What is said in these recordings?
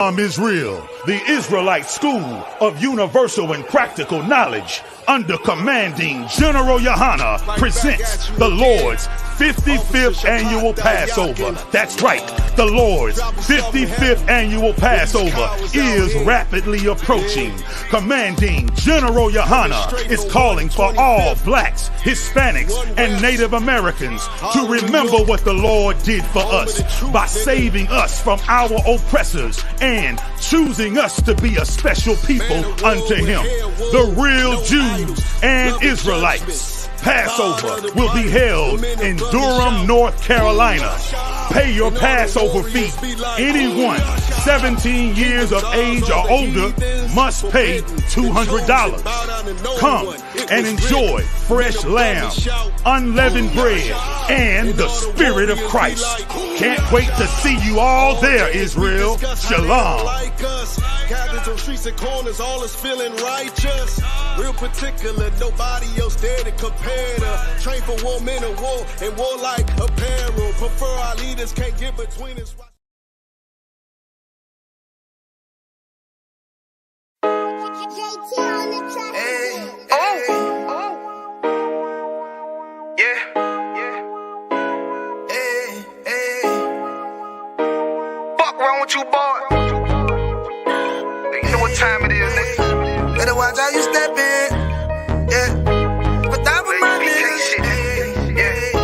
Israel, the Israelite School of Universal and Practical Knowledge, under commanding General Yohana, presents the Lord's 55th Annual Passover. That's right, the Lord's 55th Annual Passover is rapidly approaching. Commanding General Yohana is calling for all blacks, Hispanics, and Native Americans to remember what the Lord did for us by saving us from our oppressors and choosing us to be a special people unto Him, the real Jews and Israelites. Passover will be held in Durham, North Carolina. Pay your Passover fee. Anyone 17 years of age or older must pay $200. Come and enjoy fresh lamb, unleavened bread, and the Spirit of Christ. Can't wait to see you all there, Israel. Shalom. Gathered on streets and corners, all is feeling righteous. Real particular, nobody else there to compare to. Train for war, men of war, and warlike apparel. Prefer our leaders, can't get between us. Fuck wrong with you, boy? You know what time it is, nigga. Better watch how you step in. Yeah. But that was my niggas. Yeah.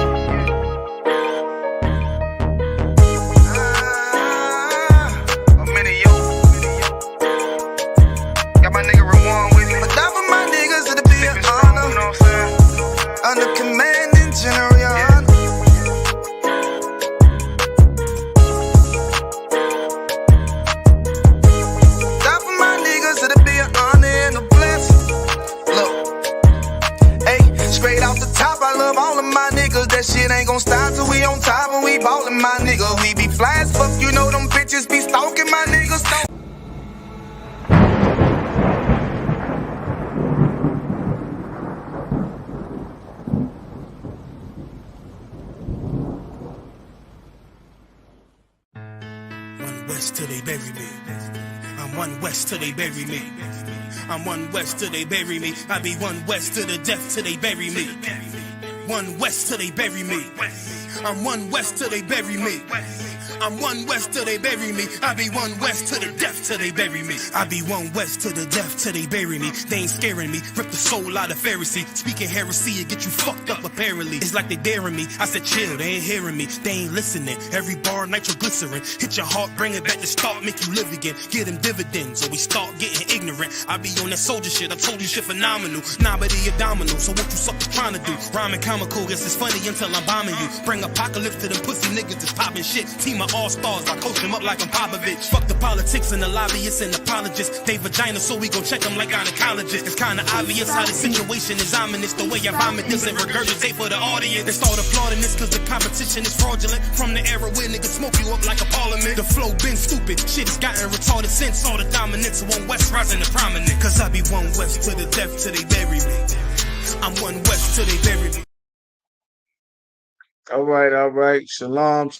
I'm in it, yo. Got my nigga Rawan with me. But that was my niggas, it'll be an honor. You know what I'm saying? Under commanding General Yohana. All of my niggas, that shit ain't gon' stop till we on top and we ballin', my nigga. We be fly as fuck, you know them bitches be stalking my niggas. One west till they bury me. I'm one west till they bury me. I'm one west till they bury me. I be one west to the death till they bury me. One west till they bury me. I'm one west till they bury me. I'm one west till they bury me. I be one west to the death till they bury me. I be one west to the death till they bury me. They ain't scaring me. Rip the soul out of Pharisee. Speaking heresy and get you fucked up apparently. It's like they daring me. I said chill, they ain't hearing me. They ain't listening. Every bar nitroglycerin. Hit your heart, bring it back to start, make you live again. Get them dividends or we start getting ignorant. I be on that soldier shit. I told you shit phenomenal. Nah, but he abdominal. So what you suckers trying to do? Rhyming comical. Guess it's funny until I'm bombing you. Bring apocalypse to them pussy niggas that's popping shit. Team of all stars. I coach them up like I'm Popovich. Fuck the politics and the lobbyists and apologists. They vagina, so we gon' check them like gynecologists. It's kinda obvious how the situation is ominous. The way I vomit this and regurgitate for the audience. They start applauding this cause the competition is fraudulent. From the era where niggas smoke you up like a parliament. The flow been stupid. Shit has gotten retarded since all the dominance of one west rising to prominent. Cause I be one west to the death till they bury me. I'm one west till they bury me. All right. Shalom.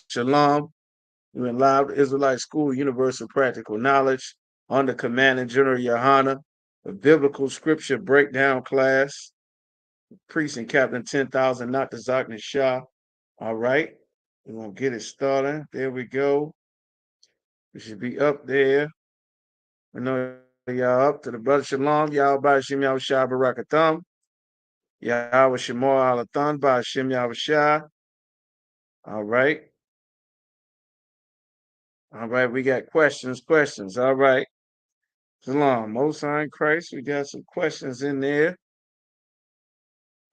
We're in live Israelite School, Universal Practical Knowledge, under commanding General Yohana, a biblical scripture breakdown class. Priest and Captain 10,000, not the Zakna Shah. All right, we're gonna get it started. There we go. We should be up there. I know y'all up to the brother Shalom. Y'all by Shem Yahweh Shah Barakatham. Yahweh Shemor Alathan by Shem Yahweh Shah. All right. All right, we got questions. All right. Shalom, Most High in Christ. We got some questions in there.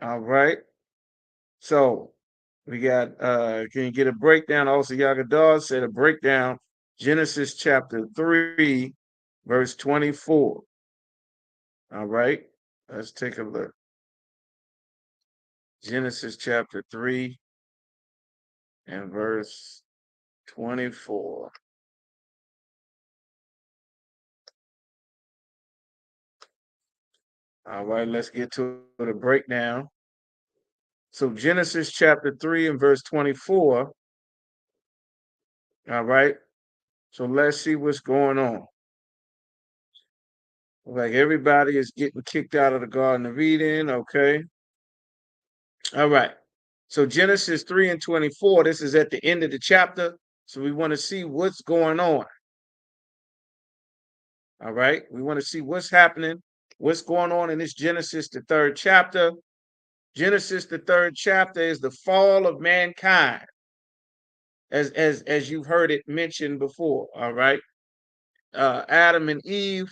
All right. So we got, can you get a breakdown? Also, Yagadar said a breakdown, Genesis chapter 3, verse 24. All right. Let's take a look. Genesis chapter 3 and verse 24. All right, let's get to the breakdown. So Genesis chapter 3 and verse 24. All right. So let's see what's going on. Like everybody is getting kicked out of the Garden of Eden. Okay. All right. So Genesis 3 and 24, this is at the end of the chapter. So we want to see what's going on. All right. We want to see what's happening, what's going on in this Genesis, the third chapter. Genesis, the third chapter, is the fall of mankind, as you've heard it mentioned before. All right. Adam and Eve,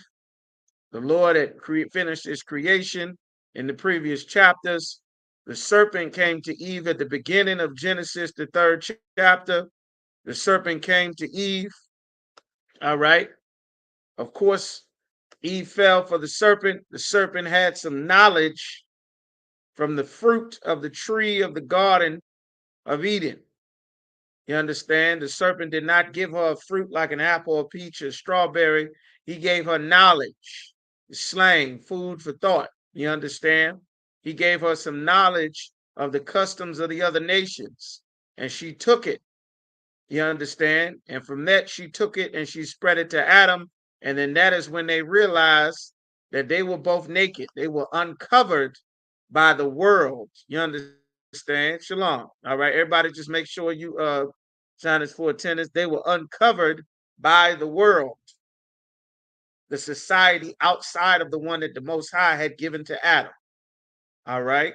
the Lord had finished his creation in the previous chapters. The serpent came to Eve at the beginning of Genesis, the third chapter. The serpent came to Eve. All right. Of course, Eve fell for the serpent. The serpent had some knowledge from the fruit of the tree of the Garden of Eden. You understand? The serpent did not give her a fruit like an apple, a peach, or strawberry. He gave her knowledge, slang, food for thought. You understand? He gave her some knowledge of the customs of the other nations, and she took it. You understand? And from that, she took it and she spread it to Adam. And then that is when they realized that they were both naked. They were uncovered by the world. You understand? Shalom. All right. Everybody just make sure you sign this for attendance. They were uncovered by the world, the society outside of the one that the Most High had given to Adam. All right.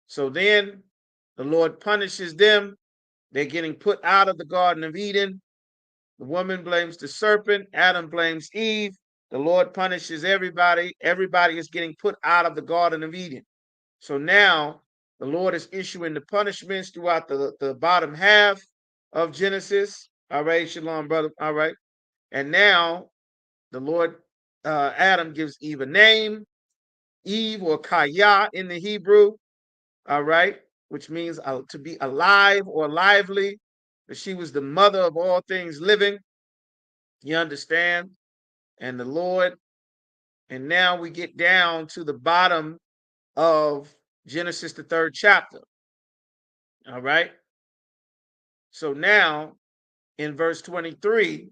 So then the Lord punishes them. They're getting put out of the Garden of Eden. The woman blames the serpent. Adam blames Eve. The Lord punishes everybody. Everybody is getting put out of the Garden of Eden. So now the Lord is issuing the punishments throughout the bottom half of Genesis. All right, shalom, brother. All right. And now the Lord, Adam gives Eve a name, Eve or Kaya in the Hebrew. All right, which means to be alive or lively. She was the mother of all things living. You understand? And the Lord, and now we get down to the bottom of Genesis, the third chapter. All right. So now in verse 23,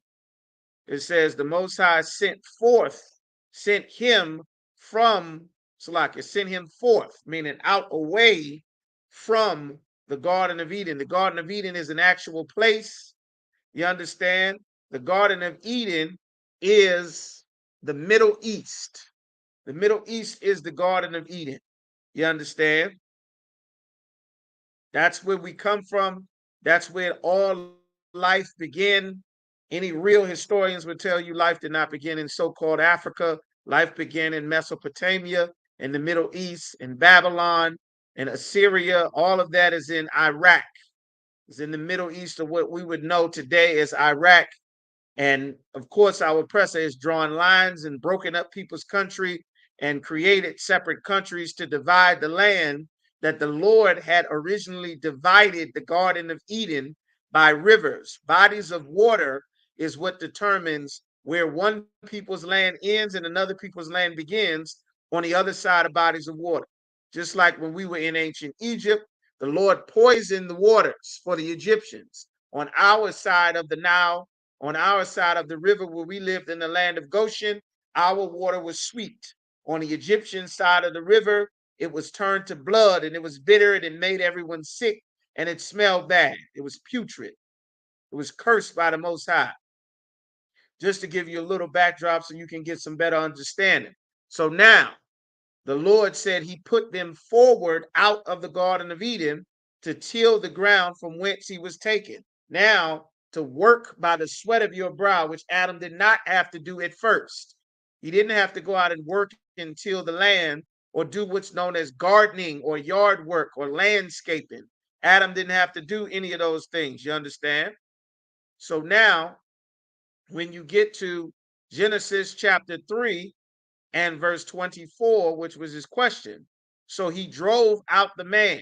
it says, the Most High sent him from Salakia, sent him forth, meaning out away from the Garden of Eden. The Garden of Eden is an actual place. You understand? The Garden of Eden is the Middle East. The Middle East is the Garden of Eden. You understand? That's where we come from. That's where all life began. Any real historians would tell you life did not begin in so-called Africa. Life began in Mesopotamia, in the Middle East, in Babylon, in Assyria. All of that is in Iraq. It's in the Middle East of what we would know today as Iraq. And of course, our oppressor has drawn lines and broken up people's country and created separate countries to divide the land that the Lord had originally divided the Garden of Eden by rivers. Bodies of water is what determines where one people's land ends and another people's land begins on the other side of bodies of water. Just like when we were in ancient Egypt, the Lord poisoned the waters for the Egyptians. On our side of the Nile, on our side of the river where we lived in the land of Goshen, our water was sweet. On the Egyptian side of the river, it was turned to blood and it was bitter and it made everyone sick and it smelled bad. It was putrid. It was cursed by the Most High. Just to give you a little backdrop so you can get some better understanding. So now, the Lord said he put them forward out of the Garden of Eden to till the ground from whence he was taken. Now, to work by the sweat of your brow, which Adam did not have to do at first. He didn't have to go out and work and till the land or do what's known as gardening or yard work or landscaping. Adam didn't have to do any of those things. You understand? So now, when you get to Genesis chapter 3 and verse 24, which was his question. So he drove out the man,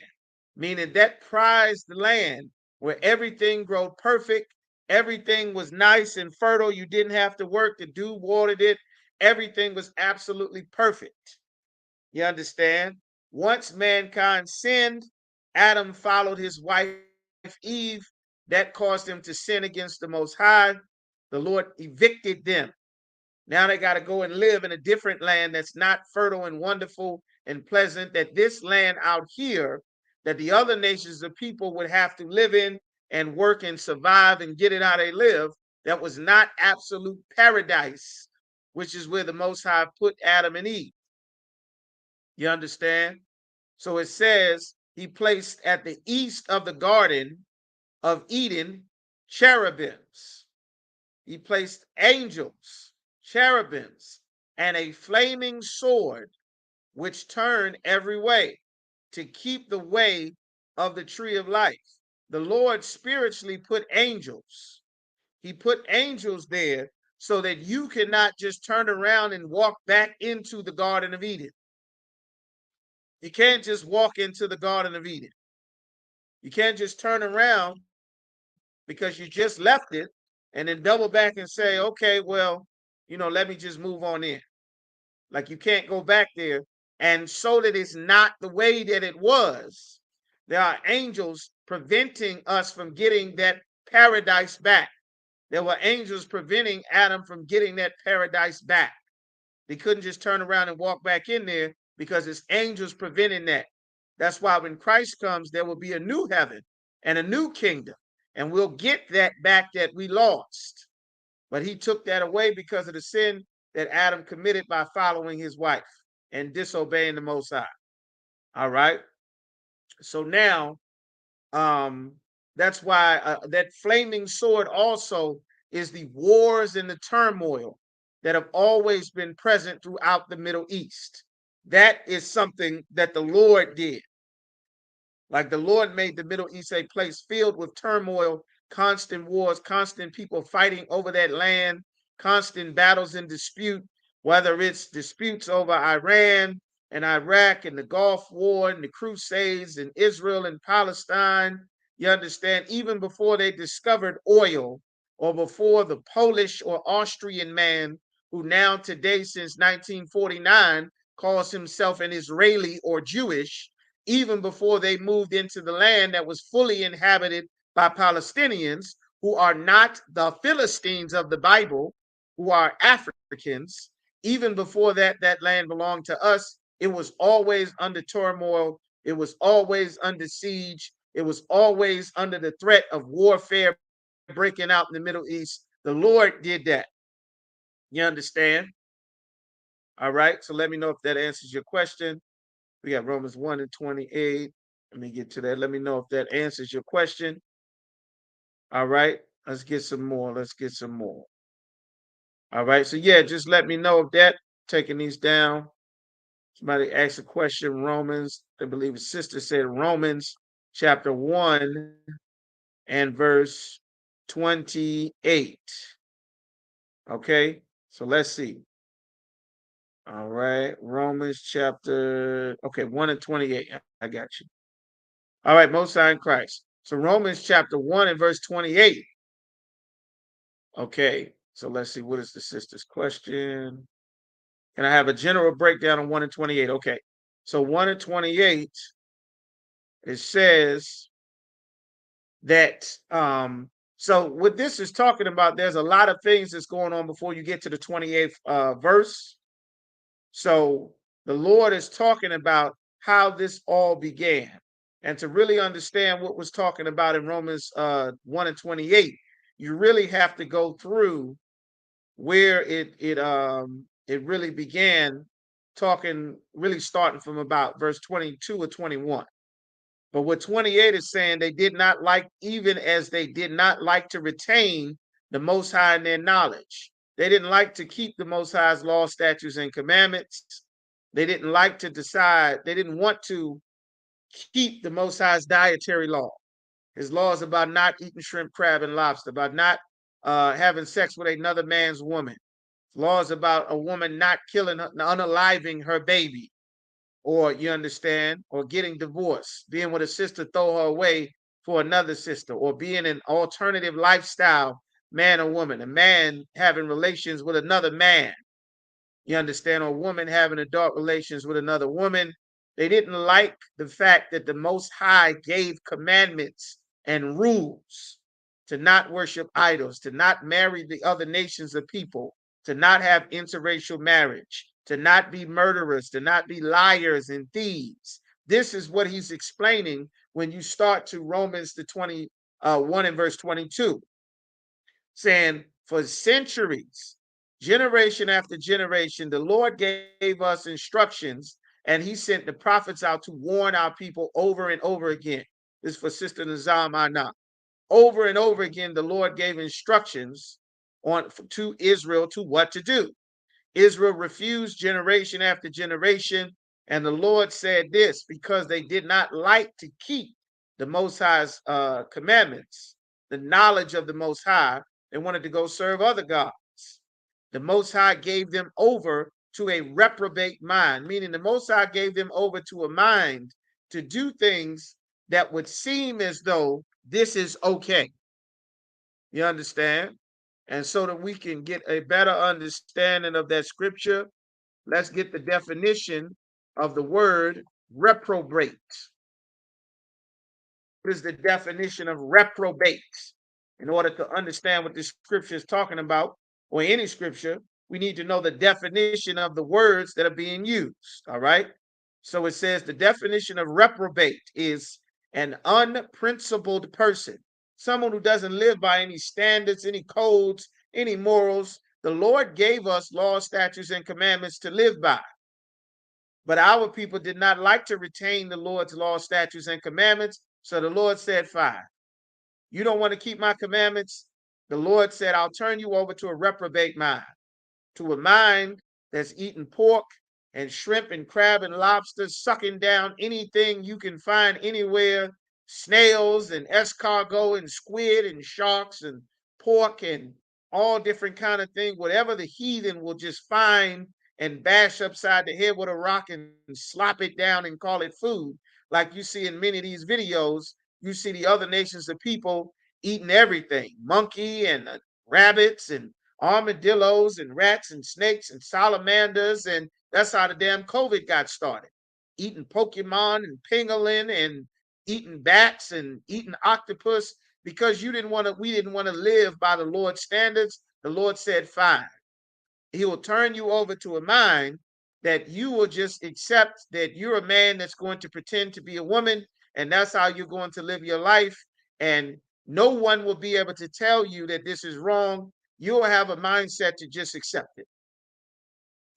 meaning that prized the land where everything grew perfect, everything was nice and fertile. You didn't have to work, the dew watered it, everything was absolutely perfect. You understand? Once mankind sinned, Adam followed his wife Eve. That caused him to sin against the Most High. The Lord evicted them. Now they got to go and live in a different land that's not fertile and wonderful and pleasant, that this land out here, that the other nations of people would have to live in and work and survive and get it how they live, that was not absolute paradise, which is where the Most High put Adam and Eve. You understand? So it says he placed at the east of the Garden of Eden cherubims. He placed angels, cherubims, and a flaming sword which turned every way to keep the way of the tree of life. The Lord spiritually put angels. He put angels there so that you cannot just turn around and walk back into the Garden of Eden. You can't just walk into the Garden of Eden. You can't just turn around because you just left it and then double back and say, okay, well, let me just move on in. Like you can't go back there. And so that it's not the way that it was, there are angels preventing us from getting that paradise back. There were angels preventing Adam from getting that paradise back. They couldn't just turn around and walk back in there because it's angels preventing that. That's why when Christ comes, there will be a new heaven and a new kingdom, and we'll get that back that we lost. But he took that away because of the sin that Adam committed by following his wife and disobeying the Most High. All right. So now, that's why that flaming sword also is the wars and the turmoil that have always been present throughout the Middle East. That is something that the Lord did. Like the Lord made the Middle East a place filled with turmoil, constant wars, constant people fighting over that land, constant battles and dispute, whether it's disputes over Iran and Iraq and the Gulf War and the Crusades and Israel and Palestine. You understand, even before they discovered oil, or before the Polish or Austrian man who now today since 1949 calls himself an Israeli or Jewish, even before they moved into the land that was fully inhabited by Palestinians who are not the Philistines of the Bible, who are Africans. Even before that land belonged to us. It was always under turmoil. It was always under siege. It was always under the threat of warfare breaking out in the Middle East. The Lord did that. You understand? All right. So let me know if that answers your question. We got Romans 1 and 28. Let me get to that. Let me know if that answers your question. All right. Let's get some more. Let's get some more. All right. So yeah, just let me know if that, taking these down. Somebody asked a question, Romans, I believe his sister said Romans chapter 1 and verse 28. Okay. So let's see. All right. Romans chapter, 1 and 28. I got you. All right, Most High in Christ. So Romans chapter 1 and verse 28. Okay, so let's see. What is the sister's question? Can I have a general breakdown on 1 and 28? Okay, so 1 and 28, it says that, so what this is talking about, there's a lot of things that's going on before you get to the 28th verse. So the Lord is talking about how this all began. And to really understand what was talking about in Romans 1 and 28, you really have to go through where it really began, talking, really starting from about verse 22 or 21. But what 28 is saying, they did not like, even as they did not like to retain the Most High in their knowledge. They didn't like to keep the Most High's law, statutes, and commandments. They didn't like to decide. They didn't want to keep the Most High's dietary law. His law is about not eating shrimp, crab, and lobster, about not having sex with another man's woman. His law is about a woman not killing, unaliving her baby, or you understand, or getting divorced, being with a sister, throw her away for another sister, or being an alternative lifestyle, man or woman, a man having relations with another man, you understand, or a woman having adult relations with another woman. They didn't like the fact that the Most High gave commandments and rules. to not worship idols, to not marry the other nations of people, to not have interracial marriage, to not be murderers, to not be liars and thieves. This is what he's explaining when you start to Romans the 21 and verse 22, saying, for centuries, generation after generation, the Lord gave us instructions and he sent the prophets out to warn our people over and over again. This is for Sister Nazam Ana. Over and over again, the Lord gave instructions to Israel to what to do. Israel refused generation after generation, and the Lord said this, because they did not like to keep the Most High's commandments, the knowledge of the Most High, they wanted to go serve other gods. The Most High gave them over to a reprobate mind, meaning the Most High gave them over to a mind to do things that would seem as though this is okay. You understand? And so that we can get a better understanding of that scripture, let's get the definition of the word reprobate. What is the definition of reprobate? In order to understand what this scripture is talking about, or any scripture, we need to know the definition of the words that are being used. All right. So it says the definition of reprobate is an unprincipled person, someone who doesn't live by any standards, any codes, any morals. The Lord gave us laws, statutes, and commandments to live by. But our people did not like to retain the Lord's law, statutes, and commandments. So the Lord said, fine. You don't want to keep my commandments? The Lord said, I'll turn you over to a reprobate mind, to a mind that's eating pork and shrimp and crab and lobster, sucking down anything you can find anywhere, snails and escargot and squid and sharks and pork and all different kind of things, whatever the heathen will just find and bash upside the head with a rock and slop it down and call it food. Like you see in many of these videos, you see the other nations of people eating everything, monkey and rabbits and armadillos and rats and snakes and salamanders. And that's how the damn COVID got started. Eating Pokemon and pangolin and eating bats and eating octopus because we didn't want to live by the Lord's standards. The Lord said, fine. He will turn you over to a mind that you will just accept that you're a man that's going to pretend to be a woman, and that's how you're going to live your life. And no one will be able to tell you that this is wrong. You'll have a mindset to just accept it.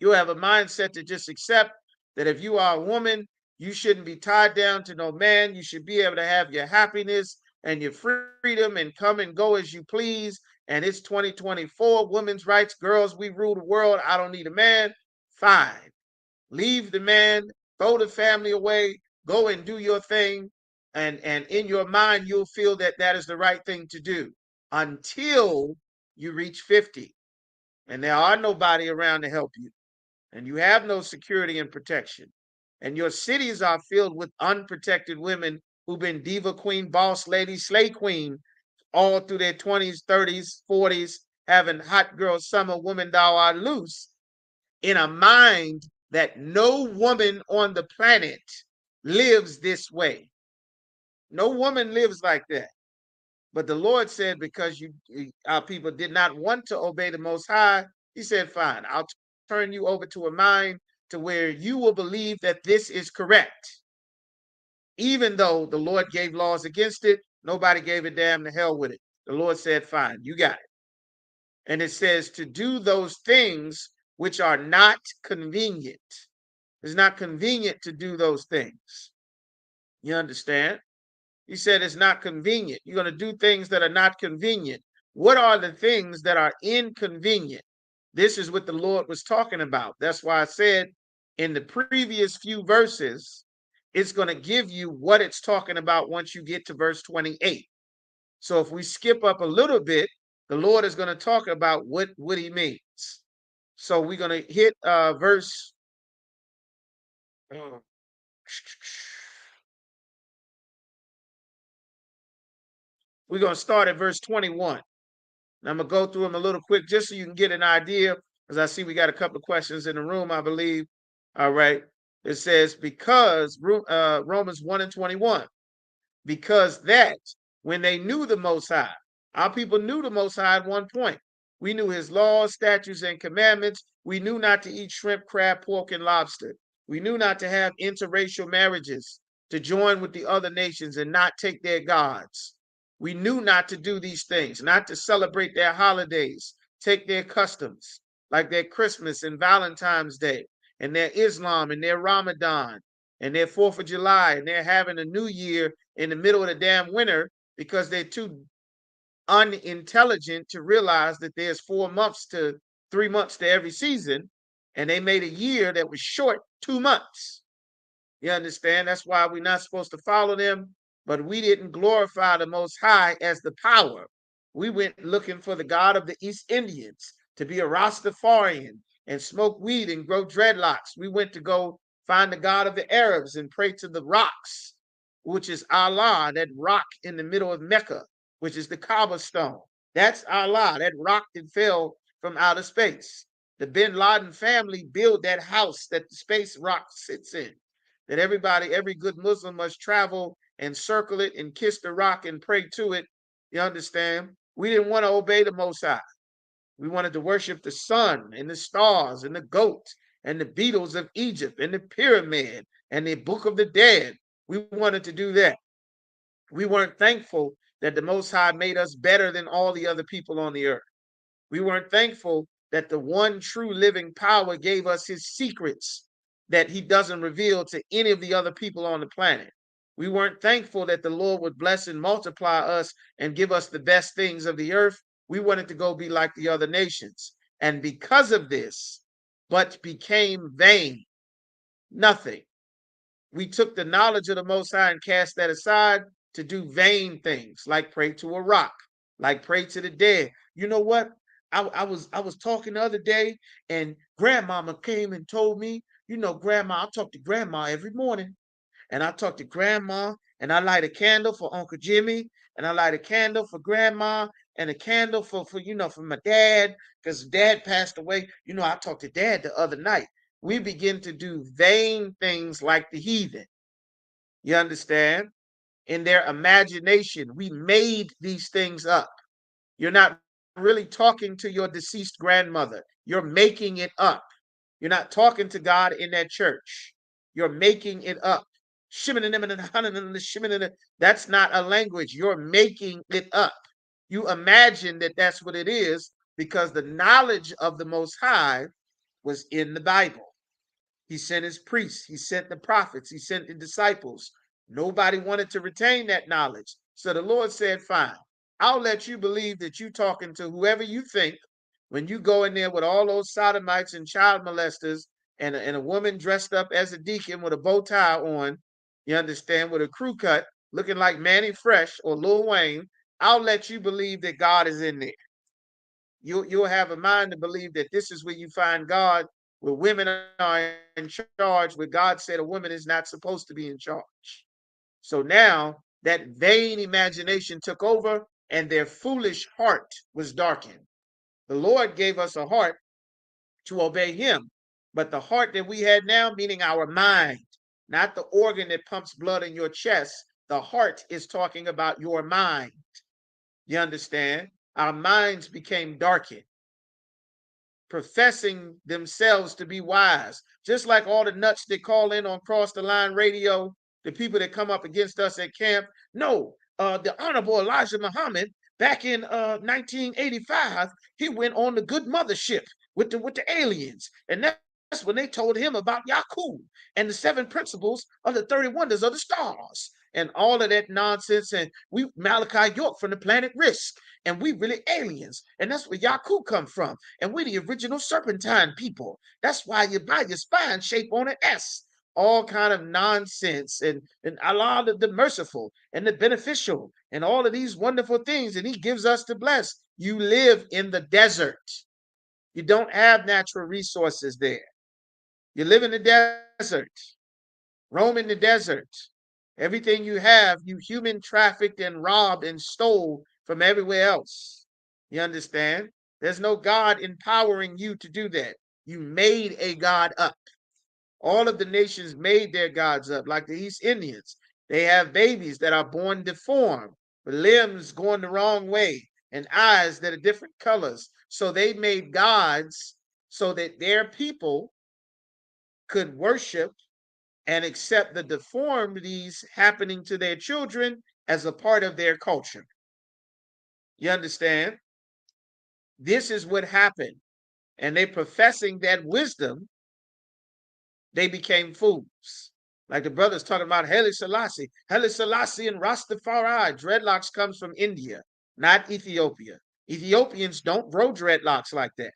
You'll have a mindset to just accept that if you are a woman, you shouldn't be tied down to no man. You should be able to have your happiness and your freedom and come and go as you please. And it's 2024, women's rights, girls, we rule the world. I don't need a man. Fine. Leave the man, throw the family away, go and do your thing. And in your mind, you'll feel that that is the right thing to do until you reach 50. And there are nobody around to help you. And you have no security and protection. And your cities are filled with unprotected women who've been diva queen, boss lady, slay queen, all through their 20s, 30s, 40s, having hot girl summer, woman thou art loose, in a mind that no woman on the planet lives this way. No woman lives like that. But the Lord said, because our people did not want to obey the Most High, he said, fine, I'll turn you over to a mind to where you will believe that this is correct. Even though the Lord gave laws against it, nobody gave a damn, to hell with it. The Lord said, fine, you got it. And it says to do those things which are not convenient. It's not convenient to do those things. You understand? He said it's not convenient. You're going to do things that are not convenient. What are the things that are inconvenient? This is what the Lord was talking about. That's why I said in the previous few verses, it's going to give you what it's talking about once you get to verse 28. So if we skip up a little bit, the Lord is going to talk about what he means. So we're going to hit verse. We're going to start at verse 21. And I'm going to go through them a little quick just so you can get an idea, because I see we got a couple of questions in the room, I believe. All right. It says, because Romans 1 and 21, because that when they knew the Most High, Our people knew the Most High at one point. We knew his laws, statutes, and commandments. We knew not to eat shrimp, crab, pork, and lobster. We knew not to have interracial marriages, to join with the other nations and not take their gods. We knew not to do these things, not to celebrate their holidays, take their customs, like their Christmas and Valentine's Day, and their Islam and their Ramadan, and their 4th of July, and they're having a new year in the middle of the damn winter because they're too unintelligent to realize that there's 4 months to 3 months to every season, and they made a year that was short 2 months. You understand? That's why we're not supposed to follow them, but we didn't glorify the Most High as the power. We went looking for the God of the East Indians to be a Rastafarian and smoke weed and grow dreadlocks. We went to go find the God of the Arabs and pray to the rocks, which is Allah, that rock in the middle of Mecca, which is the Kaaba stone. That's Allah, that rock that fell from outer space. The Bin Laden family built that house that the space rock sits in, that everybody, every good Muslim must travel and circle it and kiss the rock and pray to it. You understand? We didn't want to obey the Most High. We wanted to worship the sun and the stars and the goat and the beetles of Egypt and the pyramid and the Book of the Dead. We wanted to do that. We weren't thankful that the Most High made us better than all the other people on the earth. We weren't thankful that the one true living power gave us his secrets that he doesn't reveal to any of the other people on the planet. We weren't thankful that the Lord would bless and multiply us and give us the best things of the earth. We wanted to go be like the other nations. And because of this, but became vain, nothing. We took the knowledge of the Most High and cast that aside to do vain things, like pray to a rock, like pray to the dead. You know what? I was talking the other day, and grandmama came and told me, grandma, I talk to grandma every morning. And I talk to grandma, and I light a candle for Uncle Jimmy, and I light a candle for grandma, and a candle for my dad, because dad passed away. I talked to dad the other night. We begin to do vain things like the heathen. You understand? In their imagination, we made these things up. You're not really talking to your deceased grandmother. You're making it up. You're not talking to God in that church. You're making it up. That's not a language. You're making it up. You imagine that that's what it is because the knowledge of the Most High was in the Bible. He sent his priests, he sent the prophets, he sent the disciples. Nobody wanted to retain that knowledge. So the Lord said, fine, I'll let you believe that you're talking to whoever you think when you go in there with all those sodomites and child molesters and a woman dressed up as a deacon with a bow tie on, you understand, with a crew cut, looking like Manny Fresh or Lil Wayne. I'll let you believe that God is in there. You'll have a mind to believe that this is where you find God, where women are in charge, where God said a woman is not supposed to be in charge. So now that vain imagination took over and their foolish heart was darkened. The Lord gave us a heart to obey him, but the heart that we had now, meaning our mind, not the organ that pumps blood in your chest, the heart is talking about your mind. You understand? Our minds became darkened, professing themselves to be wise, just like all the nuts that call in on Cross the Line Radio, the people that come up against us at camp. No, the Honorable Elijah Muhammad, back in 1985, he went on the Good Mothership with the aliens, and that's when they told him about Yakub and the 7 principles of the 30 wonders of the stars and all of that nonsense. And we Malachi York from the planet Risk, and we really aliens, and that's where Yakub come from. And we the original serpentine people. That's why you buy your spine shape on an S. All kind of nonsense, and Allah the merciful and the beneficial, and all of these wonderful things, and he gives us to bless. You live in the desert. You don't have natural resources there. You live in the desert, roam in the desert. Everything you have, you human trafficked and robbed and stole from everywhere else. You understand? There's no God empowering you to do that. You made a God up. All of the nations made their gods up, like the East Indians. They have babies that are born deformed, with limbs going the wrong way, and eyes that are different colors. So they made gods so that their people could worship and accept the deformities happening to their children as a part of their culture. You understand? This is what happened. And they professing that wisdom, they became fools. Like the brothers talking about Haile Selassie. Haile Selassie and Rastafari. Dreadlocks comes from India, not Ethiopia. Ethiopians don't grow dreadlocks like that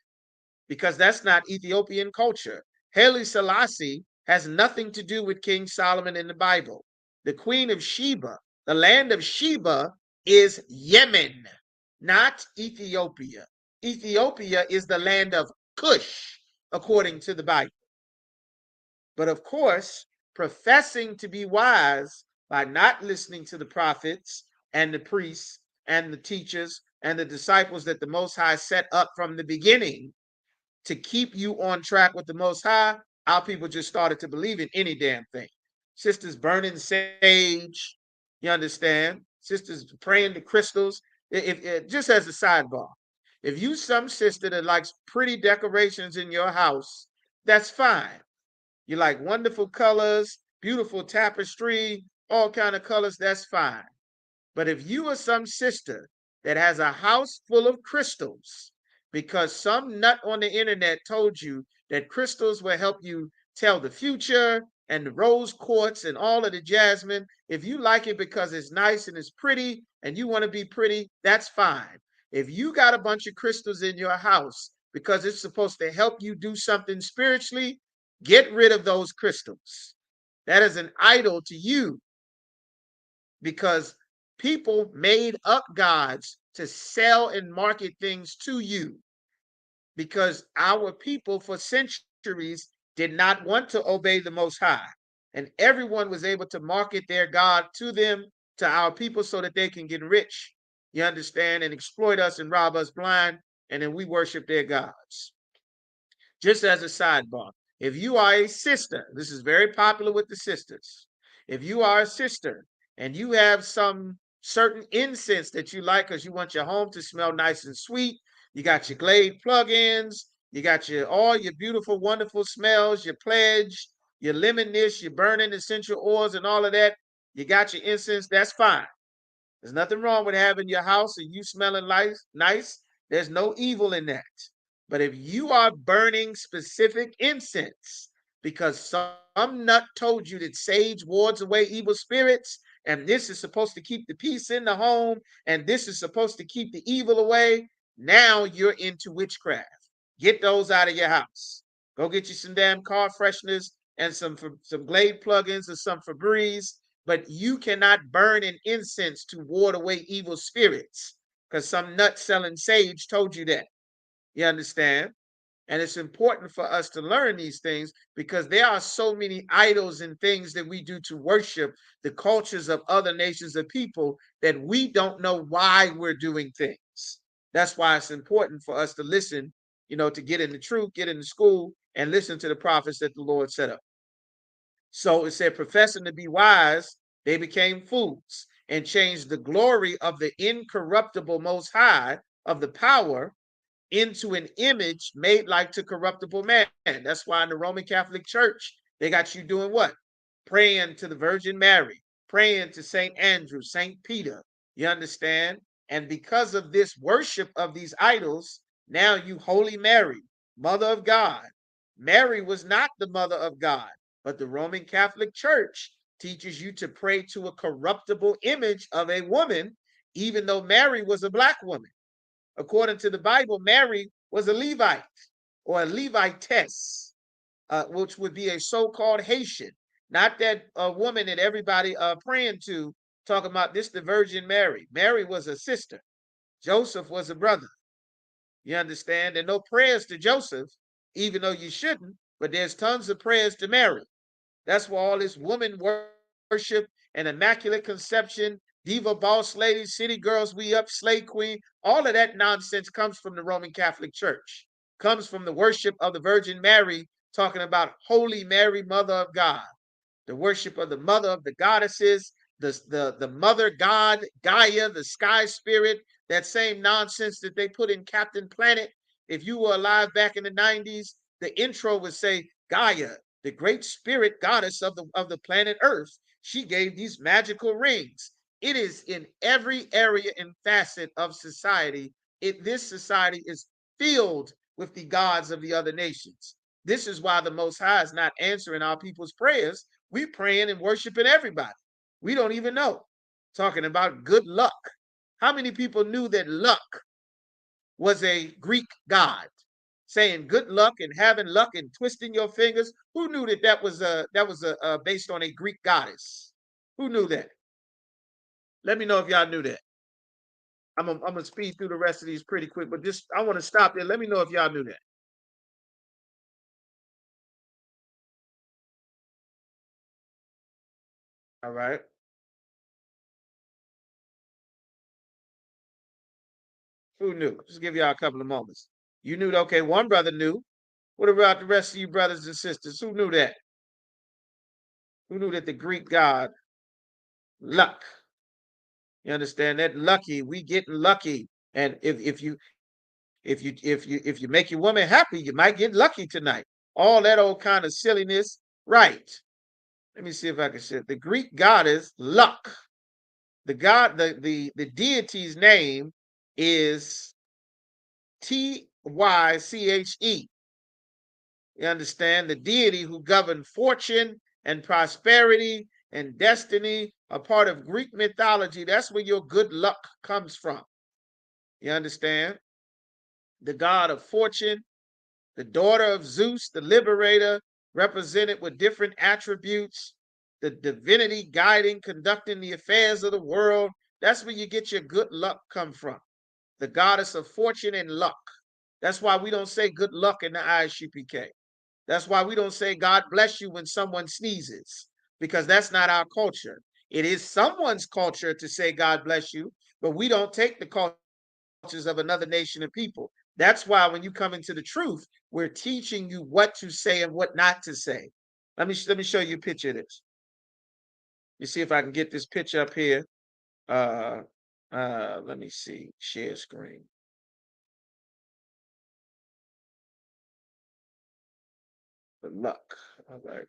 because that's not Ethiopian culture. Haile Selassie has nothing to do with King Solomon in the Bible. The Queen of Sheba, the land of Sheba, is Yemen, not Ethiopia. Ethiopia is the land of Cush, according to the Bible. But of course, professing to be wise by not listening to the prophets and the priests and the teachers and the disciples that the Most High set up from the beginning to keep you on track with the Most High, our people just started to believe in any damn thing. Sisters burning sage, you understand? Sisters praying to crystals. If just as a sidebar, if you some sister that likes pretty decorations in your house, that's fine. You like wonderful colors, beautiful tapestry, all kind of colors, that's fine. But if you are some sister that has a house full of crystals because some nut on the internet told you that crystals will help you tell the future and the rose quartz and all of the jasmine, if you like it because it's nice and it's pretty and you want to be pretty, that's fine. If you got a bunch of crystals in your house because it's supposed to help you do something spiritually, get rid of those crystals. That is an idol to you because people made up gods to sell and market things to you because our people for centuries did not want to obey the Most High. And everyone was able to market their God to them, to our people, so that they can get rich, you understand, and exploit us and rob us blind, and then we worship their gods. Just as a sidebar, if you are a sister, this is very popular with the sisters. If you are a sister and you have some certain incense that you like because you want your home to smell nice and sweet, you got your Glade plugins, you got your all your beautiful, wonderful smells, your pledge, your lemon this, your burning essential oils, and all of that. You got your incense, that's fine. There's nothing wrong with having your house and you smelling nice. There's no evil in that. But if you are burning specific incense because some nut told you that sage wards away evil spirits, and this is supposed to keep the peace in the home, and this is supposed to keep the evil away, now you're into witchcraft. Get those out of your house. Go get you some damn car fresheners and some Glade plugins or some Febreze, but you cannot burn an incense to ward away evil spirits because some nut selling sage told you that. You understand? And it's important for us to learn these things because there are so many idols and things that we do to worship the cultures of other nations of people that we don't know why we're doing things. That's why it's important for us to listen, to get in the truth, get in the school, and listen to the prophets that the Lord set up. So it said, professing to be wise, they became fools and changed the glory of the incorruptible Most High of the power into an image made like to corruptible man. That's why in the Roman Catholic Church, they got you doing what? Praying to the Virgin Mary, praying to St. Andrew, St. Peter. You understand? And because of this worship of these idols, now you Holy Mary, Mother of God. Mary was not the Mother of God, but the Roman Catholic Church teaches you to pray to a corruptible image of a woman, even though Mary was a black woman. According to the Bible, Mary was a Levite or a Levitess, which would be a so-called Haitian, not that woman that everybody praying to, talking about this the Virgin Mary. Mary was a sister. Joseph was a brother. You understand? There are no prayers to Joseph, even though you shouldn't, but there's tons of prayers to Mary. That's why all this woman worship and immaculate conception, diva boss ladies, city girls, we up, slay queen, all of that nonsense comes from the Roman Catholic Church, comes from the worship of the Virgin Mary, talking about Holy Mary, Mother of God, the worship of the mother of the goddesses, the mother god, Gaia, the sky spirit, that same nonsense that they put in Captain Planet. If you were alive back in the 90s, the intro would say Gaia, the great spirit goddess of the planet Earth. She gave these magical rings. It is in every area and facet of society. This society is filled with the gods of the other nations. This is why the Most High is not answering our people's prayers. We praying and worshiping everybody. We don't even know. Talking about good luck. How many people knew that luck was a Greek god? Saying good luck and having luck and twisting your fingers. Who knew that that was based on a Greek goddess? Who knew that? Let me know if y'all knew that. I'm gonna speed through the rest of these pretty quick, but just I want to stop there. Let me know if y'all knew that. All right. Who knew? Just give y'all a couple of moments. You knew, okay, one brother knew. What about the rest of you brothers and sisters? Who knew that? Who knew that the Greek god luck? You understand that lucky, we getting lucky. And if you make your woman happy, you might get lucky tonight. All that old kind of silliness, right? Let me see if I can say it. The Greek goddess luck. The deity's name is Tyche. You understand? The deity who governed fortune and prosperity and destiny, a part of Greek mythology. That's where your good luck comes from. You understand? The god of fortune, the daughter of Zeus, the liberator, represented with different attributes, the divinity guiding, conducting the affairs of the world. That's where you get your good luck come from. The goddess of fortune and luck. That's why we don't say good luck in the ISUPK. That's why we don't say God bless you when someone sneezes, because that's not our culture. It is someone's culture to say God bless you, but we don't take the cultures of another nation of people. That's why when you come into the truth, we're teaching you what to say and what not to say. Let me show you a picture of this. You see if I can get this picture up here. Uh let me see. Share screen. The luck. All right.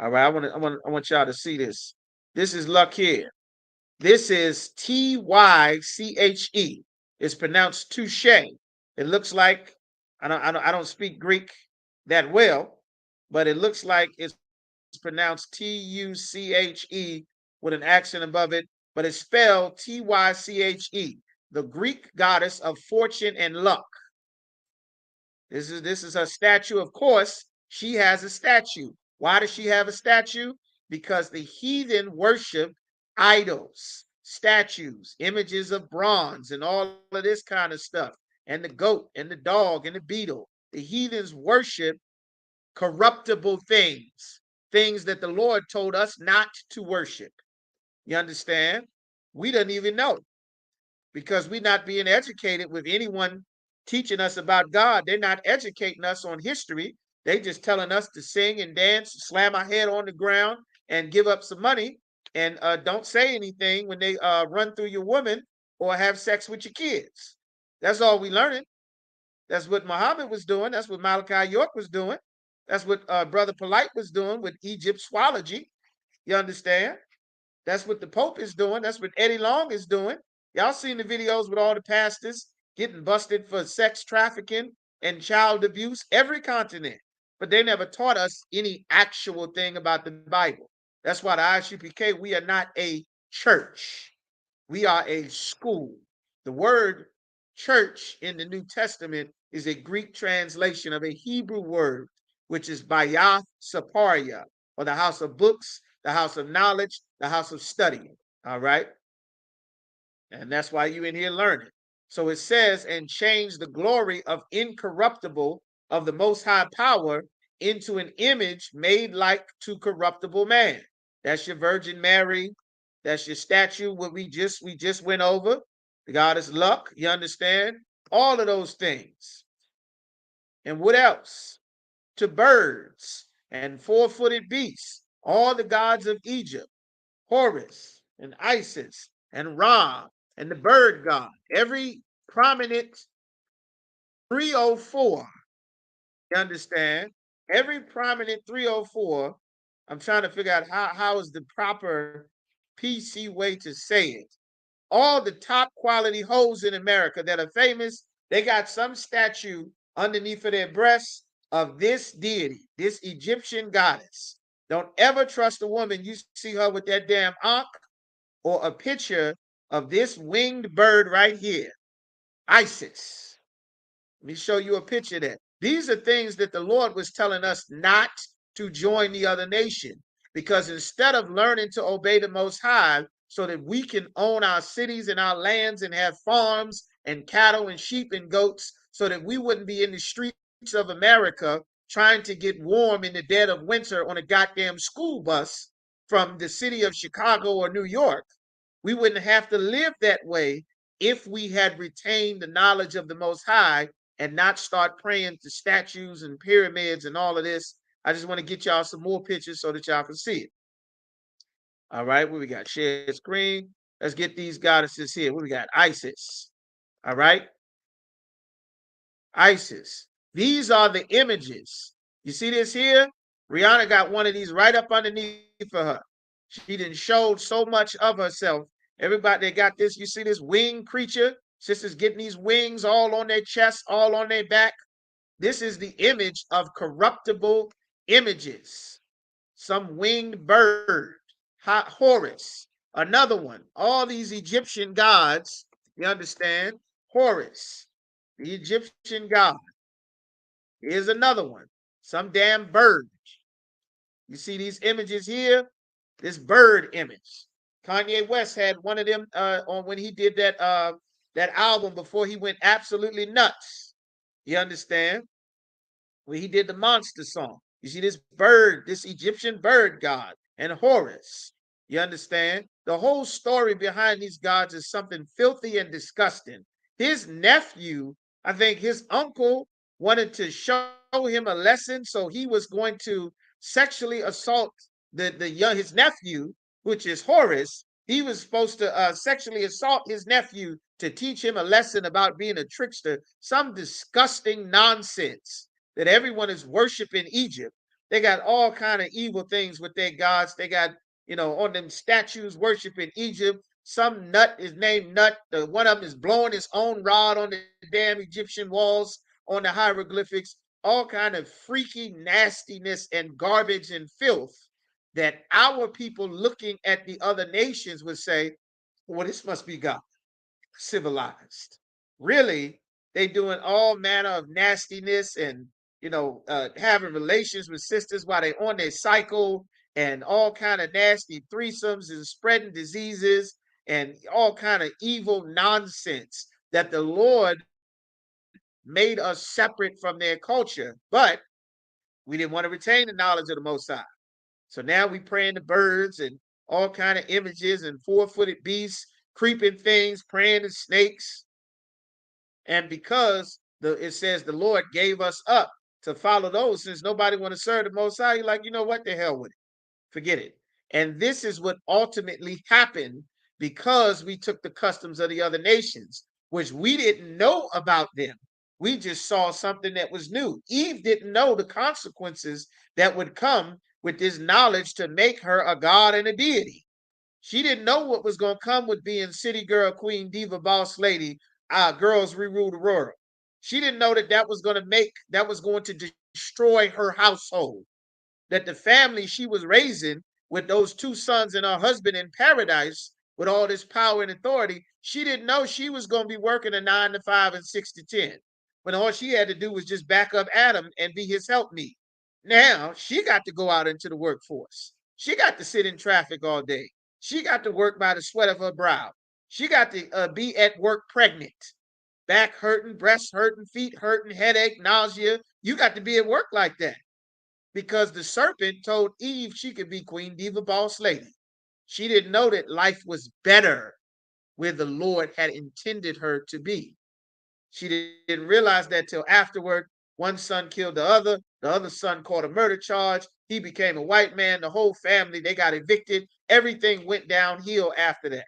All right. I want y'all to see this. This is luck here. This is Tyche. It's pronounced touche. It looks like I don't speak Greek that well, but it looks like it's pronounced Tuche with an accent above it, but it's spelled Tyche, the Greek goddess of fortune and luck. This is her statue. Of course, she has a statue. Why does she have a statue? Because the heathen worship idols, statues, images of bronze, and all of this kind of stuff. And the goat and the dog and the beetle. The heathens worship corruptible things, things that the Lord told us not to worship. You understand? We don't even know, because we're not being educated with anyone teaching us about God. They're not educating us on history. They just telling us to sing and dance, slam our head on the ground, and give up some money, and don't say anything when they run through your woman or have sex with your kids. That's all we learning. That's what Muhammad was doing. That's what Malachi York was doing. That's what Brother Polite was doing with Egyptology. You understand? That's what the Pope is doing. That's what Eddie Long is doing. Y'all seen the videos with all the pastors getting busted for sex trafficking and child abuse, every continent. But they never taught us any actual thing about the Bible. That's why the ISUPK, we are not a church. We are a school. The word church in the New Testament is a Greek translation of a Hebrew word, which is Bayath Saparia, or the house of books, the house of knowledge, the house of study. All right. And that's why you in here learning. So it says, and change the glory of incorruptible of the most high power into an image made like to corruptible man. That's your Virgin Mary. That's your statue. What we just went over. The goddess luck. You understand? All of those things. And what else? To birds and four-footed beasts. All the gods of Egypt. Horus and Isis and Ra and the bird god. Every prominent 304, you understand? Every prominent 304, I'm trying to figure out how is the proper PC way to say it. All the top quality hoes in America that are famous, they got some statue underneath of their breasts of this deity, this Egyptian goddess. Don't ever trust a woman you see her with that damn ankh or a picture of this winged bird right here, Isis. Let me show you a picture of that. These are things that the Lord was telling us not to join the other nation, because instead of learning to obey the Most High so that we can own our cities and our lands and have farms and cattle and sheep and goats, so that we wouldn't be in the streets of America trying to get warm in the dead of winter on a goddamn school bus from the city of Chicago or New York, we wouldn't have to live that way if we had retained the knowledge of the Most High and not start praying to statues and pyramids and all of this. I just want to get y'all some more pictures so that y'all can see it. All right, what we got? Share screen. Let's get these goddesses here. What we got? Isis. All right. Isis. These are the images. You see this here? Rihanna got one of these right up underneath for her. She didn't show so much of herself. Everybody, they got this. You see this winged creature? Sisters getting these wings all on their chest, all on their back. This is the image of corruptible images. Some winged bird, Horus, another one. All these Egyptian gods, you understand? Horus, the Egyptian god. Here's another one. Some damn bird. You see these images here? This bird image. Kanye West had one of them on when he did that album before he went absolutely nuts. You understand? When he did the monster song. You see this bird, this Egyptian bird god, and Horus. You understand? The whole story behind these gods is something filthy and disgusting. His nephew, I think his uncle wanted to show him a lesson, so he was going to sexually assault his nephew, which is Horus. He was supposed to sexually assault his nephew to teach him a lesson about being a trickster. Some disgusting nonsense that everyone is worshiping Egypt. They got all kind of evil things with their gods. They got, on them statues worshiping Egypt. Some nut is named Nut. One of them is blowing his own rod on the damn Egyptian walls, on the hieroglyphics. All kind of freaky nastiness and garbage and filth that our people looking at the other nations would say, well, this must be God, civilized. Really, they doing all manner of nastiness and having relations with sisters while they on their cycle, and all kind of nasty threesomes and spreading diseases and all kind of evil nonsense that the Lord made us separate from their culture. But we didn't want to retain the knowledge of the Most High. So now we praying to birds and all kind of images and four-footed beasts, creeping things, praying to snakes. And because it says the Lord gave us up to follow those, since nobody want to serve the Most High, you're like, you know what, the hell with it. Forget it. And this is what ultimately happened because we took the customs of the other nations, which we didn't know about them. We just saw something that was new. Eve didn't know the consequences that would come with this knowledge to make her a god and a deity. She didn't know what was going to come with being city girl, queen, diva, boss lady, girls rerule the world. She didn't know that was going to destroy her household, that the family she was raising with those two sons and her husband in paradise with all this power and authority, she didn't know she was going to be working a 9 to 5 and 6 to 10, when all she had to do was just back up Adam and be his helpmeet. Now she got to go out into the workforce. She got to sit in traffic all day. She got to work by the sweat of her brow. She got to be at work pregnant, back hurting, breast hurting, feet hurting, headache, nausea. You got to be at work like that because the serpent told Eve she could be queen, diva, boss lady. She didn't know that life was better where the Lord had intended her to be. She didn't realize that till afterward. One son killed the other son caught a murder charge. He became a white man. The whole family, they got evicted. Everything went downhill after that.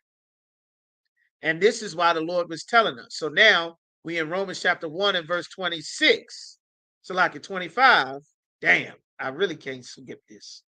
And this is why the Lord was telling us. So now we in Romans chapter 1 and verse 26. So like at 25, damn, I really can't skip this.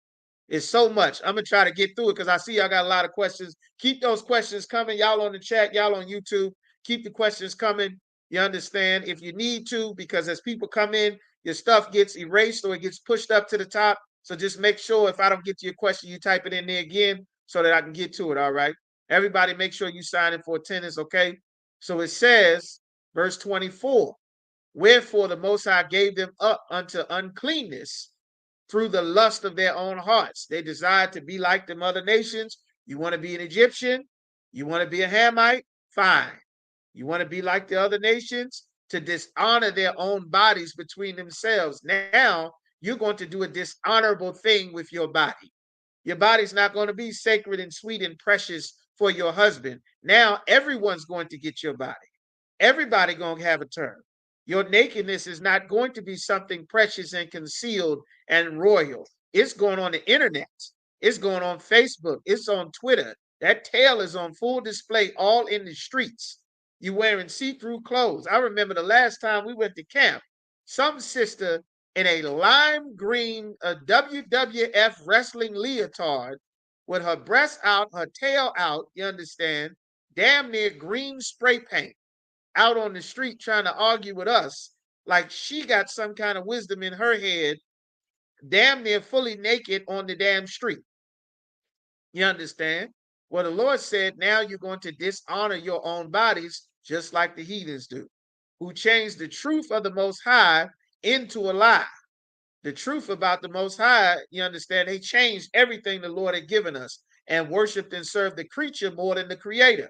It's so much. I'm going to try to get through it because I see y'all got a lot of questions. Keep those questions coming. Y'all on the chat, y'all on YouTube. Keep the questions coming. You understand? If you need to, because as people come in, your stuff gets erased or it gets pushed up to the top. So just make sure if I don't get to your question, you type it in there again so that I can get to it. All right. Everybody make sure you sign in for attendance. Okay. So it says, verse 24, wherefore the Most High gave them up unto uncleanness through the lust of their own hearts. They desired to be like them other nations. You want to be an Egyptian? You want to be a Hamite? Fine. You want to be like the other nations? To dishonor their own bodies between themselves. Now you're going to do a dishonorable thing with your body. Your body's not going to be sacred and sweet and precious for your husband. Now everyone's going to get your body. Everybody going to have a turn. Your nakedness is not going to be something precious and concealed and royal. It's going on the internet. It's going on Facebook. It's on Twitter. That tail is on full display all in the streets. You wearing see-through clothes. I remember the last time we went to camp, some sister in a lime green WWF wrestling leotard with her breasts out, her tail out, you understand, damn near green spray paint out on the street trying to argue with us like she got some kind of wisdom in her head, damn near fully naked on the damn street. You understand? Well, the Lord said, now you're going to dishonor your own bodies just like the heathens do, who changed the truth of the Most High into a lie. The truth about the Most High, you understand, they changed everything the Lord had given us and worshiped and served the creature more than the creator.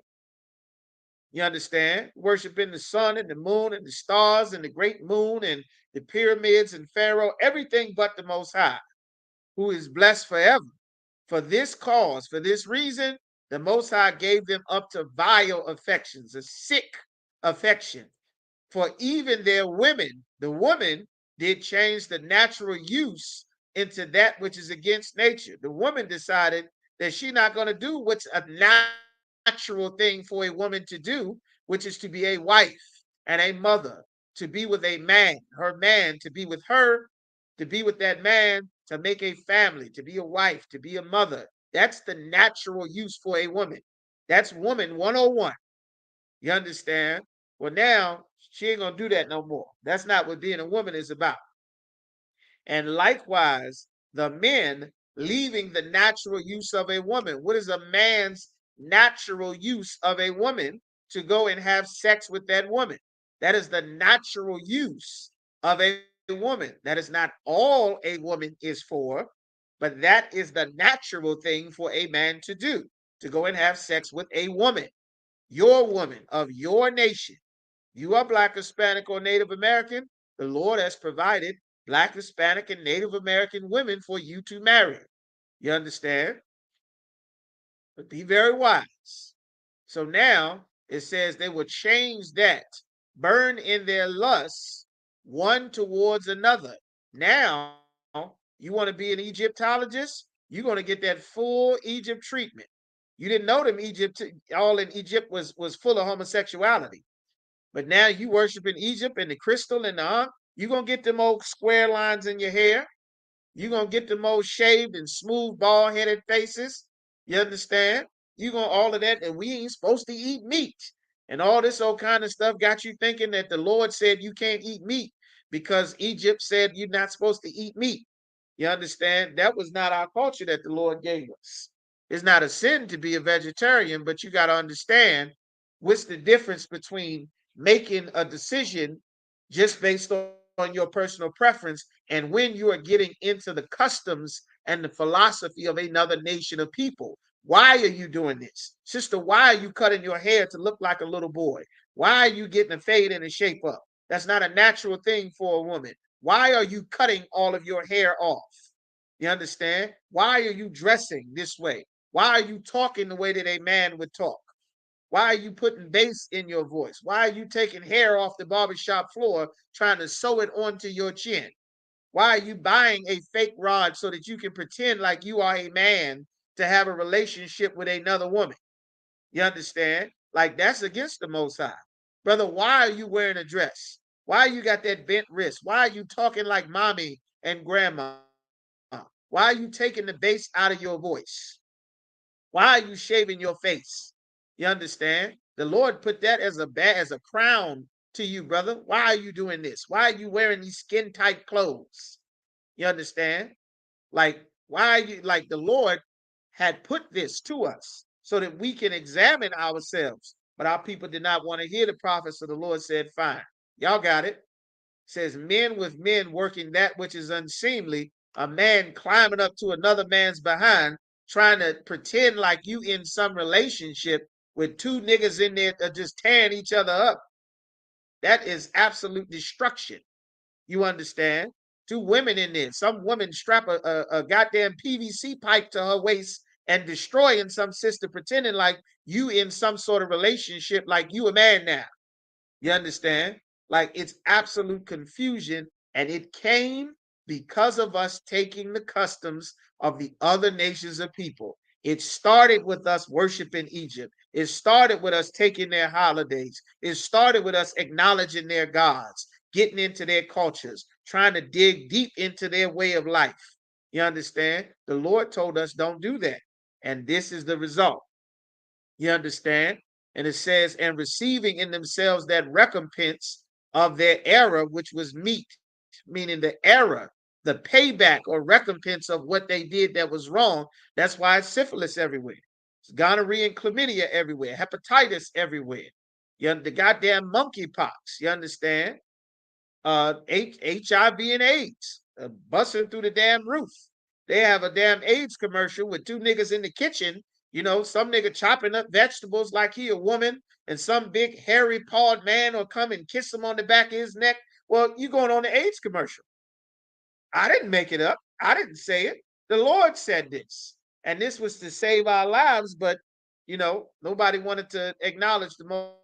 You understand? Worshiping the sun and the moon and the stars and the great moon and the pyramids and Pharaoh, everything but the Most High, who is blessed forever. For this cause, for this reason, the Most High gave them up to vile affections, a sick affection. For even their women, the woman did change the natural use into that which is against nature. The woman decided that she's not going to do what's a natural thing for a woman to do, which is to be a wife and a mother, to be with a man, her man, to be with her, to be with that man, to make a family, to be a wife, to be a mother. That's the natural use for a woman. That's woman 101. You understand? Well, now she ain't going to do that no more. That's not what being a woman is about. And likewise, the men leaving the natural use of a woman. What is a man's natural use of a woman? To go and have sex with that woman. That is the natural use of a woman. That is not all a woman is for, but that is the natural thing for a man to do, to go and have sex with a woman, your woman of your nation. You are Black, Hispanic, or Native American. The Lord has provided Black, Hispanic, and Native American women for you to marry. You understand? But be very wise. So now it says they will change that, burn in their lusts one towards another. Now, you want to be an Egyptologist? You're going to get that full Egypt treatment. You didn't know them Egypt, all in Egypt was full of homosexuality. But now you worship in Egypt and the crystal and the you're going to get them old square lines in your hair. You're going to get them old shaved and smooth, bald-headed faces. You understand? You're going to all of that, and we ain't supposed to eat meat. And all this old kind of stuff got you thinking that the Lord said you can't eat meat because Egypt said you're not supposed to eat meat. You understand? That was not our culture that the Lord gave us. It's not a sin to be a vegetarian, but you got to understand what's the difference between making a decision just based on your personal preference and when you are getting into the customs and the philosophy of another nation of people. Why are you doing this? Sister, why are you cutting your hair to look like a little boy? Why are you getting a fade and a shape up? That's not a natural thing for a woman. Why are you cutting all of your hair off? You understand? Why are you dressing this way? Why are you talking the way that a man would talk? Why are you putting bass in your voice? Why are you taking hair off the barbershop floor trying to sew it onto your chin? Why are you buying a fake rod so that you can pretend like you are a man to have a relationship with another woman? You understand? Like that's against the Most High. Brother, why are you wearing a dress? Why you got that bent wrist? Why are you talking like mommy and grandma? Why are you taking the bass out of your voice? Why are you shaving your face? You understand? The Lord put that as a crown to you, brother. Why are you doing this? Why are you wearing these skin tight clothes? You understand? Like, why are you like the Lord had put this to us so that we can examine ourselves. But our people did not want to hear the prophet, so the Lord said, fine, y'all got it. Says men with men working that which is unseemly, a man climbing up to another man's behind, trying to pretend like you in some relationship with two niggas in there that just tearing each other up. That is absolute destruction. You understand? Two women in there. Some woman strap a goddamn PVC pipe to her waist and destroying some sister, pretending like you in some sort of relationship, like you a man now. You understand? Like it's absolute confusion. And it came because of us taking the customs of the other nations of people. It started with us worshiping Egypt. It started with us taking their holidays. It started with us acknowledging their gods, getting into their cultures, trying to dig deep into their way of life. You understand? The Lord told us don't do that. And this is the result. You understand? And it says, and receiving in themselves that recompense of their error, which was meat, meaning the error, the payback or recompense of what they did that was wrong. That's why it's syphilis everywhere. It's gonorrhea and chlamydia everywhere, hepatitis everywhere. The goddamn monkeypox, you understand? HIV and AIDS busting through the damn roof. They have a damn AIDS commercial with two niggas in the kitchen. You know, some nigga chopping up vegetables like he a woman, and some big hairy pawed man will come and kiss him on the back of his neck. Well, you going on the AIDS commercial. I didn't make it up. I didn't say it. The Lord said this. And this was to save our lives, but nobody wanted to acknowledge the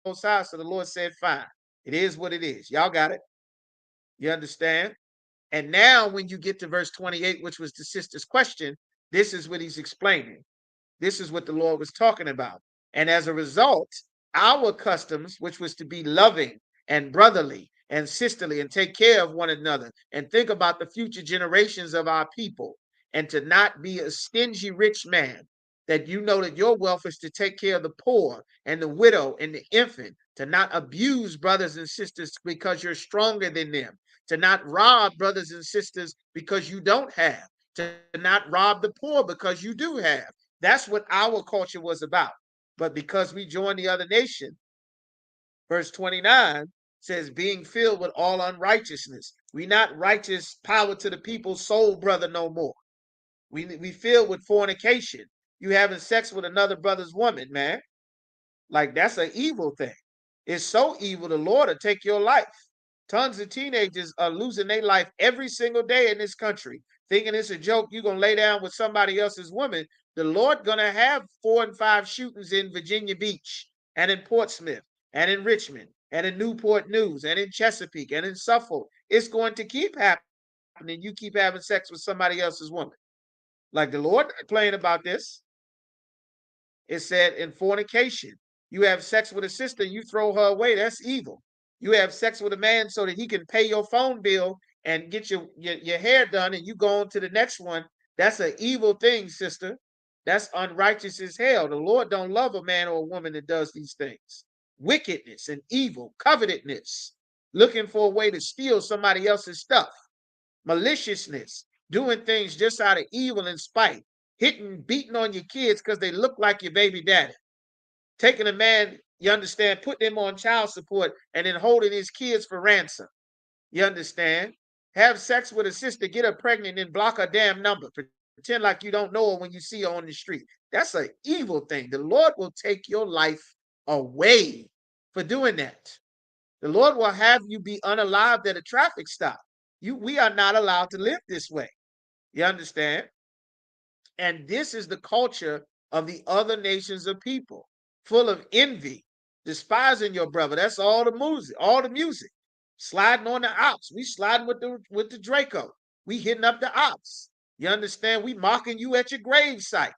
Most High. So the Lord said, fine. It is what it is. Y'all got it. You understand? And now when you get to verse 28, which was the sister's question, this is what he's explaining. This is what the Lord was talking about. And as a result, our customs, which was to be loving and brotherly and sisterly and take care of one another and think about the future generations of our people and to not be a stingy rich man, that you know that your wealth is to take care of the poor and the widow and the infant, to not abuse brothers and sisters because you're stronger than them, to not rob brothers and sisters because you don't have, to not rob the poor because you do have. That's what our culture was about. But because we joined the other nation, verse 29 says, being filled with all unrighteousness. We not righteous power to the people's soul brother no more. We filled with fornication. You having sex with another brother's woman, man. Like that's an evil thing. It's so evil, the Lord will take your life. Tons of teenagers are losing their life every single day in this country, thinking it's a joke. You're going to lay down with somebody else's woman. The Lord going to have 4 and 5 shootings in Virginia Beach and in Portsmouth and in Richmond and in Newport News and in Chesapeake and in Suffolk. It's going to keep happening. You keep having sex with somebody else's woman. Like the Lord playing about this. It said in fornication, you have sex with a sister, you throw her away. That's evil. You have sex with a man so that he can pay your phone bill and get your hair done, and you go on to the next one. That's an evil thing, sister. That's unrighteous as hell. The Lord don't love a man or a woman that does these things. Wickedness and evil, covetousness, looking for a way to steal somebody else's stuff, maliciousness, doing things just out of evil and spite, hitting, beating on your kids because they look like your baby daddy, taking a man, you understand, putting him on child support and then holding his kids for ransom. You understand? Have sex with a sister, get her pregnant, and block her damn number. Pretend like you don't know her when you see her on the street. That's an evil thing. The Lord will take your life away for doing that. The Lord will have you be unalived at a traffic stop. We are not allowed to live this way. You understand? And this is the culture of the other nations of people, full of envy, despising your brother. That's all the music, sliding on the ops. We sliding with the Draco. We hitting up the ops. You understand? We mocking you at your grave site.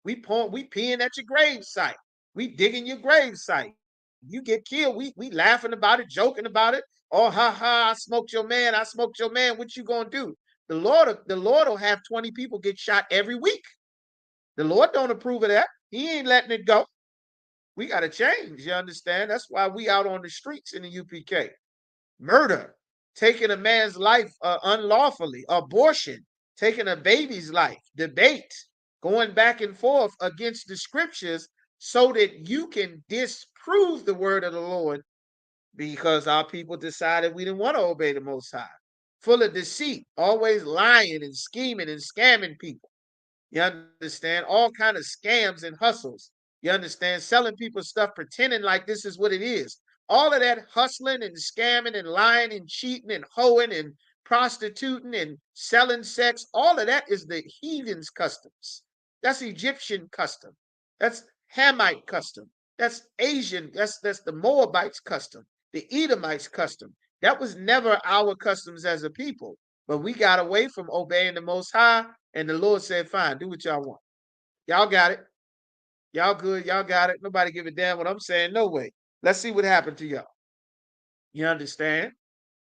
We peeing at your grave site. We digging your grave site. You get killed. We laughing about it, joking about it. Oh, ha ha! I smoked your man. I smoked your man. What you gonna do? The Lord will have 20 people get shot every week. The Lord don't approve of that. He ain't letting it go. We got to change. You understand? That's why we out on the streets in the UPK. Murder, taking a man's life unlawfully, abortion, taking a baby's life, debate, going back and forth against the scriptures so that you can disprove the word of the Lord because our people decided we didn't want to obey the Most High. Full of deceit, always lying and scheming and scamming people. You understand? All kind of scams and hustles. You understand? Selling people stuff, pretending like this is what it is. All of that hustling and scamming and lying and cheating and hoeing and prostituting and selling sex, all of that is the heathens' customs. That's Egyptian custom. That's Hamite custom. That's Asian. That's the Moabites' custom. The Edomites' custom. That was never our customs as a people. But we got away from obeying the Most High, and the Lord said, fine, do what y'all want. Y'all got it. Y'all good. Y'all got it. Nobody give a damn what I'm saying. No way. Let's see what happened to y'all. You understand?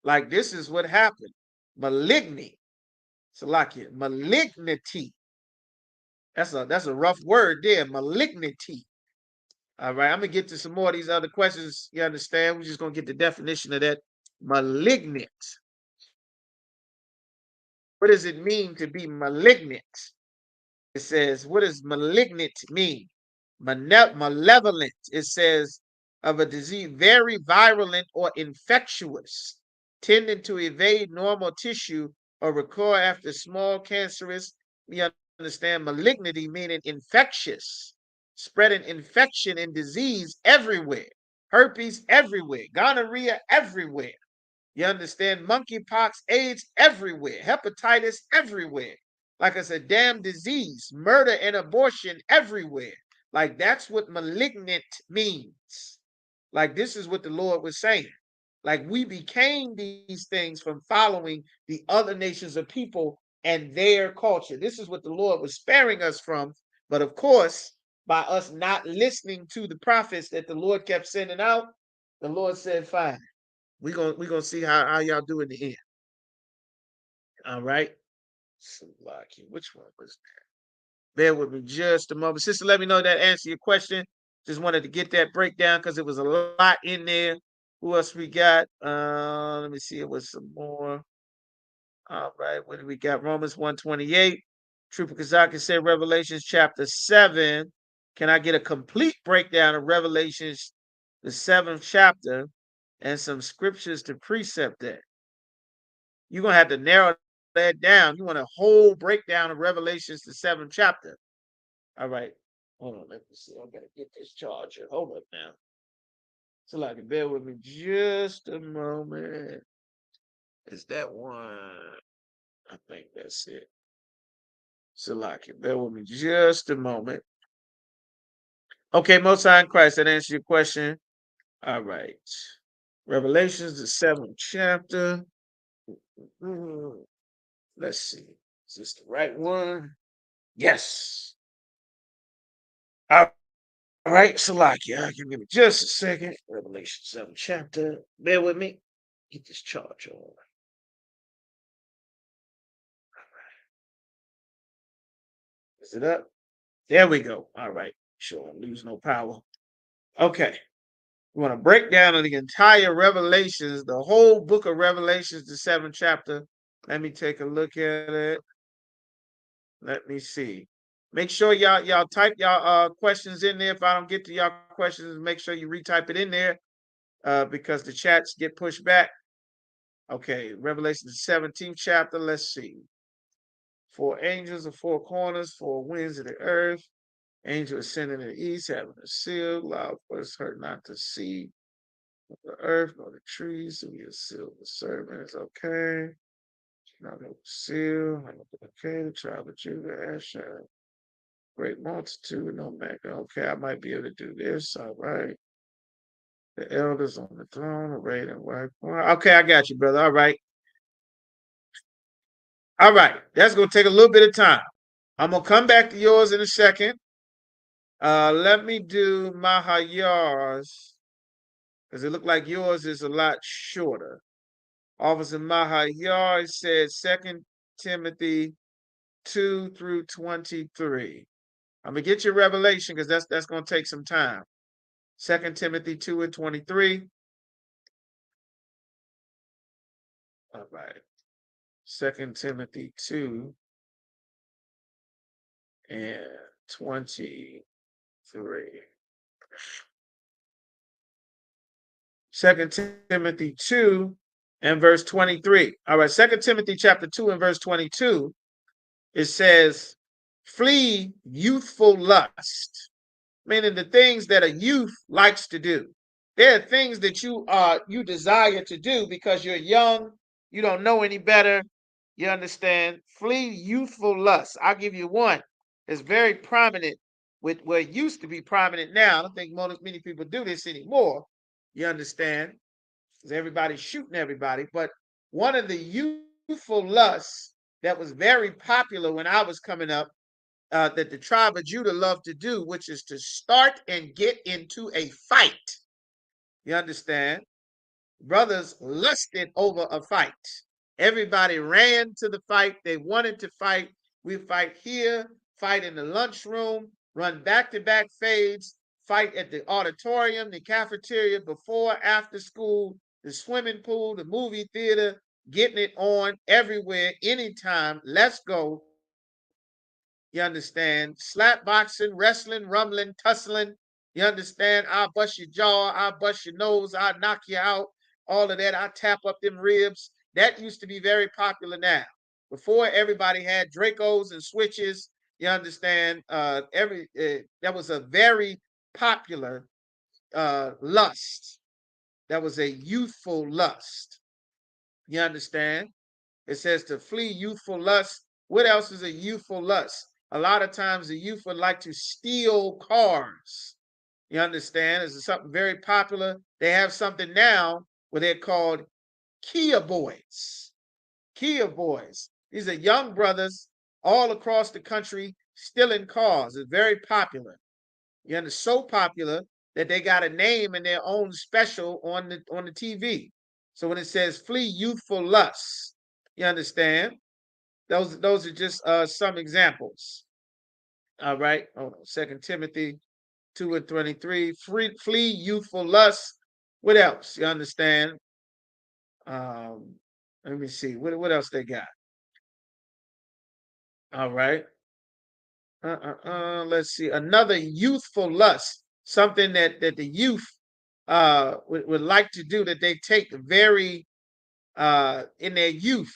Like this is what happened. Malignity. Salakia. Malignity. That's a rough word there. Malignity. All right. I'm gonna get to some more of these other questions. You understand? We're just gonna get the definition of that. Malignant. What does it mean to be malignant? It says, what does malignant mean? Malevolent. It says of a disease, very virulent or infectious, tending to evade normal tissue or recoil after small cancerous. We understand malignity meaning infectious, spreading infection and disease everywhere, herpes everywhere, gonorrhea everywhere. You understand? Monkeypox, AIDS everywhere, hepatitis everywhere. Like I said, damn disease, murder and abortion everywhere. Like that's what malignant means. Like this is what the Lord was saying. Like we became these things from following the other nations of people and their culture. This is what the Lord was sparing us from. But of course, by us not listening to the prophets that the Lord kept sending out, the Lord said, fine. We're gonna see how y'all do in the end. All right. Slovakia. Which one was that? Bear with me just a moment. Sister, let me know that answer your question. Just wanted to get that breakdown because it was a lot in there. Who else we got? Let me see. It was some more. All right. What do we got? Romans 128. Trooper Kazaki said Revelations chapter 7. Can I get a complete breakdown of Revelations, the 7th chapter, and some scriptures to precept that? You're going to have to narrow that down. You want a whole breakdown of Revelations, the 7th chapter. All right. Hold on. Let me see. I got to get this charger. Hold up now. So I can bear with me just a moment. Is that one? I think that's it. So I can bear with me just a moment. Okay, Most High in Christ, that answers your question. All right. Revelations, the 7th chapter. Let's see. Is this the right one? Yes. All right, Salakia. Give me just a second. Revelation 7th chapter. Bear with me. Get this charge on. Is it up? There we go. All right. Sure, I lose no power. Okay. We want to break down the entire Revelations, the whole book of Revelations, the 7th chapter. Let me take a look at it. Let me see. Make sure y'all type y'all questions in there. If I don't get to y'all questions, make sure you retype it in there because the chats get pushed back. Okay, Revelation the 17th chapter. Let's see. 4 angels of 4 corners, 4 winds of the earth. Angel ascending in the east, having a seal. Loud voice heard not to see the earth nor the trees. So we have sealed the servants. Okay. Now the seal. Okay, the tribe of Judah, Asher. Great multitude, no man. Okay, I might be able to do this. All right. The elders on the throne, arrayed in white. Okay, I got you, brother. All right. All right. That's going to take a little bit of time. I'm going to come back to yours in a second. Let me do Mahayar's, because it looked like yours is a lot shorter. Officer Mahayar said 2 Timothy 2 through 23. I'm gonna get your revelation because that's gonna take some time. 2 Timothy 2 and 23. All right. 2 Timothy 2 and 23. 2 Timothy 2 and verse 23. All right, 2 Timothy chapter 2 and verse 22. It says, flee youthful lust, meaning the things that a youth likes to do. There are things that you desire to do because you're young, you don't know any better. You understand? Flee youthful lust. I'll give you one. It's very prominent with where it used to be prominent now. I don't think many people do this anymore. You understand? Because everybody's shooting everybody. But one of the youthful lusts that was very popular when I was coming up, that the tribe of Judah loved to do, which is to start and get into a fight. You understand? Brothers lusted over a fight. Everybody ran to the fight. They wanted to fight. We fight here, fight in the lunchroom, run back-to-back fades, fight at the auditorium, the cafeteria, before, after school, the swimming pool, the movie theater, getting it on everywhere, anytime. Let's go. You understand? Slap boxing, wrestling, rumbling, tussling. You understand? I'll bust your jaw, I'll bust your nose, I'll knock you out. All of that. I'll tap up them ribs. That used to be very popular now. Before everybody had Dracos and switches, you understand? That was a very popular lust. That was a youthful lust. You understand? It says to flee youthful lust. What else is a youthful lust? A lot of times the youth would like to steal cars. You understand? This is something very popular. They have something now where they're called Kia boys. Kia boys. These are young brothers all across the country stealing cars. It's very popular. And it's so popular that they got a name in their own special on the TV. So when it says flee youthful lusts, you understand? Those are just some examples. All right. Hold on. 2 Timothy 2 and 23. Flee youthful lust. What else? You understand? Um, Let me see. What else they got? All right. Let's see. Another youthful lust. Something that the youth would like to do, that they take very in their youth.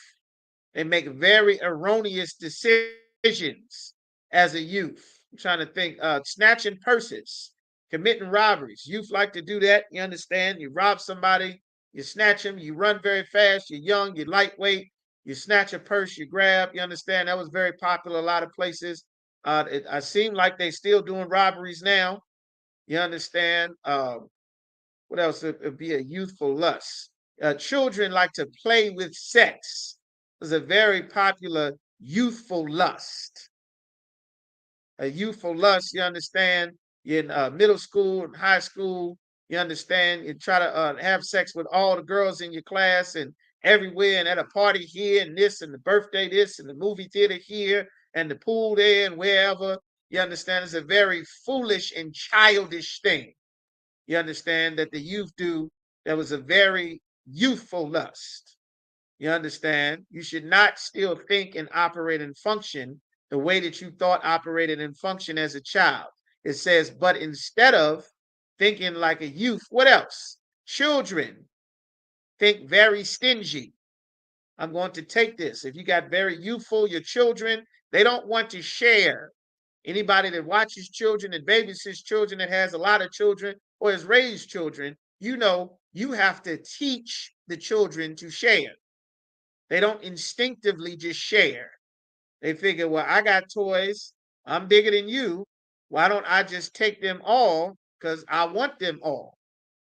They make very erroneous decisions as a youth. I'm trying to think. Snatching purses, committing robberies. Youth like to do that. You understand? You rob somebody, you snatch them, you run very fast, you're young, you're lightweight, you snatch a purse, you grab. You understand? That was very popular a lot of places. I seem like they still doing robberies now. You understand? What else? It'd be a youthful lust. Children like to play with sex. It's a very popular youthful lust. A youthful lust, you understand? You're in middle school and high school, you understand? You try to have sex with all the girls in your class and everywhere, and at a party here and this, and the birthday this, and the movie theater here, and the pool there, and wherever. You understand? It's a very foolish and childish thing. You understand that the youth do. That was a very youthful lust. You understand? You should not still think and operate and function the way that you thought, operated, and functioned as a child. It says, but instead of thinking like a youth, what else? Children think very stingy. I'm going to take this. If you got very youthful, your children, they don't want to share. Anybody that watches children and babysits children, that has a lot of children or has raised children, you know you have to teach the children to share. They don't instinctively just share. They figure, well, I got toys. I'm bigger than you. Why don't I just take them all? Because I want them all.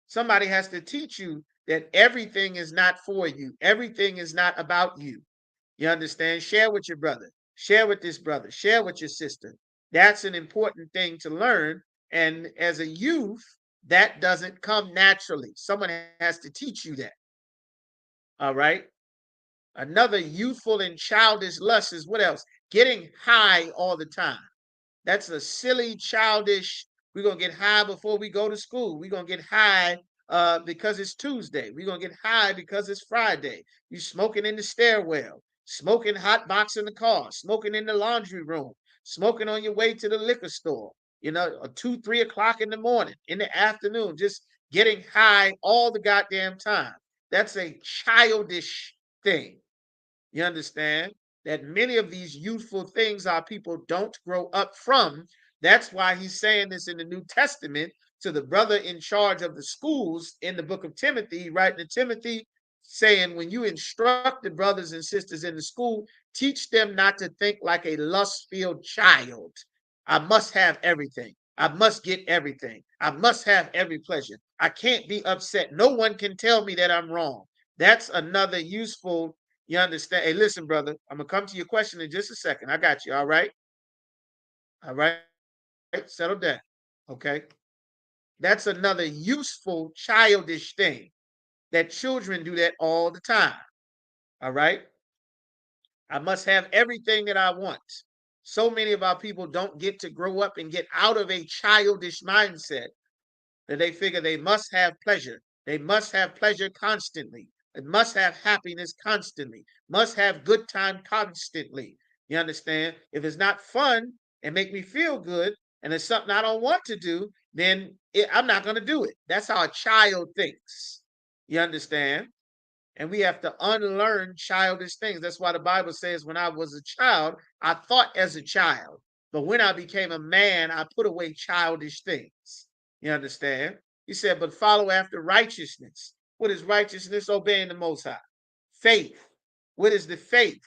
Somebody has to teach you that everything is not for you. Everything is not about you. You understand? Share with your brother. Share with this brother. Share with your sister. That's an important thing to learn And as a youth, that doesn't come naturally. Someone has to teach you that. All right. Another youthful and childish lust is what else? Getting high all the time. That's a silly, childish. We're gonna get high before we go to school. We're gonna get high because it's Tuesday. We're gonna get high because it's Friday. You smoking in the stairwell, smoking hot box in the car, smoking in the laundry room, smoking on your way to the liquor store. 2, 3 o'clock in the morning, in the afternoon, just getting high all the goddamn time. That's a childish thing. You understand that many of these youthful things our people don't grow up from. That's why he's saying this in the New Testament to the brother in charge of the schools in the book of Timothy, writing to Timothy, saying, when you instruct the brothers and sisters in the school, teach them not to think like a lust-filled child. I must have everything. I must get everything. I must have every pleasure. I can't be upset. No one can tell me that I'm wrong. That's another useful. You understand? Hey, listen, brother, I'm going to come to your question in just a second. I got you. All right. All right. Settle down. Okay. That's another useful childish thing that children do that all the time. All right. I must have everything that I want. So many of our people don't get to grow up and get out of a childish mindset that they figure they must have pleasure. They must have pleasure constantly. They must have happiness constantly. Must have good time constantly. You understand? If it's not fun and make me feel good, and it's something I don't want to do, then I'm not going to do it. That's how a child thinks. You understand? And we have to unlearn childish things. That's why the Bible says, when I was a child, I thought as a child. But when I became a man, I put away childish things. You understand? He said, but follow after righteousness. What is righteousness? Obeying the Most High. Faith. What is the faith?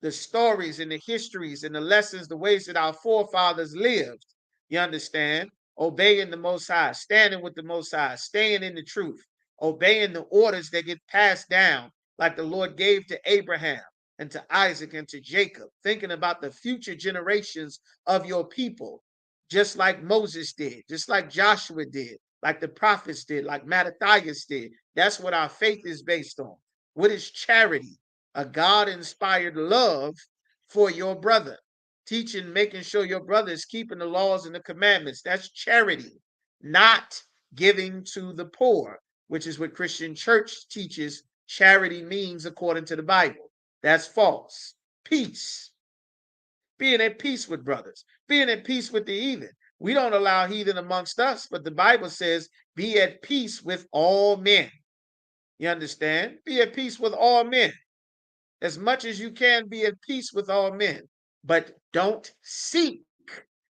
The stories and the histories and the lessons, the ways that our forefathers lived. You understand? Obeying the Most High, standing with the Most High, staying in the truth, obeying the orders that get passed down, like the Lord gave to Abraham and to Isaac and to Jacob, thinking about the future generations of your people, just like Moses did, just like Joshua did, like the prophets did, like Mattathias did. That's what our faith is based on. What is charity? A God-inspired love for your brother. Teaching, making sure your brother is keeping the laws and the commandments. That's charity, not giving to the poor, which is what Christian church teaches charity means according to the Bible. That's false. Peace. Being at peace with brothers. Being at peace with the heathen. We don't allow heathen amongst us, but the Bible says, be at peace with all men. You understand? Be at peace with all men. As much as you can, be at peace with all men, but don't seek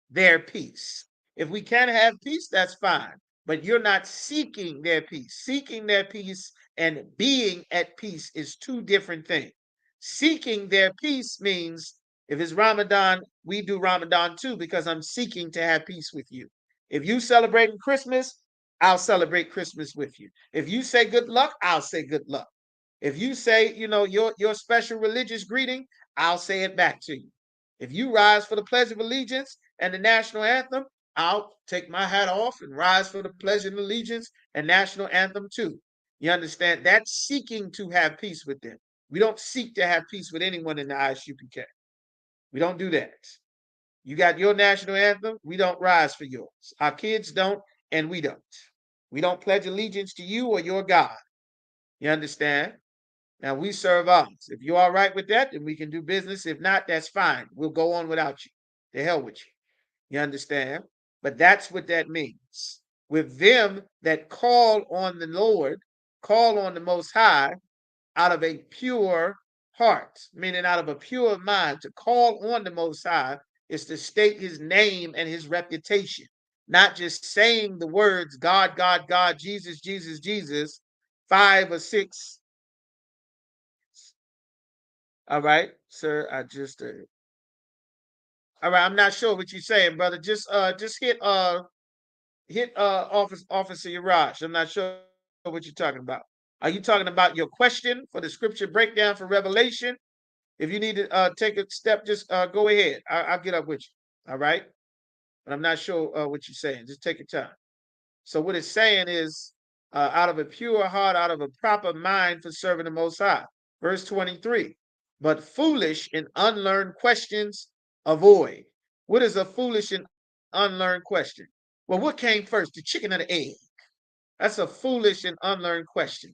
their peace. If we can have peace, that's fine, but you're not seeking their peace. Seeking their peace and being at peace is two different things. Seeking their peace means if it's Ramadan, we do Ramadan too, because I'm seeking to have peace with you. If you celebrating Christmas, I'll celebrate Christmas with you. If you say good luck, I'll say good luck. If you say, your special religious greeting, I'll say it back to you. If you rise for the Pledge of Allegiance and the national anthem, I'll take my hat off and rise for the Pledge of Allegiance and national anthem too. You understand? That's seeking to have peace with them. We don't seek to have peace with anyone in the ISUPK. We don't do that. You got your national anthem. We don't rise for yours. Our kids don't, and we don't. We don't pledge allegiance to you or your God. You understand? Now we serve ours. If you're all right with that, then we can do business. If not, that's fine. We'll go on without you. The hell with you. You understand? But that's what that means. With them that call on the Lord, call on the Most High out of a pure heart, meaning out of a pure mind. To call on the Most High is to state his name and his reputation, not just saying the words God, God, God, Jesus, Jesus, Jesus, 5 or 6. All right, sir. I just all right. I'm not sure what you're saying, brother. Just hit Officer Yaraj. I'm not sure what you're talking about. Are you talking about your question for the scripture breakdown for Revelation? If you need to take a step, just go ahead. I'll get up with you. All right. but I'm not sure what you're saying. Just take your time. So what it's saying is, out of a pure heart, out of a proper mind for serving the Most High. Verse 23. But foolish and unlearned questions avoid. What is a foolish and unlearned question? Well, what came first, the chicken or the egg? That's a foolish and unlearned question.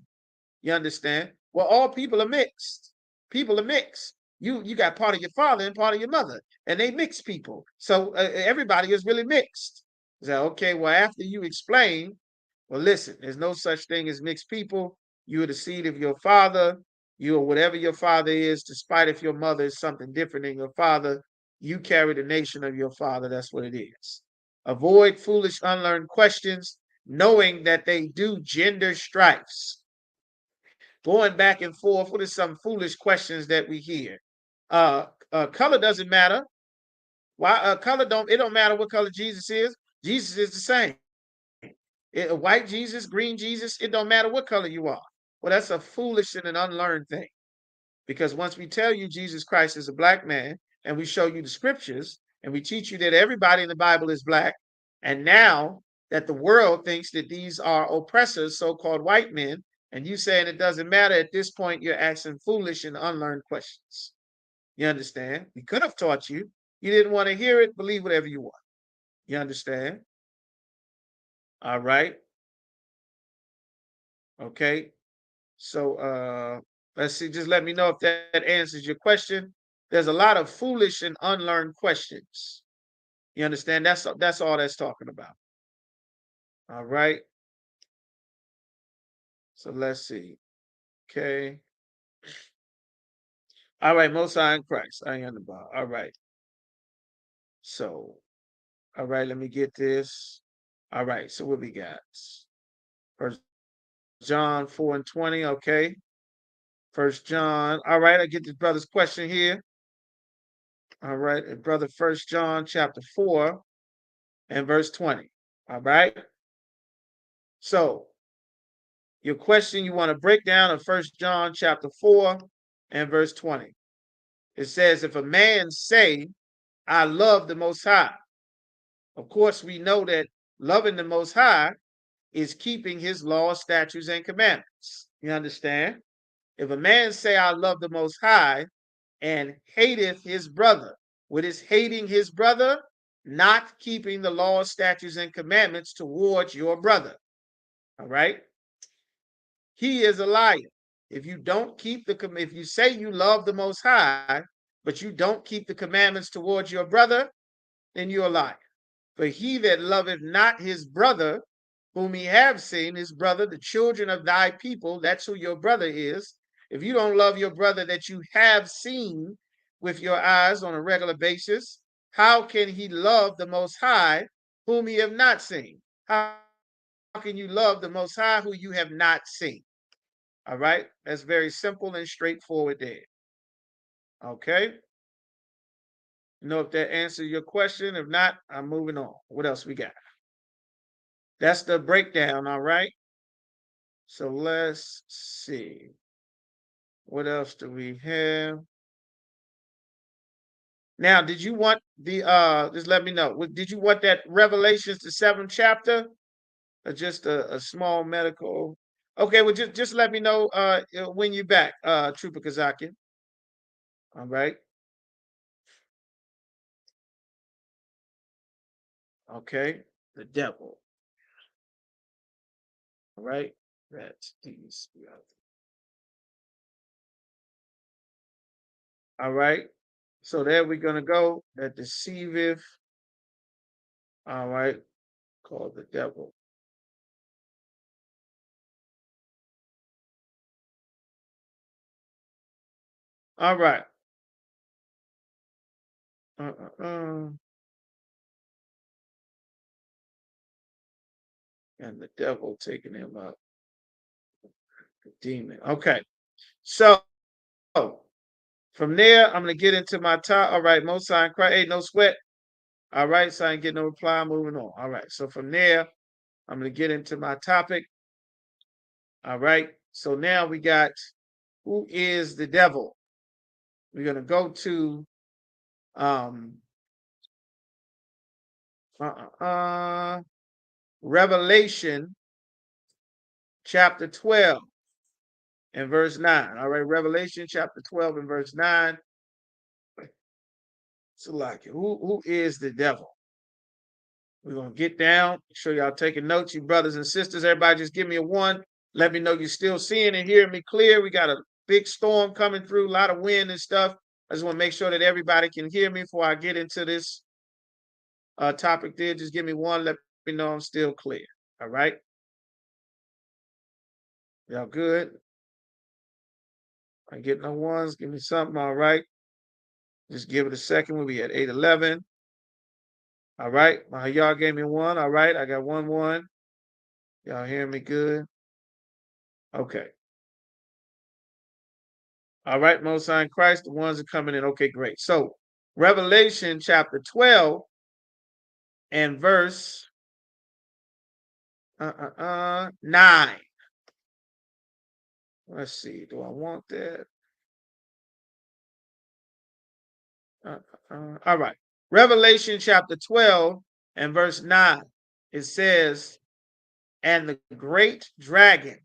You understand? Well, all people are mixed. People are mixed. You got part of your father and part of your mother, and they mix people. So everybody is really mixed. So okay, well, after you explain, well, listen, there's no such thing as mixed people. You are the seed of your father. You are whatever your father is, despite if your mother is something different than your father. You carry the nation of your father. That's what it is. Avoid foolish, unlearned questions, knowing that they do gender strifes. Going back and forth, what are some foolish questions that we hear? Color doesn't matter. Why color don't matter what color Jesus is. Jesus is the same. White Jesus, green Jesus, it don't matter what color you are. Well, that's a foolish and an unlearned thing. Because once we tell you Jesus Christ is a black man, and we show you the scriptures, and we teach you that everybody in the Bible is black, and now that the world thinks that these are oppressors, so-called white men, and you saying it doesn't matter, at this point, you're asking foolish and unlearned questions. You understand? We could have taught you. You didn't want to hear it, believe whatever you want. You understand? All right. Okay. So let's see, just let me know if that answers your question. There's a lot of foolish and unlearned questions. You understand? That's all that's talking about. All right. So let's see. Okay. All right, Most High in Christ. I am the bar. All right. So, all right, let me get this. All right, so what we got? First John 4 and 20. Okay. First John. All right, I get this brother's question here. All right, brother, First John chapter 4 and verse 20. All right. So your question, you want to break down of First John chapter 4 and verse 20. It says, if a man say, I love the Most High. Of course, we know that loving the Most High is keeping his laws, statutes, and commandments. You understand? If a man say, I love the Most High, and hateth his brother, what is hating his brother? Not keeping the laws, statutes, and commandments towards your brother. All right? He is a liar. If you don't keep if you say you love the Most High, but you don't keep the commandments towards your brother, then you're a liar. For he that loveth not his brother, whom he have seen, his brother, the children of thy people, that's who your brother is. If you don't love your brother that you have seen with your eyes on a regular basis, how can he love the Most High, whom he have not seen? How can you love the Most High, who you have not seen? All right, that's very simple and straightforward there. Okay. You know if that answers your question. If not, I'm moving on. What else we got? That's the breakdown. All right. So let's see. What else do we have? Now, did you want the just let me know. Did you want that Revelations, the 7th chapter? Or just a small medical? Okay, well just let me know when you're back, Trooper Kazaki. All right. Okay. The devil. All right. That's these. All right. So there we're gonna go. That deceiveth. All right. Called the devil. All right. And the devil taking him up. The demon. Okay. So from there, I'm gonna get into my top. All right, most sign cry. Hey, no sweat. All right, so I ain't get no reply. Moving on. All right. So from there, I'm gonna get into my topic. All right. So now we got who is the devil? We're gonna go to Revelation chapter 12 and verse 9. All right, Revelation chapter 12 and verse 9. So like, who is the devil? We're going to get down. Make sure y'all taking notes, you brothers and sisters. Everybody just give me a one. Let me know you're still seeing and hearing me clear. We got a big storm coming through, a lot of wind and stuff. I just want to make sure that everybody can hear me before I get into this topic there. Just give me one. Let me know I'm still clear. All right. Y'all good? I get no ones. Give me something. All right. Just give it a second. We'll be at 8:11. All right. Y'all gave me one. All right. I got 1-1. Y'all hearing me good? Okay. All right. Most High in Christ. The ones are coming in. Okay, great. So Revelation chapter 12 and verse 9. Let's see. Do I want that? All right. Revelation chapter 12 and verse 9. It says, and the great dragon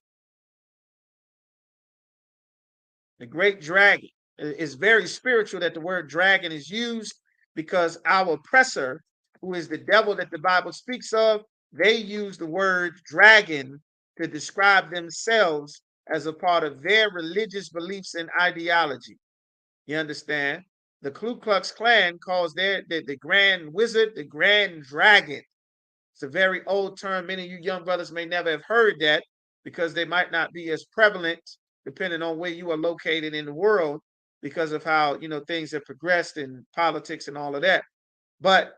is very spiritual that the word dragon is used, because our oppressor, who is the devil that the Bible speaks of, they use the word dragon to describe themselves as a part of their religious beliefs and ideology. You understand? The Ku Klux Klan calls the grand wizard the grand dragon. It's a very old term. Many of you young brothers may never have heard that, because they might not be as prevalent depending on where you are located in the world, because of how things have progressed in politics and all of that. But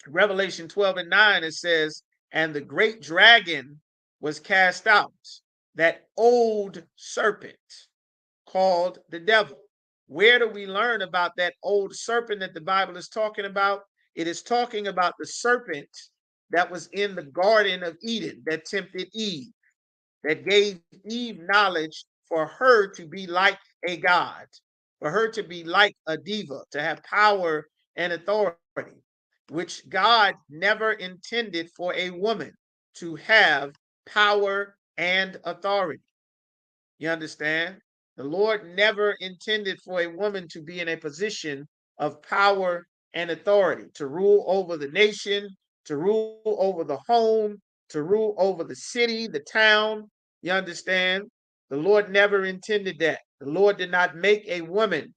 Revelation 12 and 9, it says, and the great dragon was cast out, that old serpent called the devil. Where do we learn about that old serpent that the Bible is talking about? It is talking about the serpent that was in the Garden of Eden that tempted Eve, that gave Eve knowledge for her to be like a god, for her to be like a diva, to have power and authority, which God never intended for a woman to have power and authority. You understand? The Lord never intended for a woman to be in a position of power and authority, to rule over the nation, to rule over the home, to rule over the city, the town. You understand? The Lord never intended that. The Lord did not make a woman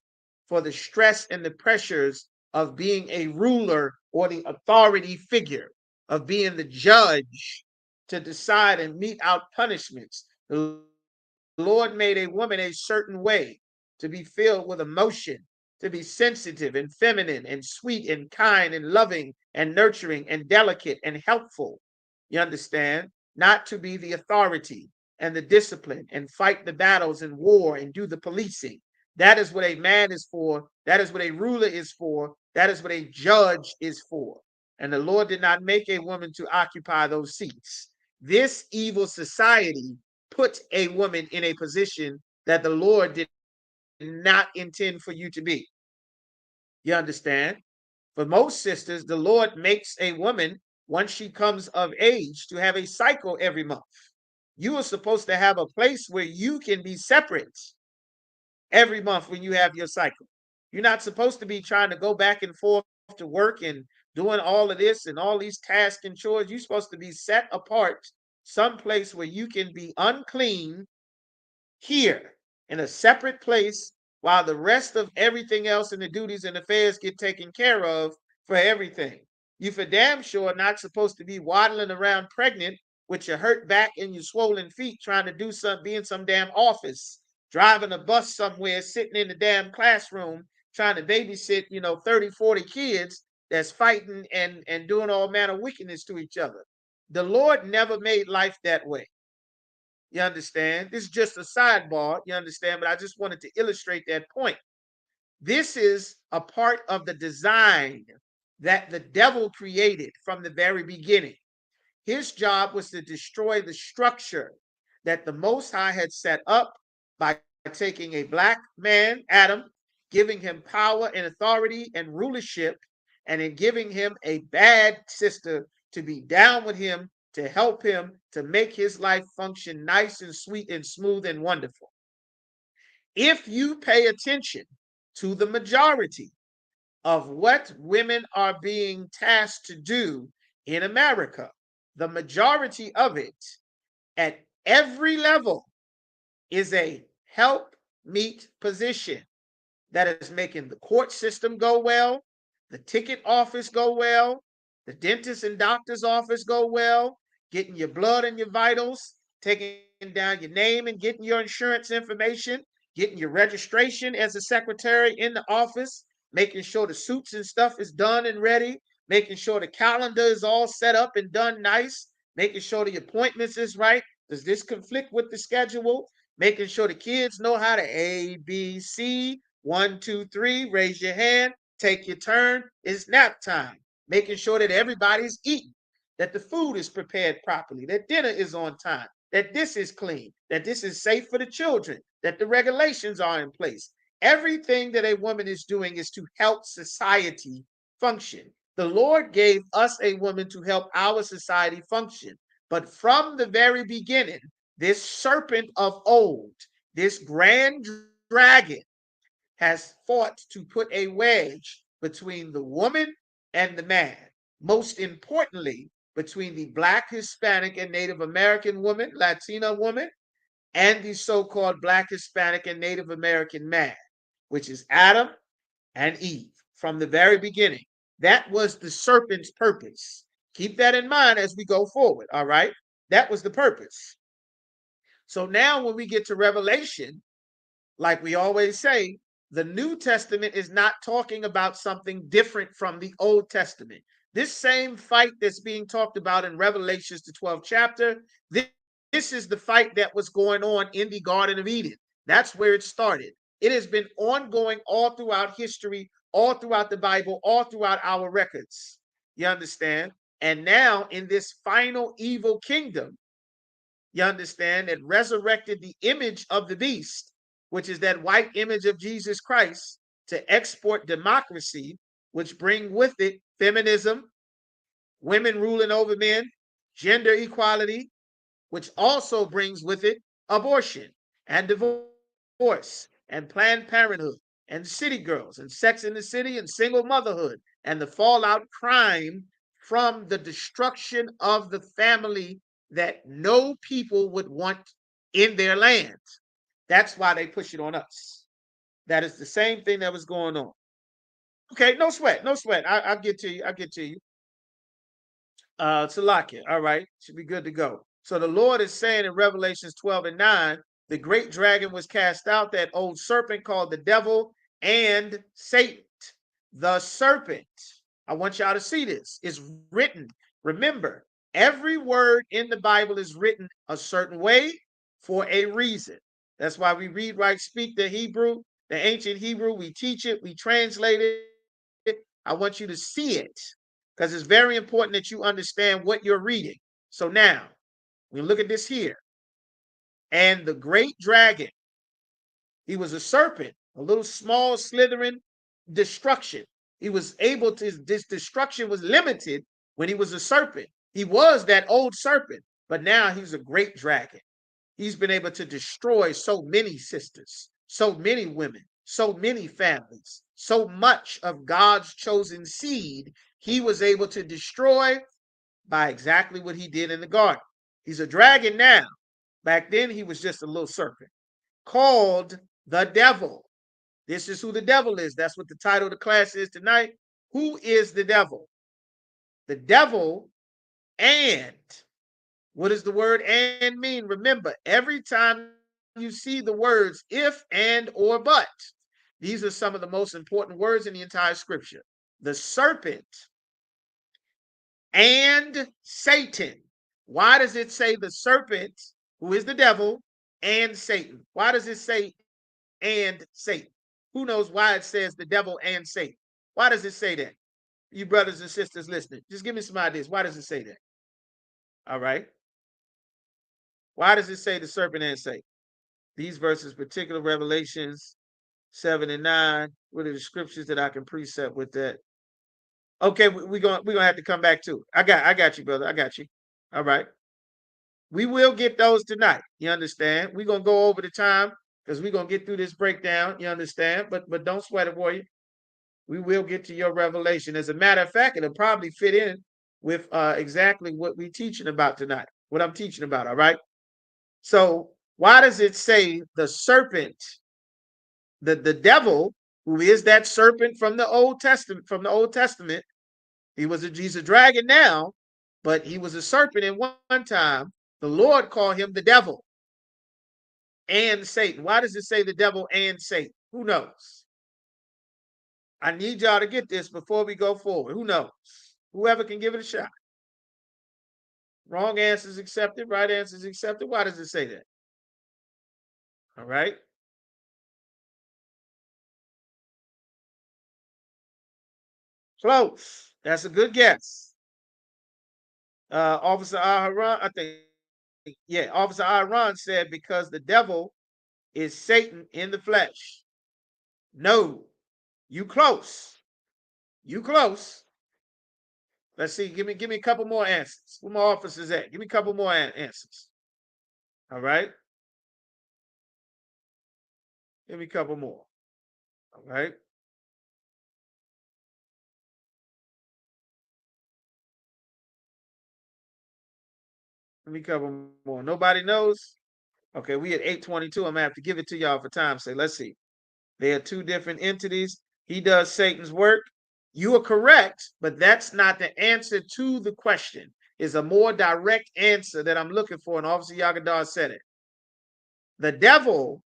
for the stress and the pressures of being a ruler or the authority figure, of being the judge to decide and mete out punishments. The Lord made a woman a certain way, to be filled with emotion, to be sensitive and feminine and sweet and kind and loving and nurturing and delicate and helpful. You understand? Not to be the authority and the discipline and fight the battles and war and do the policing. That is what a man is for. That is what a ruler is for. That is what a judge is for. And the Lord did not make a woman to occupy those seats. This evil society put a woman in a position that the Lord did not intend for you to be. You understand? For most sisters, the Lord makes a woman, once she comes of age, to have a cycle every month. You are supposed to have a place where you can be separate every month when you have your cycle. You're not supposed to be trying to go back and forth to work and doing all of this and all these tasks and chores. You're supposed to be set apart someplace where you can be unclean here in a separate place, while the rest of everything else and the duties and affairs get taken care of for everything. You for damn sure not supposed to be waddling around pregnant with your hurt back and your swollen feet trying to do something, be in some damn office, driving a bus somewhere, sitting in the damn classroom, trying to babysit, 30, 40 kids that's fighting and doing all manner of wickedness to each other. The Lord never made life that way. You understand? This is just a sidebar, you understand? But I just wanted to illustrate that point. This is a part of the design that the devil created from the very beginning. His job was to destroy the structure that the Most High had set up by taking a black man, Adam, giving him power and authority and rulership, and in giving him a bad sister to be down with him, to help him to make his life function nice and sweet and smooth and wonderful. If you pay attention to the majority of what women are being tasked to do in America, the majority of it at every level is a help meet position that is making the court system go well, the ticket office go well, the dentist and doctor's office go well, getting your blood and your vitals, taking down your name and getting your insurance information, getting your registration as a secretary in the office, making sure the suits and stuff is done and ready, making sure the calendar is all set up and done nice, making sure the appointments is right. Does this conflict with the schedule? Making sure the kids know how to A, B, C, 1, 2, 3, raise your hand, take your turn. It's nap time. Making sure that everybody's eating, that the food is prepared properly, that dinner is on time, that this is clean, that this is safe for the children, that the regulations are in place. Everything that a woman is doing is to help society function. The Lord gave us a woman to help our society function. But from the very beginning, this serpent of old, this grand dragon, has fought to put a wedge between the woman and the man. Most importantly, between the Black, Hispanic, and Native American woman, Latina woman, and the so-called Black, Hispanic, and Native American man, which is Adam and Eve from the very beginning. That was the serpent's purpose. Keep that in mind as we go forward, all right? That was the purpose. So now when we get to Revelation, like we always say, the New Testament is not talking about something different from the Old Testament. This same fight that's being talked about in Revelations, the 12th chapter, this is the fight that was going on in the Garden of Eden. That's where it started. It has been ongoing all throughout history, all throughout the Bible, all throughout our records. You understand? And now in this final evil kingdom, you understand, that resurrected the image of the beast, which is that white image of Jesus Christ, to export democracy, which bring with it feminism, women ruling over men, gender equality, which also brings with it abortion and divorce and Planned Parenthood and city girls and Sex in the City and single motherhood and the fallout crime from the destruction of the family that no people would want in their land. That's why they push it on us. That is the same thing that was going on. Okay, no sweat, no sweat. I'll get to you. I'll get to you. Salakia. All right, should be good to go. So the Lord is saying in Revelations 12 and 9, the great dragon was cast out, that old serpent called the devil and Satan. The serpent. I want y'all to see this. It's written. Remember, every word in the Bible is written a certain way for a reason. That's why we read, write, speak the Hebrew, the ancient Hebrew. We teach it, we translate it. I want you to see it because it's very important that you understand what you're reading. So now, we look at this here. And the great dragon, he was a serpent, a little small, slithering destruction. He was able to, this destruction was limited when he was a serpent. He was that old serpent, but now he's a great dragon. He's been able to destroy so many sisters, so many women, so many families, so much of God's chosen seed. He was able to destroy by exactly what he did in the garden. He's a dragon now. Back then, he was just a little serpent called the devil. This is who the devil is. That's what the title of the class is tonight. Who is the devil? The devil, and what does the word and mean? Remember, every time you see the words if, and, or but, these are some of the most important words in the entire scripture. The serpent and Satan. Why does it say the serpent, who is the devil, and Satan? Why does it say and Satan? Who knows why it says the devil and Satan? Why does it say that? You brothers and sisters listening, just give me some ideas. Why does it say that? All right. Why does it say the serpent and Satan? These verses, particular Revelations 7 and 9, what are the scriptures that I can precept with that? Okay, we're gonna have to come back to it. I got you, brother. I got you. All right. We will get those tonight. You understand? We're gonna go over the time because we're gonna get through this breakdown. You understand? But don't sweat it, warrior. We will get to your revelation. As a matter of fact, it'll probably fit in with exactly what we're teaching about tonight. What I'm teaching about. All right. So why does it say the serpent, the devil, who is that serpent from the Old Testament, he's a dragon now, but he was a serpent at one time. The Lord called him the devil and Satan. Why does it say the devil and Satan? Who knows? I need y'all to get this before we go forward. Who knows? Whoever can give it a shot. Wrong answers accepted, right answers accepted. Why does it say that? All right. Close. That's a good guess. Officer Aharon, I think, yeah, Officer Aharon said because the devil is Satan in the flesh. No, you close. You close. Let's see. Give me a couple more answers. Where my officers at? Give me a couple more answers. All right. Give me a couple more. All right. Give me a couple more. Nobody knows? Okay, we at 8:22. I'm gonna have to give it to y'all for time's sake. Let's see. They are two different entities. He does Satan's work. You are correct, but that's not the answer to the question. It's a more direct answer that I'm looking for, and Officer Yagadar said it. The devil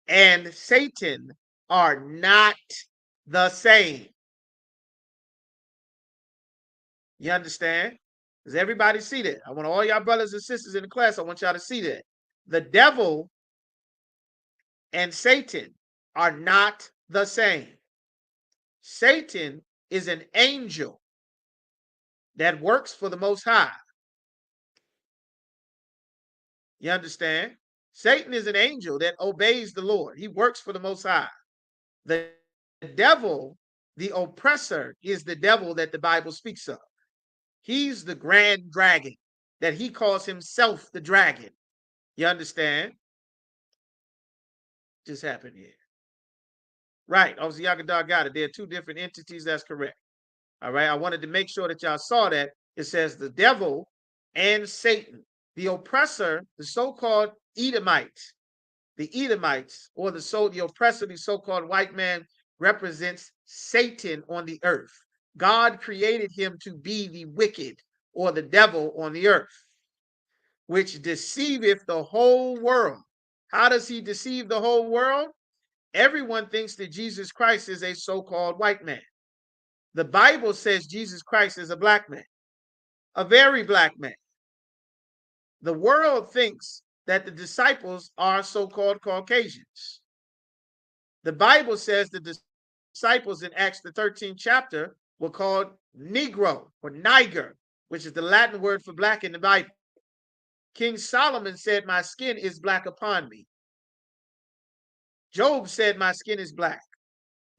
and Satan are not the same. You understand? Does everybody see that? I want all y'all brothers and sisters in the class, I want y'all to see that. The devil and Satan are not the same. Satan is an angel that works for the Most High. You understand? Satan is an angel that obeys the Lord. He works for the Most High. The devil, the oppressor, is the devil that the Bible speaks of. He's the grand dragon that he calls himself the dragon. You understand? Just happened here. Right. Officer Yagadar got it. There are two different entities. That's correct. All right. I wanted to make sure that y'all saw that. It says the devil and Satan, the oppressor, the so-called Edomites, or the oppressor, the so-called white man, represents Satan on the earth. God created him to be the wicked or the devil on the earth, which deceiveth the whole world. How does he deceive the whole world? Everyone thinks that Jesus Christ is a so-called white man. The Bible says Jesus Christ is a black man, a very black man. The world thinks that the disciples are so-called Caucasians. The Bible says the disciples in Acts the 13th chapter were called Negro or Niger, which is the Latin word for black in the Bible. King Solomon said, "My skin is black upon me." Job said, "My skin is black."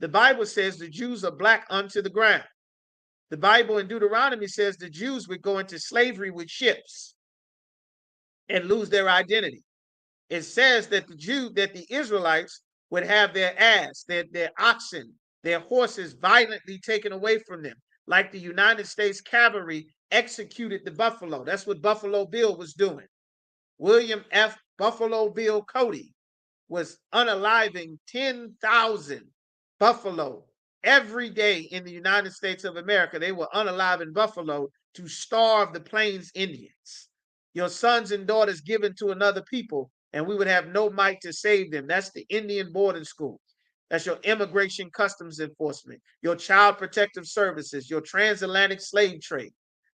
The Bible says the Jews are black unto the ground. The Bible in Deuteronomy says the Jews would go into slavery with ships and lose their identity. It says that the Israelites would have their ass, their oxen, their horses violently taken away from them, like the United States cavalry executed the buffalo. That's what Buffalo Bill was doing. William F. Buffalo Bill Cody was unaliving 10,000 buffalo every day in the United States of America. They were unaliving buffalo to starve the Plains Indians. Your sons and daughters given to another people, and we would have no might to save them. That's the Indian boarding school. That's your immigration customs enforcement, your child protective services, your transatlantic slave trade.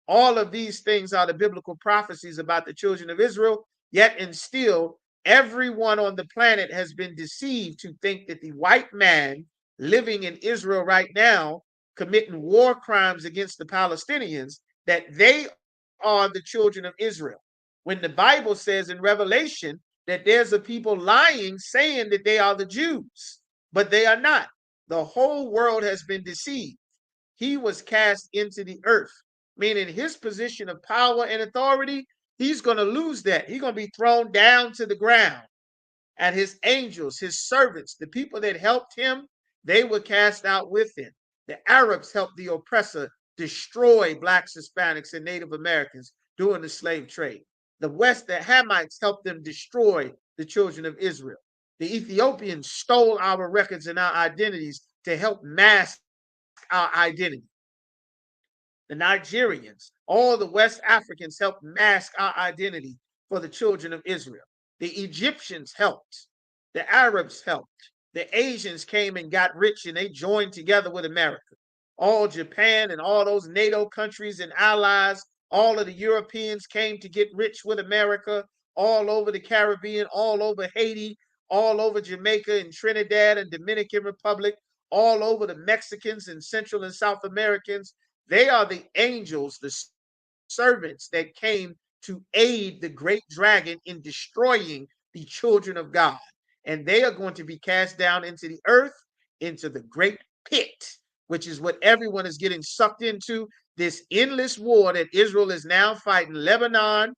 All of these things are the biblical prophecies about the children of Israel, yet and still, everyone on the planet has been deceived to think that the white man living in Israel right now, committing war crimes against the Palestinians, that they are the children of Israel. When the Bible says in Revelation that there's a people lying, saying that they are the Jews, but they are not. The whole world has been deceived. he was cast into the earth, meaning his position of power and authority, he's going to lose that. He's going to be thrown down to the ground. And his angels, his servants, the people that helped him, they were cast out with him. The Arabs helped the oppressor destroy blacks, Hispanics, and Native Americans during the slave trade. The Hamites helped them destroy the children of Israel. The Ethiopians stole our records and our identities to help mask our identity. The Nigerians, all the West Africans helped mask our identity for the children of Israel. The Egyptians helped. The Arabs helped. The Asians came and got rich and they joined together with America. All Japan and all those NATO countries and allies, all of the Europeans came to get rich with America, all over the Caribbean, all over Haiti, all over Jamaica and Trinidad and Dominican Republic, all over the Mexicans and Central and South Americans. They are the angels, the servants that came to aid the great dragon in destroying the children of God. And they are going to be cast down into the earth, into the great pit, which is what everyone is getting sucked into. This endless war that Israel is now fighting, Lebanon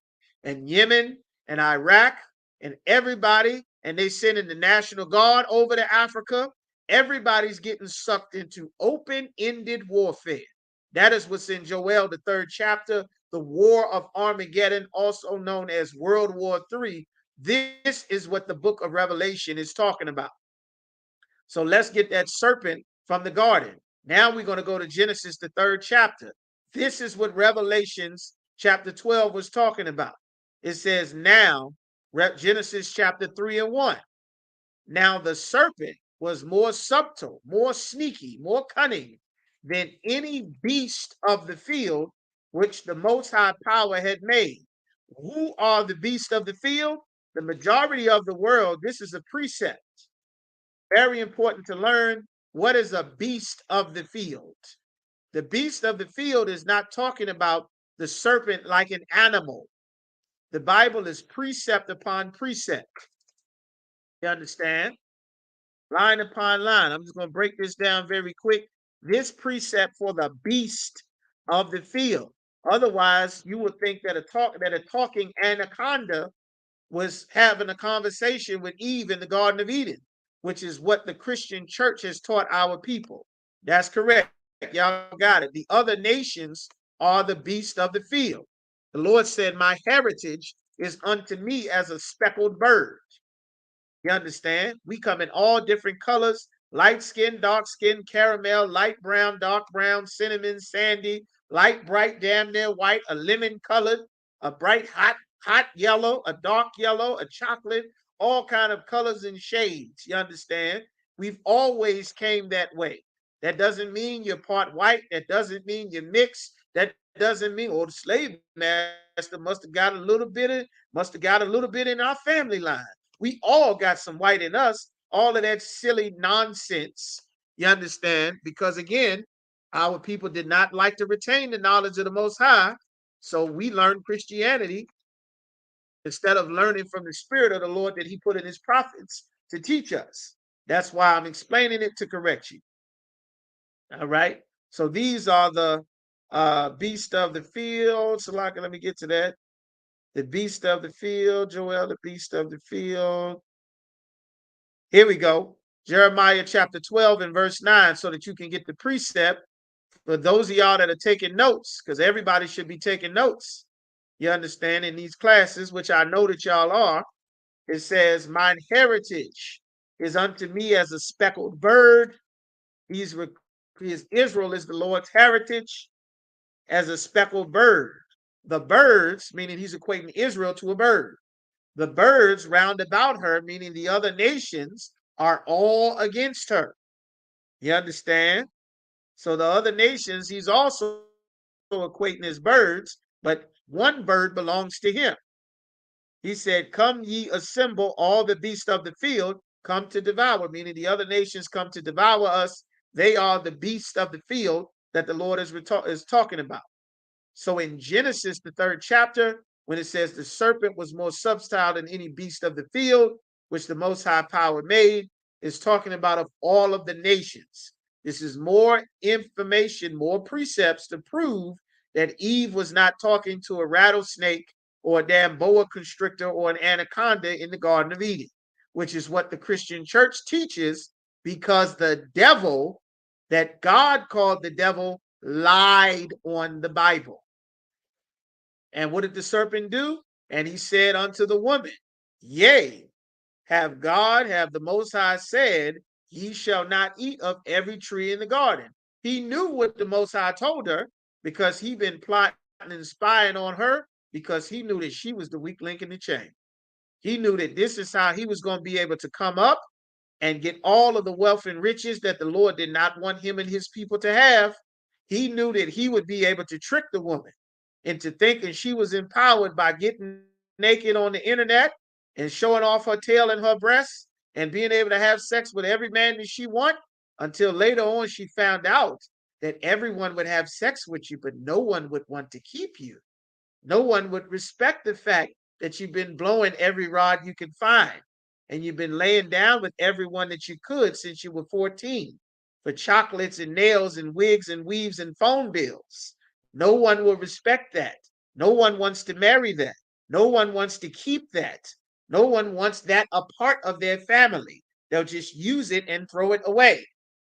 and Yemen and Iraq and everybody, and they sending the National Guard over to Africa. Everybody's getting sucked into open-ended warfare. That is what's in Joel, the 3rd chapter, the War of Armageddon, also known as World War III. This is what the book of Revelation is talking about. So let's get that serpent from the garden. Now we're going to go to Genesis, the 3rd chapter. This is what Revelations chapter 12 was talking about. It says now, Genesis chapter 3 and 1. Now the serpent was more subtle, more sneaky, more cunning than any beast of the field which the Most High Power had made. Who are the beasts of the field? The majority of the world, this is a precept. Very important to learn. What is a beast of the field? The beast of the field is not talking about the serpent like an animal. The Bible is precept upon precept. You understand? Line upon line. I'm just going to break this down very quick. This precept for the beast of the field. Otherwise, you would think that a talking anaconda was having a conversation with Eve in the Garden of Eden, which is what the Christian church has taught our people. That's correct. Y'all got it. The other nations are the beast of the field. The Lord said, my heritage is unto me as a speckled bird. You understand? We come in all different colors: light skin, dark skin, caramel, light brown, dark brown, cinnamon, sandy, light, bright, damn near white, a lemon colored, a bright, hot yellow, a dark yellow, a chocolate, all kind of colors and shades. You understand? We've always came that way. That doesn't mean you're part white. That doesn't mean you're mixed. That doesn't mean, the slave master must have got a little bit in our family line. We all got some white in us. All of that silly nonsense, you understand? Because again, our people did not like to retain the knowledge of the Most High. So we learned Christianity instead of learning from the Spirit of the Lord that he put in his prophets to teach us. That's why I'm explaining it, to correct you. All right. So these are the beast of the field. So let me get to that. The beast of the field, Joel, the beast of the field. Here we go. Jeremiah chapter 12 and verse 9, so that you can get the precept for those of y'all that are taking notes, because everybody should be taking notes. You understand, in these classes, which I know that y'all are. It says, mine heritage is unto me as a speckled bird. Israel is the Lord's heritage as a speckled bird. The birds, meaning he's equating Israel to a bird. The birds round about her, meaning the other nations, are all against her. You understand? So the other nations, he's also equating as birds, but one bird belongs to him. He said, come ye assemble all the beasts of the field, come to devour, meaning the other nations come to devour us. They are the beasts of the field that the Lord is talking about. So in Genesis, the 3rd chapter, when it says the serpent was more subtile than any beast of the field, which the Most High Power made, is talking about of all of the nations. This is more information, more precepts to prove that Eve was not talking to a rattlesnake or a damn boa constrictor or an anaconda in the Garden of Eden, which is what the Christian church teaches, because the devil that God called the devil lied on the Bible. And what did the serpent do? And he said unto the woman, yea, have the Most High said, ye shall not eat of every tree in the garden. He knew what the Most High told her, because he been plotting and spying on her, because he knew that she was the weak link in the chain. He knew that this is how he was going to be able to come up and get all of the wealth and riches that the Lord did not want him and his people to have. He knew that he would be able to trick the woman into thinking she was empowered by getting naked on the internet and showing off her tail and her breasts and being able to have sex with every man that she want, until later on she found out that everyone would have sex with you, but no one would want to keep you. No one would respect the fact that you've been blowing every rod you can find, and you've been laying down with everyone that you could since you were 14 for chocolates and nails and wigs and weaves and phone bills. No one will respect that. No one wants to marry that. No one wants to keep that. No one wants that a part of their family. They'll just use it and throw it away.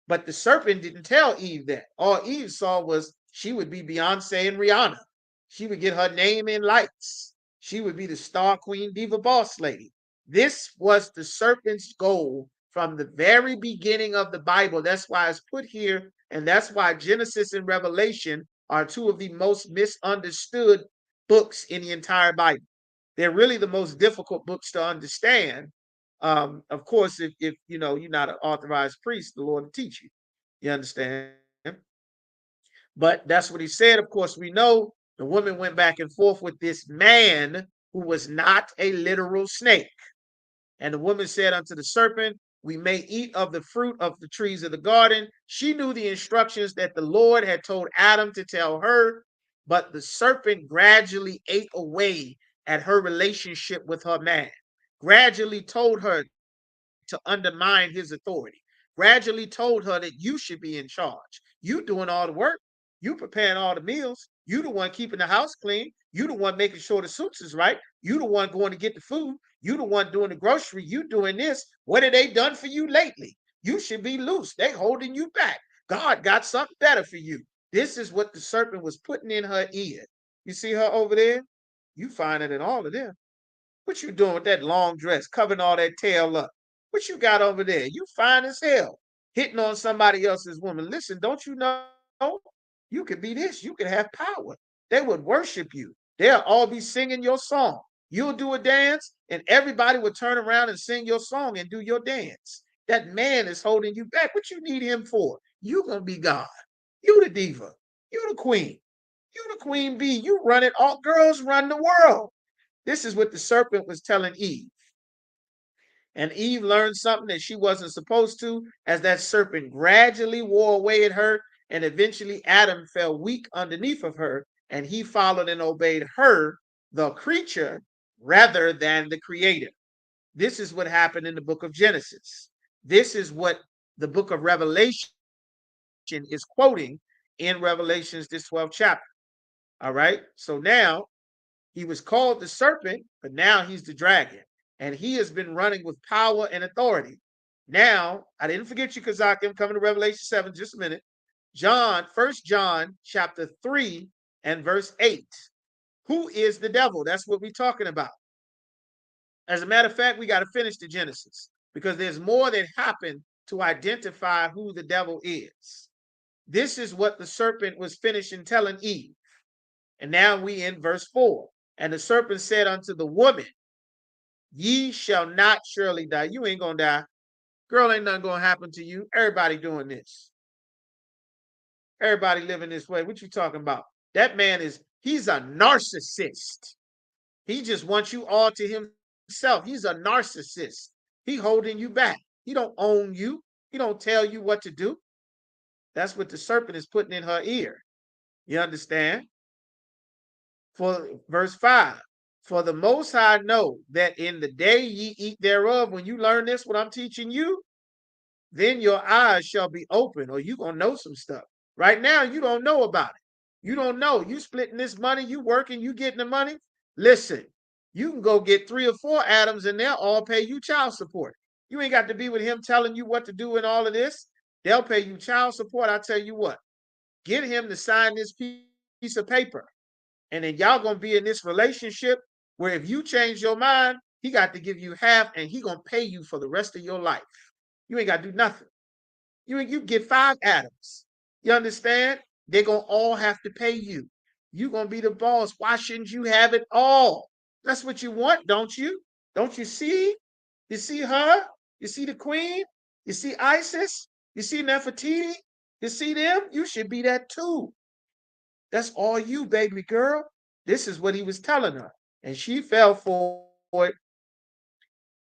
But the serpent didn't tell Eve that. All Eve saw was she would be Beyonce and Rihanna. She would get her name in lights. She would be the star queen diva boss lady. This was the serpent's goal from the very beginning of the Bible. That's why it's put here, and that's why Genesis and Revelation are two of the most misunderstood books in the entire Bible. They're really the most difficult books to understand. Of course, if you know you're not an authorized priest, the Lord will teach you. You understand? But that's what he said. Of course, we know the woman went back and forth with this man who was not a literal snake. And the woman said unto the serpent, we may eat of the fruit of the trees of the garden. She knew the instructions that the Lord had told Adam to tell her, but the serpent gradually ate away at her relationship with her man, gradually told her to undermine his authority, gradually told her that you should be in charge. You doing all the work. You preparing all the meals. You the one keeping the house clean. You the one making sure the suits is right. You the one going to get the food. You the one doing the grocery. You doing this. What have they done for you lately? You should be loose. They holding you back. God got something better for you. This is what the serpent was putting in her ear. You see her over there? You find it in all of them. What you doing with that long dress, covering all that tail up? What you got over there? You fine as hell, hitting on somebody else's woman. Listen, don't you know you could be this? You could have power. They would worship you. They'll all be singing your song. You'll do a dance, and everybody would turn around and sing your song and do your dance. That man is holding you back. What you need him for? You gonna be God. You the diva. You the queen. You the queen bee. You run it. All girls run the world. This is what the serpent was telling Eve. And Eve learned something that she wasn't supposed to, as that serpent gradually wore away at her, and eventually Adam fell weak underneath of her, and he followed and obeyed her, the creature, rather than the creator. This is what happened in the book of Genesis. This is what the book of Revelation is quoting in Revelations, this 12th chapter. All right. So now he was called the serpent, but now he's the dragon. And he has been running with power and authority. Now, I didn't forget you, Kazakim, coming to Revelation 7, just a minute. First John chapter 3 and verse 8. Who is the devil? That's what we're talking about. As a matter of fact, we got to finish the Genesis, because there's more that happened to identify who the devil is. This is what the serpent was finishing telling Eve. And now we in verse 4. And the serpent said unto the woman, ye shall not surely die. You ain't gonna die. Girl, ain't nothing gonna happen to you. Everybody doing this. Everybody living this way. What you talking about? That man he's a narcissist. He just wants you all to himself. He's a narcissist. He holding you back. He don't own you. He don't tell you what to do. That's what the serpent is putting in her ear. You understand? For verse 5. For the Most High know that in the day ye eat thereof, when you learn this, what I'm teaching you, then your eyes shall be open, or you gonna know some stuff. Right now, you don't know about it. You don't know. You splitting this money, you working, you getting the money. Listen, you can go get 3 or 4 Adams and they'll all pay you child support. You ain't got to be with him telling you what to do and all of this. They'll pay you child support. I tell you what, get him to sign this piece of paper. And then y'all gonna be in this relationship where if you change your mind, he got to give you half and he gonna pay you for the rest of your life. You ain't got to do nothing. You get 5 Adams. You understand? They're gonna all have to pay you. You gonna be the boss. Why shouldn't you have it all? That's what you want, don't you? Don't you see? You see her? You see the queen? You see Isis? You see Nefertiti? You see them? You should be that too. That's all you, baby girl. This is what he was telling her. And she fell for it.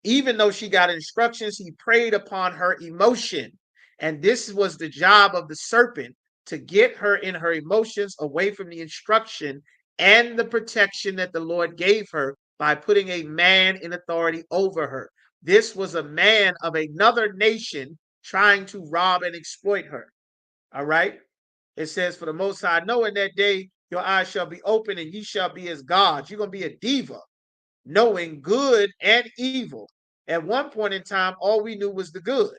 Even though she got instructions, he preyed upon her emotion. And this was the job of the serpent, to get her in her emotions away from the instruction and the protection that the Lord gave her by putting a man in authority over her. This was a man of another nation trying to rob and exploit her. All right. It says, for the Most High, know in that day your eyes shall be open and ye shall be as gods. You're going to be a diva, knowing good and evil. At one point in time, all we knew was the good,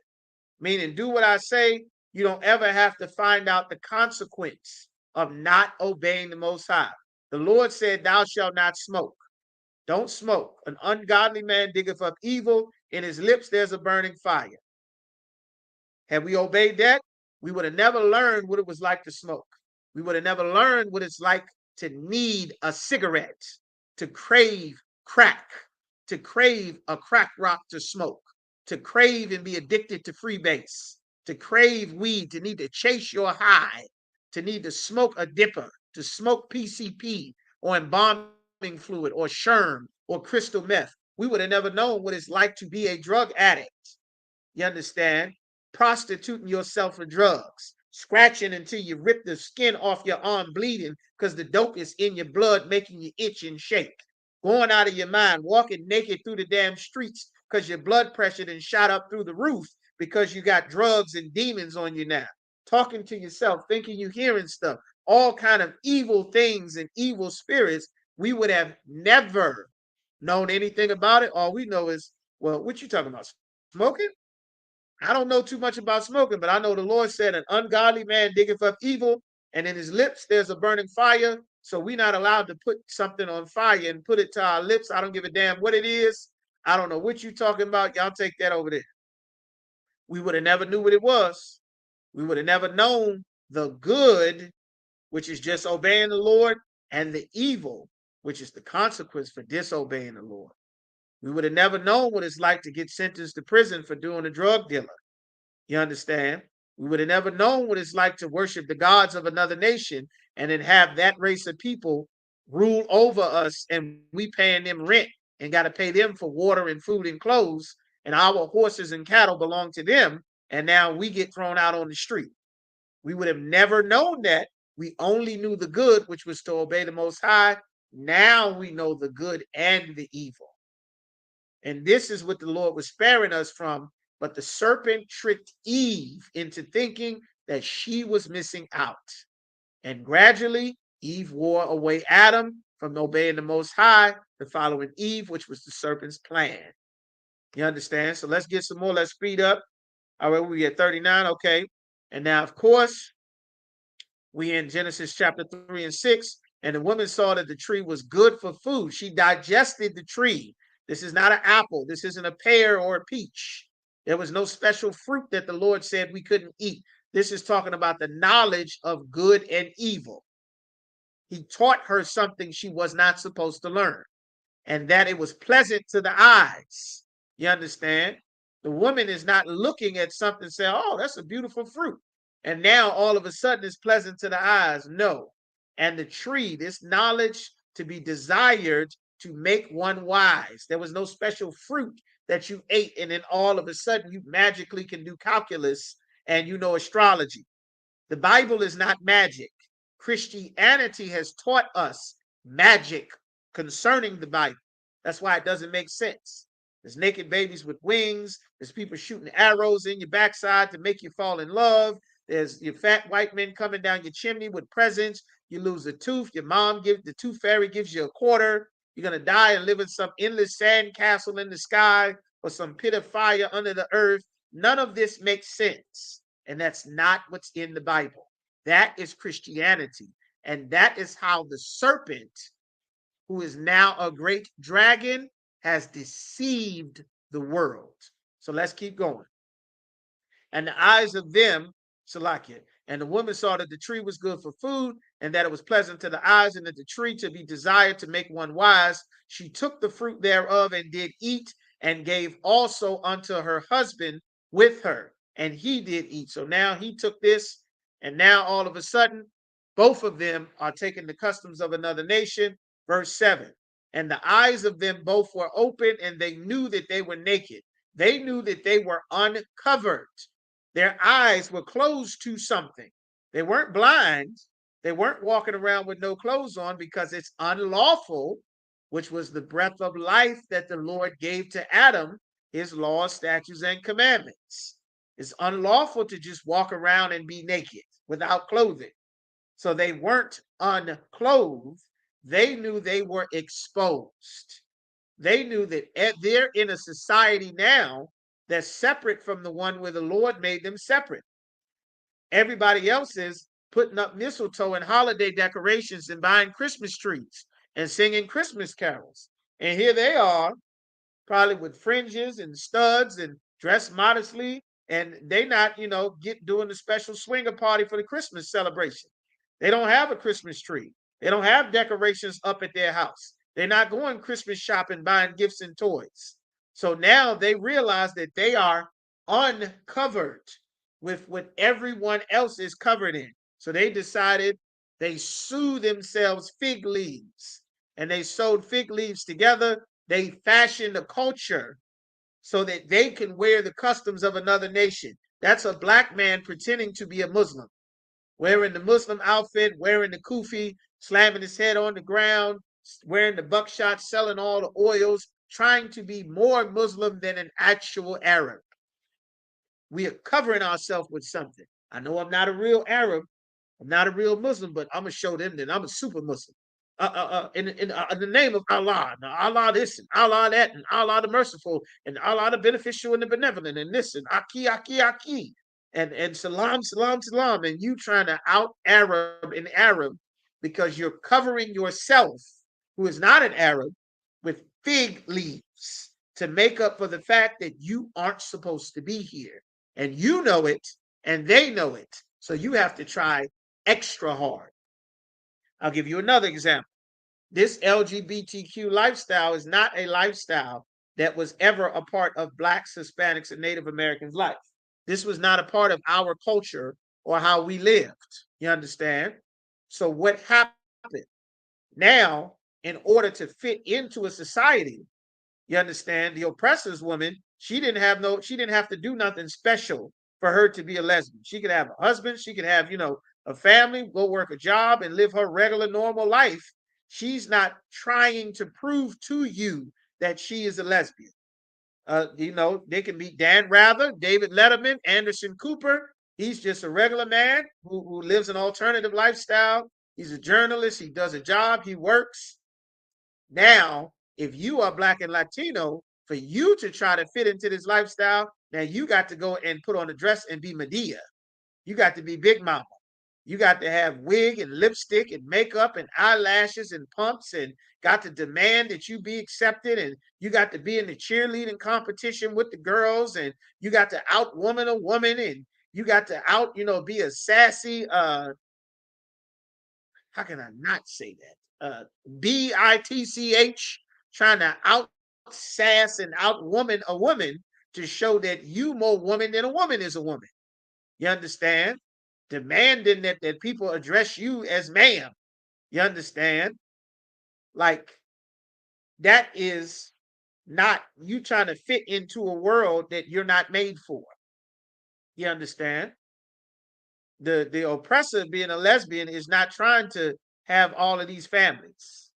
meaning do what I say. You don't ever have to find out the consequence of not obeying the Most High. The Lord said, thou shalt not smoke. Don't smoke. An ungodly man diggeth up evil. In his lips there's a burning fire. Had we obeyed that, we would have never learned what it was like to smoke. We would have never learned what it's like to need a cigarette, to crave crack, to crave a crack rock to smoke, to crave and be addicted to freebase, to crave weed, to need to chase your high, to need to smoke a dipper, to smoke PCP or embalming fluid or sherm or crystal meth. We would have never known what it's like to be a drug addict. You understand? Prostituting yourself for drugs, scratching until you rip the skin off your arm bleeding because the dope is in your blood making you itch and shake. Going out of your mind, walking naked through the damn streets because your blood pressure done shot up through the roof because you got drugs and demons on you now. Talking to yourself, thinking you hearing stuff, all kind of evil things and evil spirits. We would have never known anything about it. All we know is, well, what you talking about? Smoking? I don't know too much about smoking, but I know the Lord said an ungodly man diggeth up evil, and in his lips there's a burning fire. So we're not allowed to put something on fire and put it to our lips. I don't give a damn what it is. I don't know what you're talking about. Y'all take that over there. We would have never knew what it was. We would have never known the good, which is just obeying the Lord, and the evil, which is the consequence for disobeying the Lord. We would have never known what it's like to get sentenced to prison for doing a drug dealer. You understand? We would have never known what it's like to worship the gods of another nation and then have that race of people rule over us, and we paying them rent and got to pay them for water and food and clothes, and our horses and cattle belong to them, and now we get thrown out on the street. We would have never known that. We only knew the good, which was to obey the Most High. Now we know the good and the evil. And this is what the Lord was sparing us from. But the serpent tricked Eve into thinking that she was missing out. And gradually, Eve wore away Adam from obeying the Most High to following Eve, which was the serpent's plan. You understand? So let's get some more. Let's speed up. All right, we at 39. Okay. And now, of course, we in Genesis chapter 3 and 6. And the woman saw that the tree was good for food. She digested the tree. This is not an apple. This isn't a pear or a peach. There was no special fruit that the Lord said we couldn't eat. This is talking about the knowledge of good and evil. He taught her something she was not supposed to learn, and that it was pleasant to the eyes. You understand? The woman is not looking at something saying, oh, that's a beautiful fruit. And now all of a sudden it's pleasant to the eyes. No. And the tree, this knowledge to be desired to make one wise. There was no special fruit that you ate, and then all of a sudden you magically can do calculus and you know astrology. The Bible is not magic. Christianity has taught us magic concerning the Bible. That's why it doesn't make sense. There's naked babies with wings. There's people shooting arrows in your backside to make you fall in love. There's your fat white men coming down your chimney with presents. You lose a tooth. Your mom gives the tooth fairy gives you a quarter. You're gonna die and live in some endless sand castle in the sky or some pit of fire under the earth. None of this makes sense, and that's not what's in the Bible. That is Christianity, and that is how the serpent, who is now a great dragon, has deceived the world. So let's keep going. And the eyes of them, Salakia, and the woman saw that the tree was good for food, and that it was pleasant to the eyes, and that the tree to be desired to make one wise. She took the fruit thereof and did eat, and gave also unto her husband with her, and he did eat. So now he took this, and now all of a sudden, both of them are taking the customs of another nation. Verse 7. And the eyes of them both were open, and they knew that they were naked. They knew that they were uncovered. Their eyes were closed to something. They weren't blind. They weren't walking around with no clothes on because it's unlawful, which was the breath of life that the Lord gave to Adam, his laws, statutes, and commandments. It's unlawful to just walk around and be naked without clothing. So they weren't unclothed. They knew they were exposed. They knew that they're in a society now that's separate from the one where the Lord made them separate. Everybody else is putting up mistletoe and holiday decorations and buying Christmas trees and singing Christmas carols. And here they are, probably with fringes and studs and dressed modestly. And they not, doing the special swinger party for the Christmas celebration. They don't have a Christmas tree. They don't have decorations up at their house. They're not going Christmas shopping, buying gifts and toys. So now they realize that they are uncovered with what everyone else is covered in. So they decided they sew themselves fig leaves, and they sewed fig leaves together. They fashioned a culture so that they can wear the customs of another nation. That's a black man pretending to be a Muslim, wearing the Muslim outfit, wearing the kufi, slamming his head on the ground, wearing the buckshot, selling all the oils, trying to be more Muslim than an actual Arab. We are covering ourselves with something. I know I'm not a real Arab, I'm not a real Muslim, but I'm gonna show them that I'm a super Muslim. In the name of Allah, now Allah this and Allah that, and Allah the merciful, and Allah the beneficial and the benevolent, and this and Aki, and salam, salam, salam, and you trying to out Arab an Arab because you're covering yourself, who is not an Arab, with fig leaves to make up for the fact that you aren't supposed to be here. And you know it, and they know it. So you have to try extra hard. I'll give you another example. This LGBTQ lifestyle is not a lifestyle that was ever a part of Blacks, Hispanics, and Native Americans' life. This was not a part of our culture or how we lived. You understand? So what happened? Now, in order to fit into a society, you understand, the oppressor's woman, she didn't have to do nothing special for her to be a lesbian. She could have a husband, she could have, a family, go work a job and live her regular normal life. She's not trying to prove to you that she is a lesbian. They can be Dan Rather, David Letterman, Anderson Cooper. He's just a regular man who lives an alternative lifestyle. He's a journalist. He does a job. He works. Now, if you are Black and Latino, for you to try to fit into this lifestyle, now you got to go and put on a dress and be Medea. You got to be Big Mama. You got to have wig and lipstick and makeup and eyelashes and pumps, and got to demand that you be accepted, and you got to be in the cheerleading competition with the girls, and you got to outwoman a woman, and you got to be a sassy, how can I not say that? BITCH, trying to out sass and outwoman a woman to show that you more woman than a woman is a woman. You understand? Demanding that people address you as ma'am. You understand? Like, that is not you trying to fit into a world that you're not made for. You understand? The oppressor, being a lesbian, is not trying to have all of these families.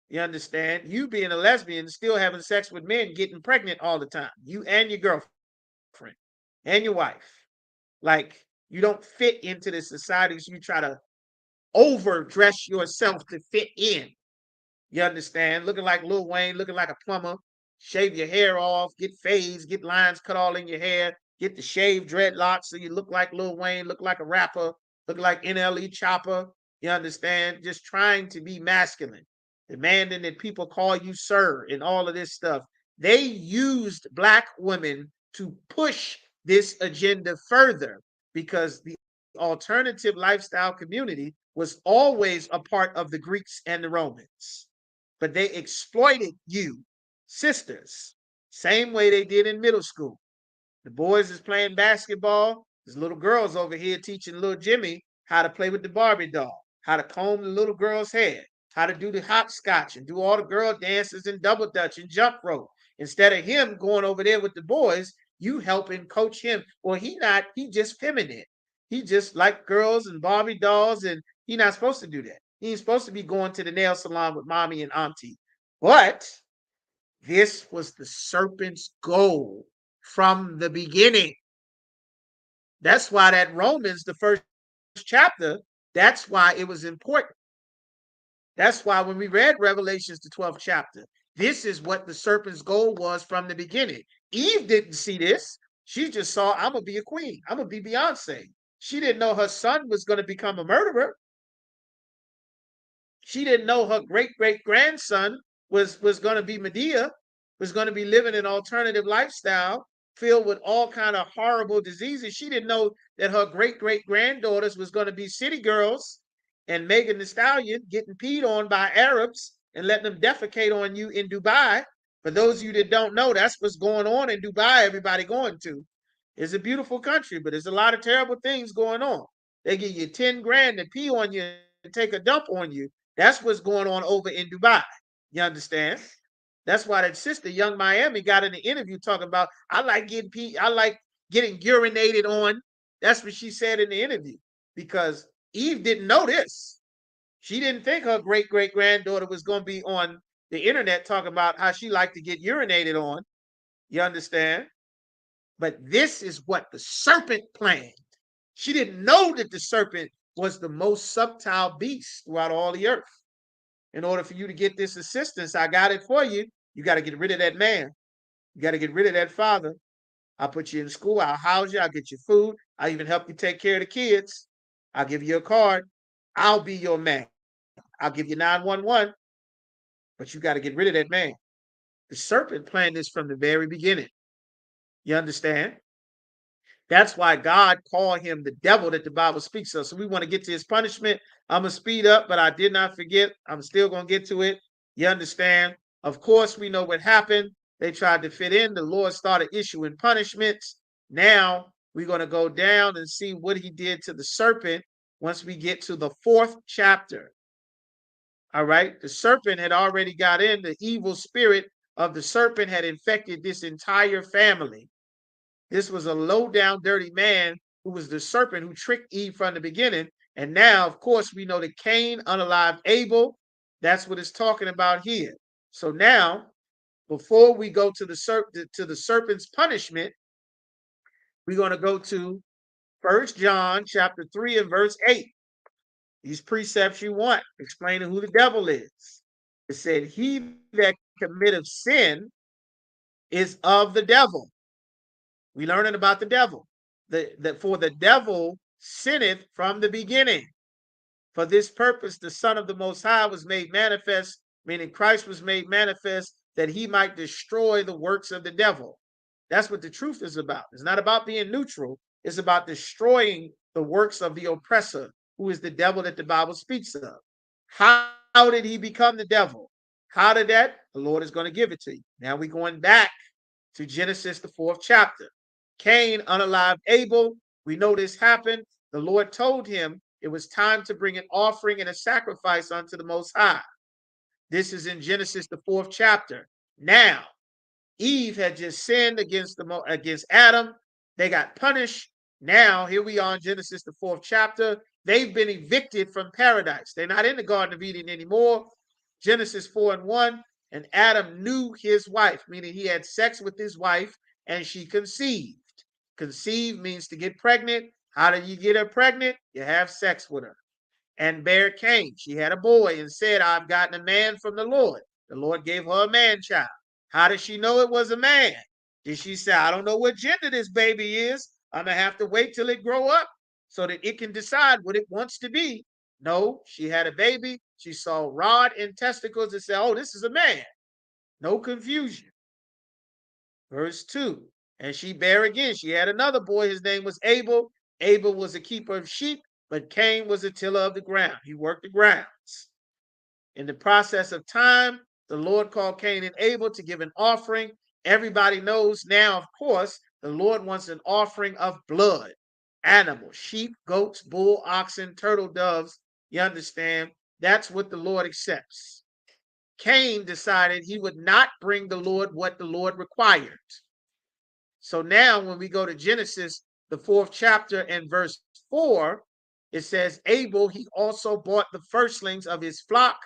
You understand? You being a lesbian, still having sex with men, getting pregnant all the time. You and your girlfriend and your wife. Like, you don't fit into this society, so you try to overdress yourself to fit in. You understand? Looking like Lil Wayne, looking like a plumber. Shave your hair off, get fades, get lines cut all in your hair, get the shaved dreadlocks so you look like Lil Wayne, look like a rapper, look like NLE Chopper. You understand? Just trying to be masculine, demanding that people call you sir and all of this stuff. They used black women to push this agenda further because the alternative lifestyle community was always a part of the Greeks and the Romans, but they exploited you, sisters, same way they did in middle school. The boys is playing basketball. There's little girls over here teaching little Jimmy how to play with the Barbie doll, how to comb the little girl's hair, how to do the hopscotch and do all the girl dances and double dutch and jump rope. Instead of him going over there with the boys, you helping coach him. Well, he just feminine. He just like girls and Barbie dolls, and he not supposed to do that. He ain't supposed to be going to the nail salon with mommy and auntie. But this was the serpent's goal from the beginning. That's why that Romans, the first chapter, that's why it was important. That's why when we read Revelations, the 12th chapter, this is what the serpent's goal was from the beginning. Eve didn't see this. She just saw, I'm going to be a queen. I'm going to be Beyonce. She didn't know her son was going to become a murderer. She didn't know her great-great-grandson was going to be Medea, was going to be living an alternative lifestyle filled with all kind of horrible diseases. She didn't know that her great-great-granddaughters was going to be city girls and Megan Thee Stallion getting peed on by Arabs and letting them defecate on you in Dubai. For those of you that don't know, that's what's going on in Dubai. Everybody going to. It's a beautiful country, but there's a lot of terrible things going on. They give you 10 grand to pee on you and take a dump on you. That's what's going on over in Dubai. You understand? That's why that sister, Young Miami, got in the interview talking about, I like getting urinated on. That's what she said in the interview. Because Eve didn't know this. She didn't think her great-great-granddaughter was going to be on the internet talking about how she liked to get urinated on. You understand? But this is what the serpent planned. She didn't know that the serpent was the most subtle beast throughout all the earth. In order for you to get this assistance, I got it for you. You got to get rid of that man. You got to get rid of that father. I'll put you in school. I'll house you. I'll get you food. I'll even help you take care of the kids. I'll give you a card. I'll be your man. I'll give you 911. But you got to get rid of that man. The serpent planned this from the very beginning. You understand? That's why God called him the devil that the Bible speaks of. So we want to get to his punishment. I'm going to speed up, but I did not forget. I'm still going to get to it. You understand? Of course, we know what happened. They tried to fit in. The Lord started issuing punishments. Now we're going to go down and see what he did to the serpent once we get to the 4th chapter. All right. The serpent had already got in. The evil spirit of the serpent had infected this entire family. This was a low down, dirty man who was the serpent who tricked Eve from the beginning. And now, of course, we know that Cain unalived Abel. That's what it's talking about here. So now, before we go to the serpent's punishment, we're going to go to 1 John chapter 3 and verse 8. These precepts you want, explaining who the devil is. It said, he that committeth sin is of the devil. We learning about the devil. For the devil sinneth from the beginning. For this purpose, the Son of the Most High was made manifest, meaning Christ was made manifest, that he might destroy the works of the devil. That's what the truth is about. It's not about being neutral. It's about destroying the works of the oppressor, who is the devil that the Bible speaks of. How did he become the devil? How did that? The Lord is going to give it to you. Now we're going back to Genesis, the 4th chapter. Cain unalived Abel. We know this happened. The Lord told him it was time to bring an offering and a sacrifice unto the Most High. This is in Genesis, the 4th chapter. Now, Eve had just sinned against Adam. They got punished. Now, here we are in Genesis, the 4th chapter. They've been evicted from paradise. They're not in the Garden of Eden anymore. Genesis 4:1, and Adam knew his wife, meaning he had sex with his wife and she conceived. Conceive means to get pregnant. How do you get her pregnant? You have sex with her. And bare Cain, she had a boy and said, I've gotten a man from the Lord. The Lord gave her a man child. How did she know it was a man? Did she say, I don't know what gender this baby is. I'm going to have to wait till it grow up so that it can decide what it wants to be. No, she had a baby. She saw rod and testicles and said, oh, this is a man. No confusion. Verse 2. And she bare again. She had another boy. His name was Abel. Abel was a keeper of sheep, but Cain was a tiller of the ground. He worked the grounds. In the process of time, the Lord called Cain and Abel to give an offering. Everybody knows now, of course, the Lord wants an offering of blood. Animals, sheep, goats, bull, oxen, turtle doves. You understand? That's what the Lord accepts. Cain decided he would not bring the Lord what the Lord required. So now when we go to Genesis, the 4th chapter and verse 4, it says, Abel, he also bought the firstlings of his flock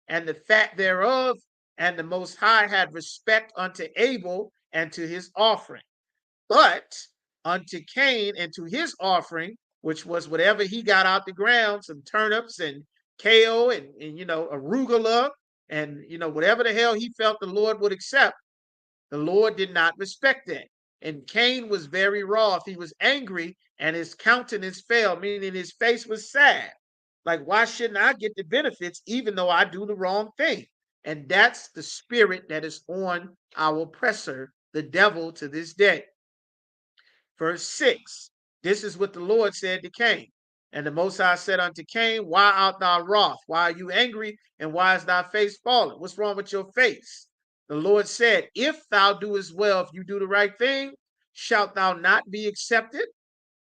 and the fat thereof, and the Most High had respect unto Abel and to his offering. But unto Cain and to his offering, which was whatever he got out the ground, some turnips and kale and arugula and whatever the hell he felt the Lord would accept, the Lord did not respect that. And Cain was very wroth. He was angry and his countenance fell, meaning his face was sad. Like, why shouldn't I get the benefits even though I do the wrong thing? And that's the spirit that is on our oppressor, the devil, to this day. Verse 6, this is what the Lord said to Cain. And the Most High said unto Cain, why art thou wroth? Why are you angry? And why is thy face fallen? What's wrong with your face? The Lord said, if thou doest well, if you do the right thing, shalt thou not be accepted?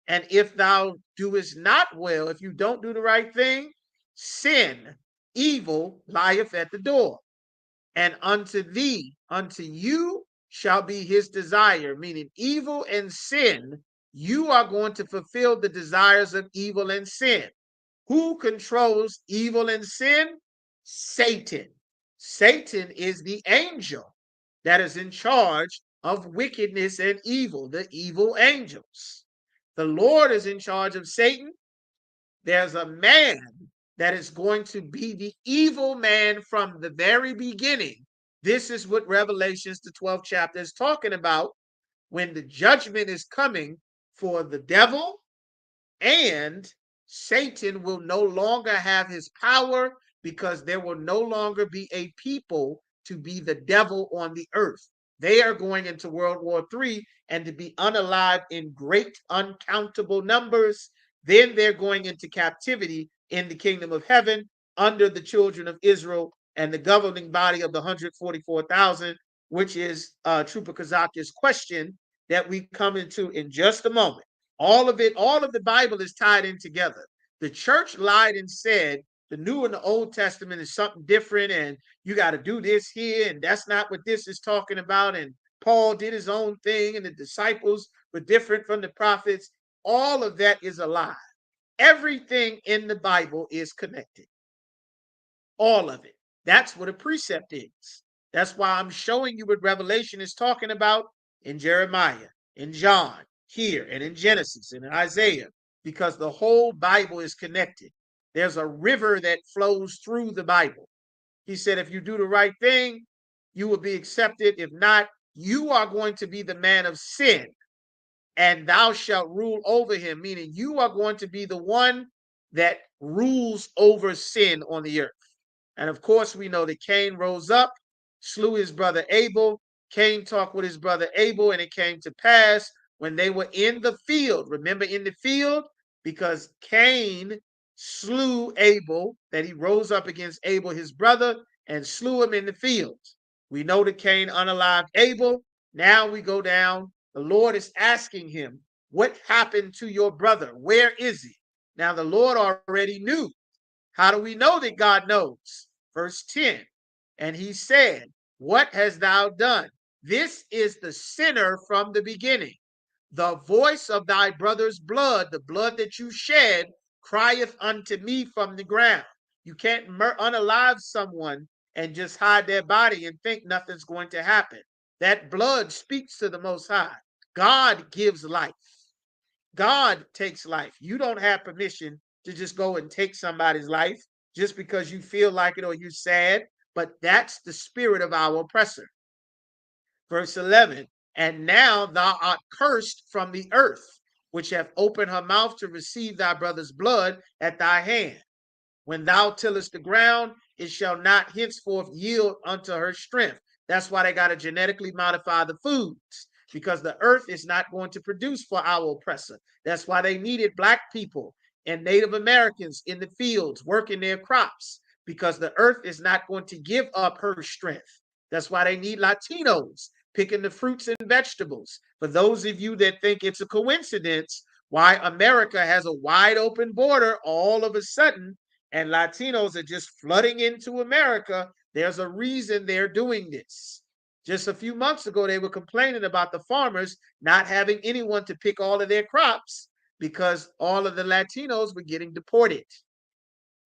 And if thou doest not well, if you don't do the right thing, sin, evil lieth at the door. And unto thee, unto you shall be his desire, meaning evil and sin. You are going to fulfill the desires of evil and sin. Who controls evil and sin? Satan. Satan is the angel that is in charge of wickedness and evil, the evil angels. The Lord is in charge of Satan. There's a man that is going to be the evil man from the very beginning. This is what Revelations, the 12th chapter, is talking about when the judgment is coming for the devil, and Satan will no longer have his power because there will no longer be a people to be the devil on the earth. They are going into World War III and to be unalived in great uncountable numbers. Then they're going into captivity in the kingdom of heaven under the children of Israel and the governing body of the 144,000, which is Trooper Kazakia's question that we come into in just a moment. All of it, all of the Bible is tied in together. The church lied and said the New and the Old Testament is something different, and you got to do this here, and that's not what this is talking about. And Paul did his own thing, and the disciples were different from the prophets. All of that is a lie. Everything in the Bible is connected. All of it. That's what a precept is. That's why I'm showing you what Revelation is talking about in Jeremiah, in John, here, and in Genesis, and in Isaiah, because the whole Bible is connected. There's a river that flows through the Bible. He said, if you do the right thing, you will be accepted. If not, you are going to be the man of sin, and thou shalt rule over him, meaning you are going to be the one that rules over sin on the earth. And of course, we know that Cain rose up, slew his brother Abel. Cain talked with his brother Abel, and it came to pass when they were in the field. Remember, in the field, because Cain slew Abel, that he rose up against Abel, his brother, and slew him in the field. We know that Cain unalived Abel. Now we go down. The Lord is asking him, what happened to your brother? Where is he? Now the Lord already knew. How do we know that God knows? Verse 10, and he said, what hast thou done? This is the sinner from the beginning. The voice of thy brother's blood, the blood that you shed, crieth unto me from the ground. You can't unalive someone and just hide their body and think nothing's going to happen. That blood speaks to the Most High. God gives life. God takes life. You don't have permission to just go and take somebody's life just because you feel like it or you're sad, but that's the spirit of our oppressor. Verse 11, and now thou art cursed from the earth, which hath opened her mouth to receive thy brother's blood at thy hand. When thou tillest the ground, it shall not henceforth yield unto her strength. That's why they got to genetically modify the foods, because the earth is not going to produce for our oppressor. That's why they needed black people and Native Americans in the fields working their crops, because the earth is not going to give up her strength. That's why they need Latinos picking the fruits and vegetables. For those of you that think it's a coincidence why America has a wide open border all of a sudden and Latinos are just flooding into America, there's a reason they're doing this. Just a few months ago, they were complaining about the farmers not having anyone to pick all of their crops because all of the Latinos were getting deported.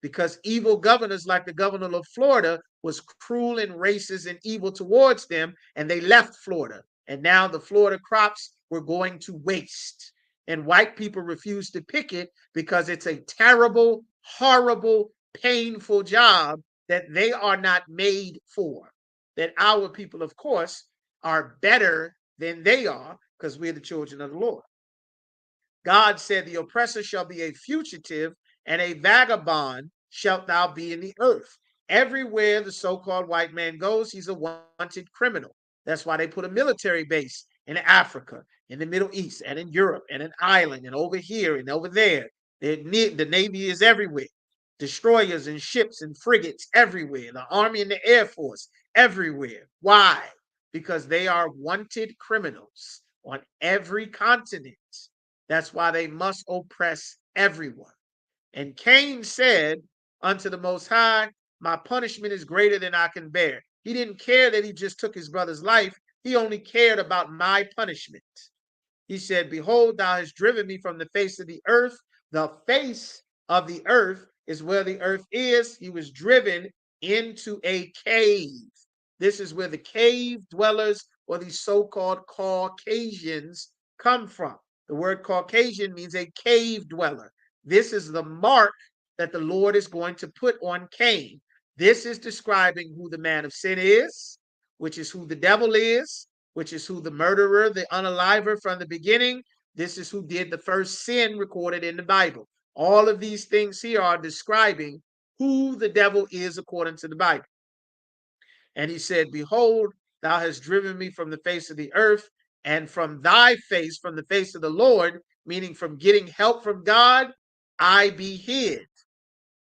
Because evil governors like the governor of Florida was cruel and racist and evil towards them, and they left Florida. And now the Florida crops were going to waste. And white people refuse to pick it because it's a terrible, horrible, painful job that they are not made for. That our people, of course, are better than they are because we're the children of the Lord. God said, the oppressor shall be a fugitive, and a vagabond shalt thou be in the earth. Everywhere the so-called white man goes, he's a wanted criminal. That's why they put a military base in Africa, in the Middle East, and in Europe, and in Ireland, and over here, and over there. The Navy is everywhere. Destroyers and ships and frigates everywhere. The Army and the Air Force everywhere. Why? Because they are wanted criminals on every continent. That's why they must oppress everyone. And Cain said unto the Most High, my punishment is greater than I can bear. He didn't care that he just took his brother's life. He only cared about my punishment. He said, behold, thou hast driven me from the face of the earth. The face of the earth is where the earth is. He was driven into a cave. This is where the cave dwellers or these so-called Caucasians come from. The word Caucasian means a cave dweller. This is the mark that the Lord is going to put on Cain. This is describing who the man of sin is, which is who the devil is, which is who the murderer, the unaliver from the beginning. This is who did the first sin recorded in the Bible. All of these things here are describing who the devil is according to the Bible. And he said, behold, thou hast driven me from the face of the earth, and from thy face, from the face of the Lord, meaning from getting help from God, I be hid.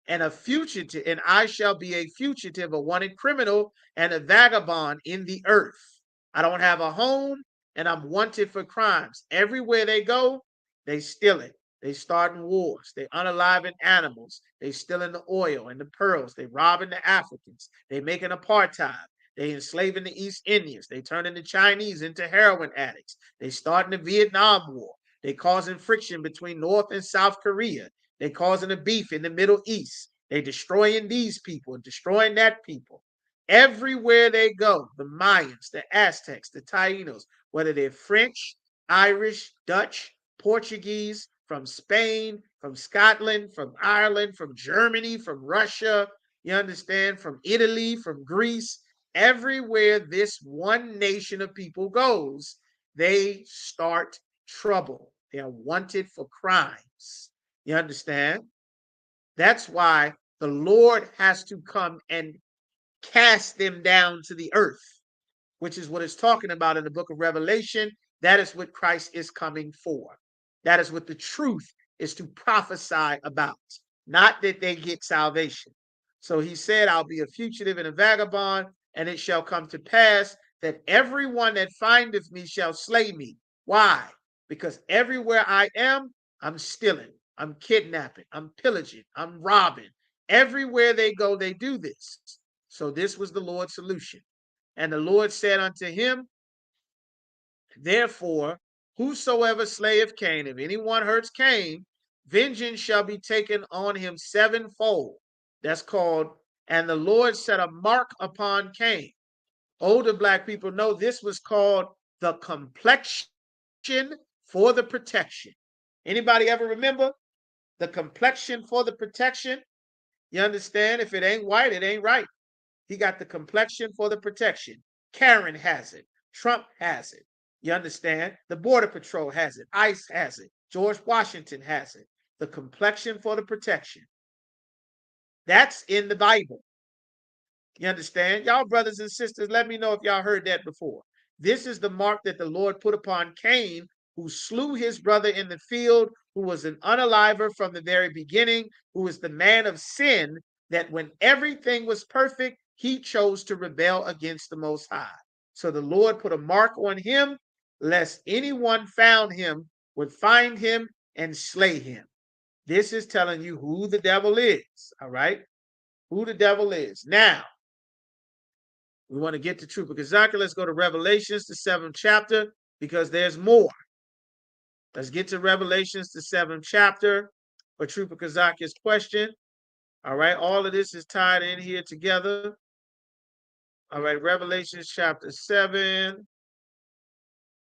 And a fugitive, and I shall be a fugitive, a wanted criminal, and a vagabond in the earth. I don't have a home, and I'm wanted for crimes. Everywhere they go, they steal it. They starting wars. They unaliving animals. They stealing the oil and the pearls. They robbing the Africans. They making apartheid. They enslaving the East Indians. They turning the Chinese into heroin addicts. They starting the Vietnam War. They causing friction between North and South Korea. They causing a beef in the Middle East. They destroying these people and destroying that people. Everywhere they go, the Mayans, the Aztecs, the Tainos, whether they're French, Irish, Dutch, Portuguese, from Spain, from Scotland, from Ireland, from Germany, from Russia, you understand, from Italy, from Greece, everywhere this one nation of people goes, they start trouble. They are wanted for crimes. You understand? That's why the Lord has to come and cast them down to the earth, which is what it's talking about in the book of Revelation. That is what Christ is coming for. That is what the truth is to prophesy about, not that they get salvation. So he said, I'll be a fugitive and a vagabond, and it shall come to pass that everyone that findeth me shall slay me. Why? Because everywhere I am, I'm stealing, I'm kidnapping, I'm pillaging, I'm robbing. Everywhere they go, they do this. So this was the Lord's solution. And the Lord said unto him, therefore, whosoever slayeth Cain, if anyone hurts Cain, vengeance shall be taken on him sevenfold. That's called And the Lord set a mark upon Cain. Older black people know this was called the complexion for the protection. Anybody ever remember the complexion for the protection? You understand? If it ain't white, it ain't right. He got the complexion for the protection. Karen has it. Trump has it. You understand? The Border Patrol has it. ICE has it. George Washington has it. The complexion for the protection. That's in the Bible. You understand? Y'all brothers and sisters, let me know if y'all heard that before. This is the mark that the Lord put upon Cain, who slew his brother in the field, who was an unaliver from the very beginning, who is the man of sin, that when everything was perfect, he chose to rebel against the Most High. So the Lord put a mark on him, lest anyone found him would find him and slay him. This is telling you who the devil is, all right? Who the devil is. Now, we want to get to Trooper Kazaki. Let's go to Revelations, the 7th chapter, because there's more. Let's get to Revelations, the 7th chapter, for Trooper Kazaki's question. All right, all of this is tied in here together. All right, Revelation chapter 7.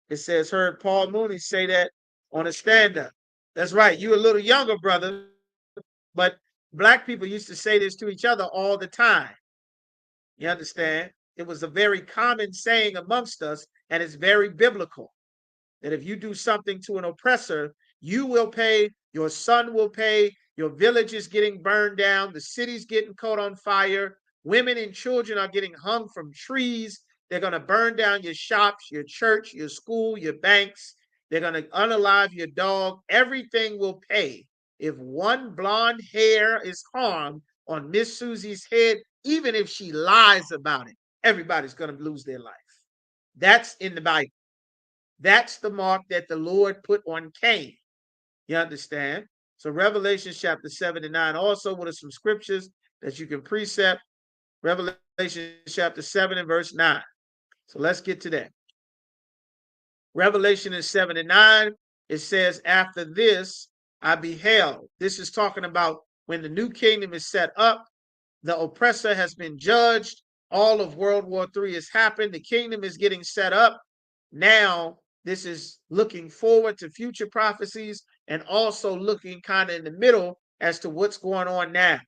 It says, heard Paul Mooney say that on a stand-up. That's right, you a little younger, brother, but black people used to say this to each other all the time. You understand? It was a very common saying amongst us, and it's very biblical, that if you do something to an oppressor, you will pay, your son will pay, your village is getting burned down, the city's getting caught on fire, women and children are getting hung from trees, they're going to burn down your shops, your church, your school, your banks, they're going to unalive your dog, everything will pay. If one blonde hair is harmed on Miss Susie's head, even if she lies about it, everybody's going to lose their life. That's in the Bible. That's the mark that the Lord put on Cain. You understand? So Revelation chapter 7 and 9 also, what are some scriptures that you can precept? Revelation chapter 7 and verse 9. So let's get to that. Revelation 7 and 9, it says, after this I beheld. This is talking about when the new kingdom is set up, the oppressor has been judged, all of World War III has happened, the kingdom is getting set up. Now, this is looking forward to future prophecies and also looking kind of in the middle as to what's going on now.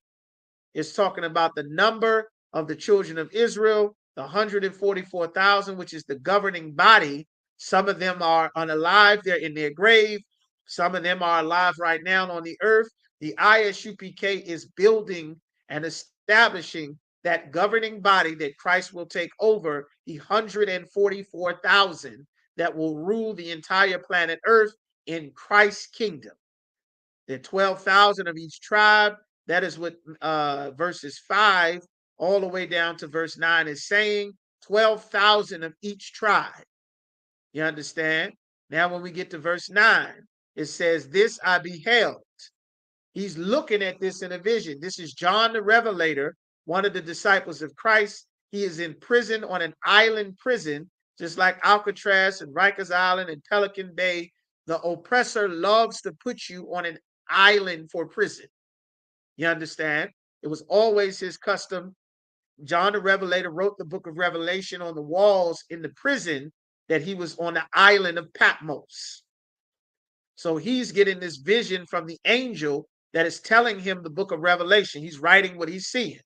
It's talking about the number of the children of Israel, the 144,000, which is the governing body. Some of them are unalive, they're in their grave. Some of them are alive right now on the earth. The ISUPK is building and establishing that governing body that Christ will take over, the 144,000 that will rule the entire planet Earth in Christ's kingdom. There are 12,000 of each tribe. That is what verses 5 all the way down to verse 9 is saying. 12,000 of each tribe. You understand? Now when we get to verse 9, it says, this I beheld. He's looking at this in a vision. This is John the Revelator, one of the disciples of Christ. He is in prison, on an island prison, just like Alcatraz and Rikers Island and Pelican Bay. The oppressor loves to put you on an island for prison. You understand? It was always his custom. John the Revelator wrote the book of Revelation on the walls in the prison that he was on the island of Patmos. So he's getting this vision from the angel that is telling him the book of Revelation. He's writing what he's seeing.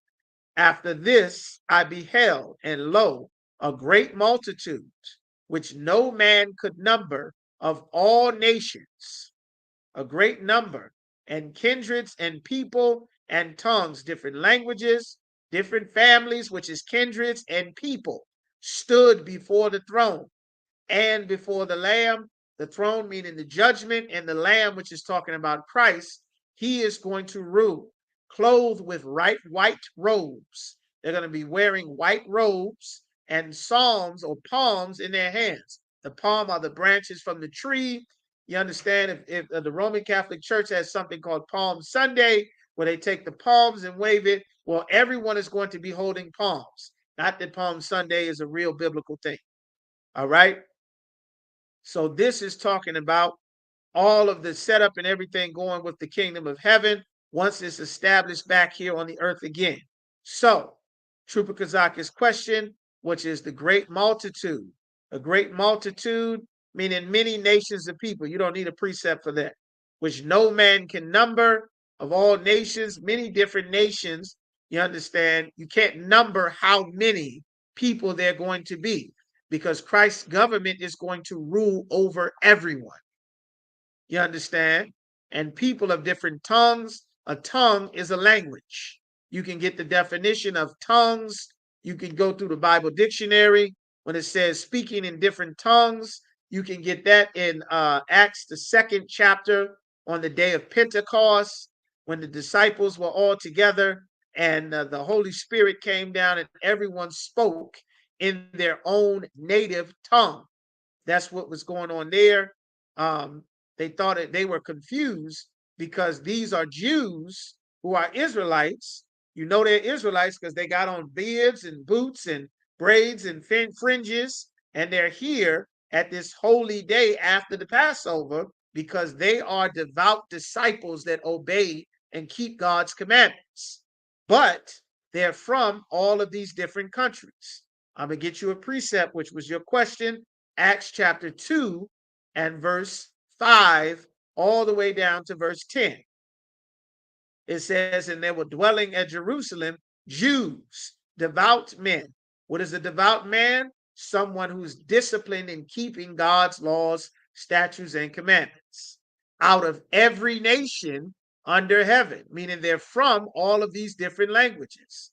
After this, I beheld, and lo, a great multitude, which no man could number, of all nations, a great number, and kindreds, and people, and tongues, different languages, different families, which is kindreds and people, stood before the throne and before the Lamb. The throne meaning the judgment, and the Lamb, which is talking about Christ. He is going to rule, clothed with white robes. They're going to be wearing white robes and psalms or palms in their hands. The palm are the branches from the tree. You understand, if the Roman Catholic Church has something called Palm Sunday, where they take the palms and wave it, well, everyone is going to be holding palms. Not that Palm Sunday is a real biblical thing. All right? So this is talking about all of the setup and everything going with the kingdom of heaven once it's established back here on the earth again. So, Trooper Kazaka's question, which is the great multitude. A great multitude, meaning many nations of people. You don't need a precept for that. Which no man can number, of all nations, many different nations. You understand? You can't number how many people they're going to be because Christ's government is going to rule over everyone. You understand? And people of different tongues. A tongue is a language. You can get the definition of tongues. You can go through the Bible dictionary. When it says speaking in different tongues, you can get that in Acts, the 2nd chapter, on the day of Pentecost, when the disciples were all together and the Holy Spirit came down and everyone spoke in their own native tongue. That's what was going on there. They thought they were confused because these are Jews who are Israelites. You know they're Israelites because they got on beards and boots and braids and fringes, and they're here at this holy day after the Passover because they are devout disciples that obey and keep God's commandments. But they're from all of these different countries. I'm going to get you a precept, which was your question. Acts chapter 2 and verse 5 all the way down to verse 10. It says, and they were dwelling at Jerusalem, Jews, devout men. What is a devout man? Someone who's disciplined in keeping God's laws, statutes, and commandments. Out of every nation under heaven, meaning they're from all of these different languages.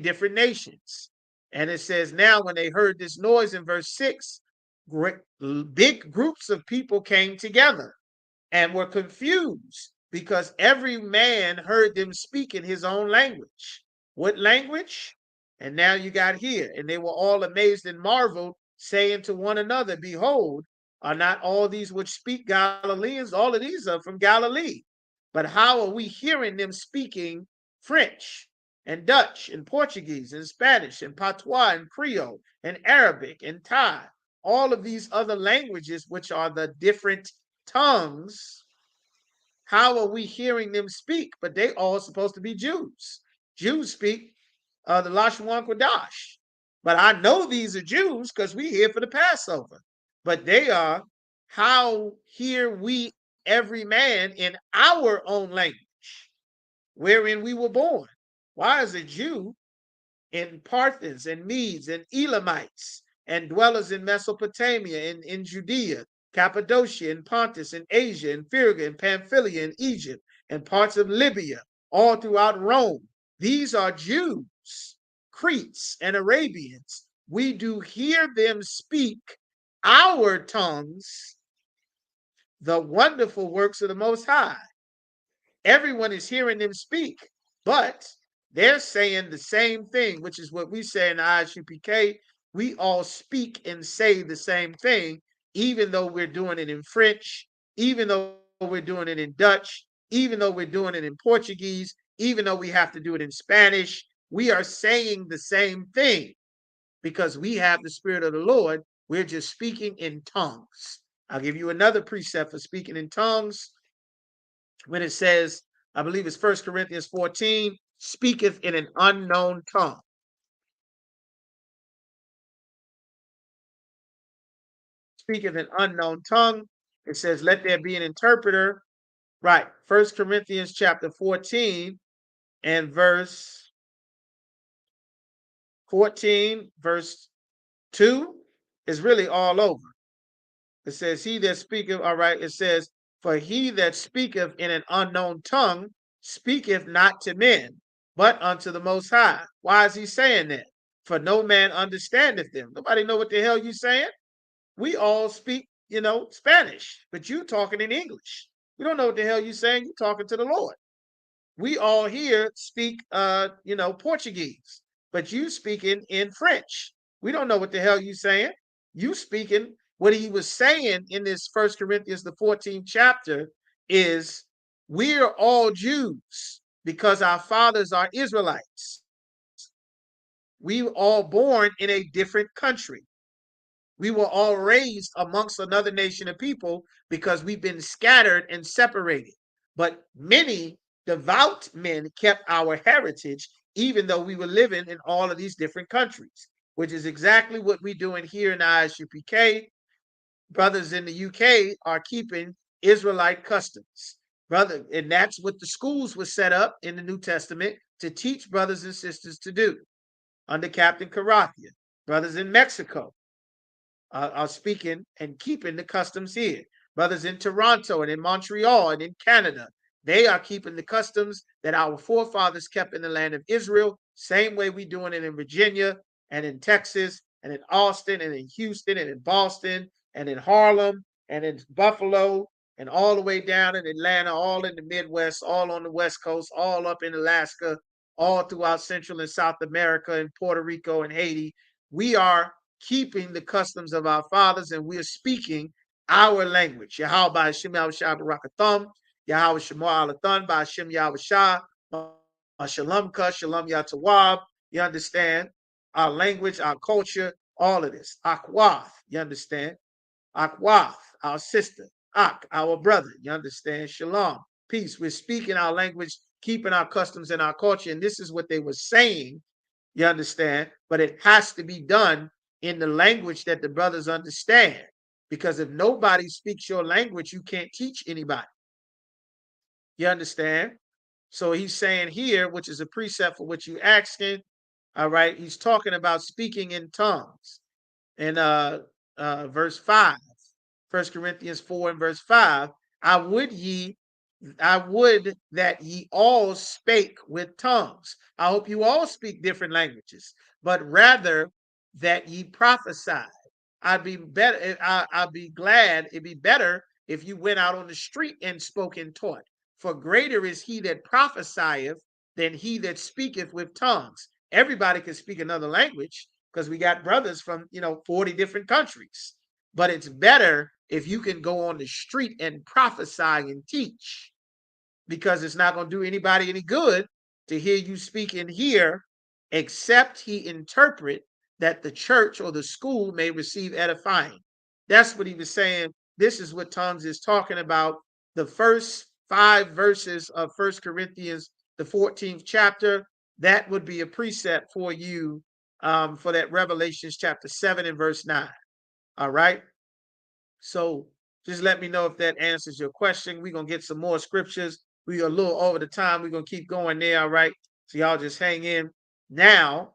Different nations. And it says now when they heard this noise in verse 6, big groups of people came together and were confused because every man heard them speak in his own language. What language? And now you got here. And they were all amazed and marveled, saying to one another, behold, are not all these which speak Galileans? All of these are from Galilee. But how are we hearing them speaking French and Dutch and Portuguese and Spanish and Patois and Creole and Arabic and Thai? All of these other languages, which are the different tongues, how are we hearing them speak? But they all supposed to be Jews. Jews speak the Lashon Kodash. But I know these are Jews because we here for the Passover. But they are, how hear we every man in our own language, wherein we were born? Why is a Jew in Parthians and Medes and Elamites and dwellers in Mesopotamia and in Judea, Cappadocia and Pontus and Asia and Phrygia and Pamphylia and Egypt and parts of Libya, all throughout Rome? These are Jews, Cretes and Arabians. We do hear them speak our tongues, the wonderful works of the Most High. Everyone is hearing them speak, but they're saying the same thing, which is what we say in the ISUPK. We all speak and say the same thing, even though we're doing it in French, even though we're doing it in Dutch, even though we're doing it in Portuguese, even though we have to do it in Spanish. We are saying the same thing because we have the Spirit of the Lord. We're just speaking in tongues. I'll give you another precept for speaking in tongues. When it says, I believe it's 1 Corinthians 14, speaketh in an unknown tongue. Speaketh in an unknown tongue. It says, let there be an interpreter. Right. 1 Corinthians chapter 14 and verse 14, verse 2 is really all over. It says, he that speaketh, all right, it says, for he that speaketh in an unknown tongue speaketh not to men, but unto the Most High. Why is he saying that? For no man understandeth them. Nobody know what the hell you saying. We all speak, Spanish, but you talking in English. We don't know what the hell you saying. You talking to the Lord. We all here speak, Portuguese, but you speaking in French. We don't know what the hell you saying. You speaking. What he was saying in this 1 Corinthians, the 14th chapter, is we're all Jews because our fathers are Israelites. We were all born in a different country. We were all raised amongst another nation of people because we've been scattered and separated. But many devout men kept our heritage even though we were living in all of these different countries, which is exactly what we're doing here in the ISUPK. Brothers in the UK are keeping Israelite customs. Brother, and that's what the schools were set up in the New Testament to teach brothers and sisters to do under Captain Carathia. Brothers in Mexico are speaking and keeping the customs here. Brothers in Toronto and in Montreal and in Canada, they are keeping the customs that our forefathers kept in the land of Israel, same way we doing it in Virginia and in Texas and in Austin and in Houston and in Boston and in Harlem and in Buffalo and all the way down in Atlanta, all in the Midwest, all on the West Coast, all up in Alaska, all throughout Central and South America and Puerto Rico and Haiti. We are keeping the customs of our fathers, and we are speaking our language. Yahweh by Hashem Yahushua Barakatham, Yahweh Shemar Alathan by Hashem Yahushua, Shalom Ka, Shalom Yatawab. You understand? Our language, our culture, all of this. Akwath, you understand? Akwath, our sister. Ak, our brother, you understand? Shalom, peace. We're speaking our language, keeping our customs and our culture, and this is what they were saying, you understand? But it has to be done in the language that the brothers understand. Because if nobody speaks your language, you can't teach anybody. You understand? So he's saying here, which is a precept for what you asked him. All right, he's talking about speaking in tongues. In verse 5, 1 Corinthians 4 and verse 5, I would that ye all spake with tongues. I hope you all speak different languages, but rather that ye prophesied. I'd be glad, it'd be better if you went out on the street and spoke and taught. For greater is he that prophesieth than he that speaketh with tongues. Everybody can speak another language because we got brothers from 40 different countries. But it's better if you can go on the street and prophesy and teach, because it's not going to do anybody any good to hear you speak in here, except he interpret that the church or the school may receive edifying. That's what he was saying. This is what tongues is talking about. The first 5 verses of 1 Corinthians, the 14th chapter, that would be a precept for you for that Revelations chapter 7 and verse 9. All right. So just let me know if that answers your question. We're going to get some more scriptures. We are a little over the time. We're going to keep going there. All right. So y'all just hang in. Now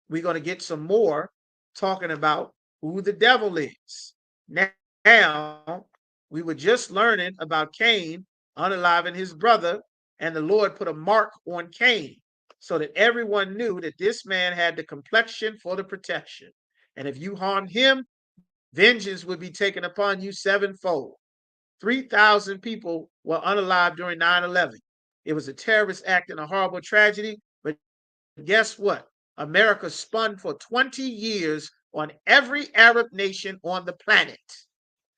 we're going to get some more talking about who the devil is. Now we were just learning about Cain unaliving his brother, and the Lord put a mark on Cain so that everyone knew that this man had the complexion for the protection. And if you harmed him, vengeance would be taken upon you sevenfold. 3,000 people were unalived during 9/11. It was a terrorist act and a horrible tragedy. But guess what? America spun for 20 years on every Arab nation on the planet.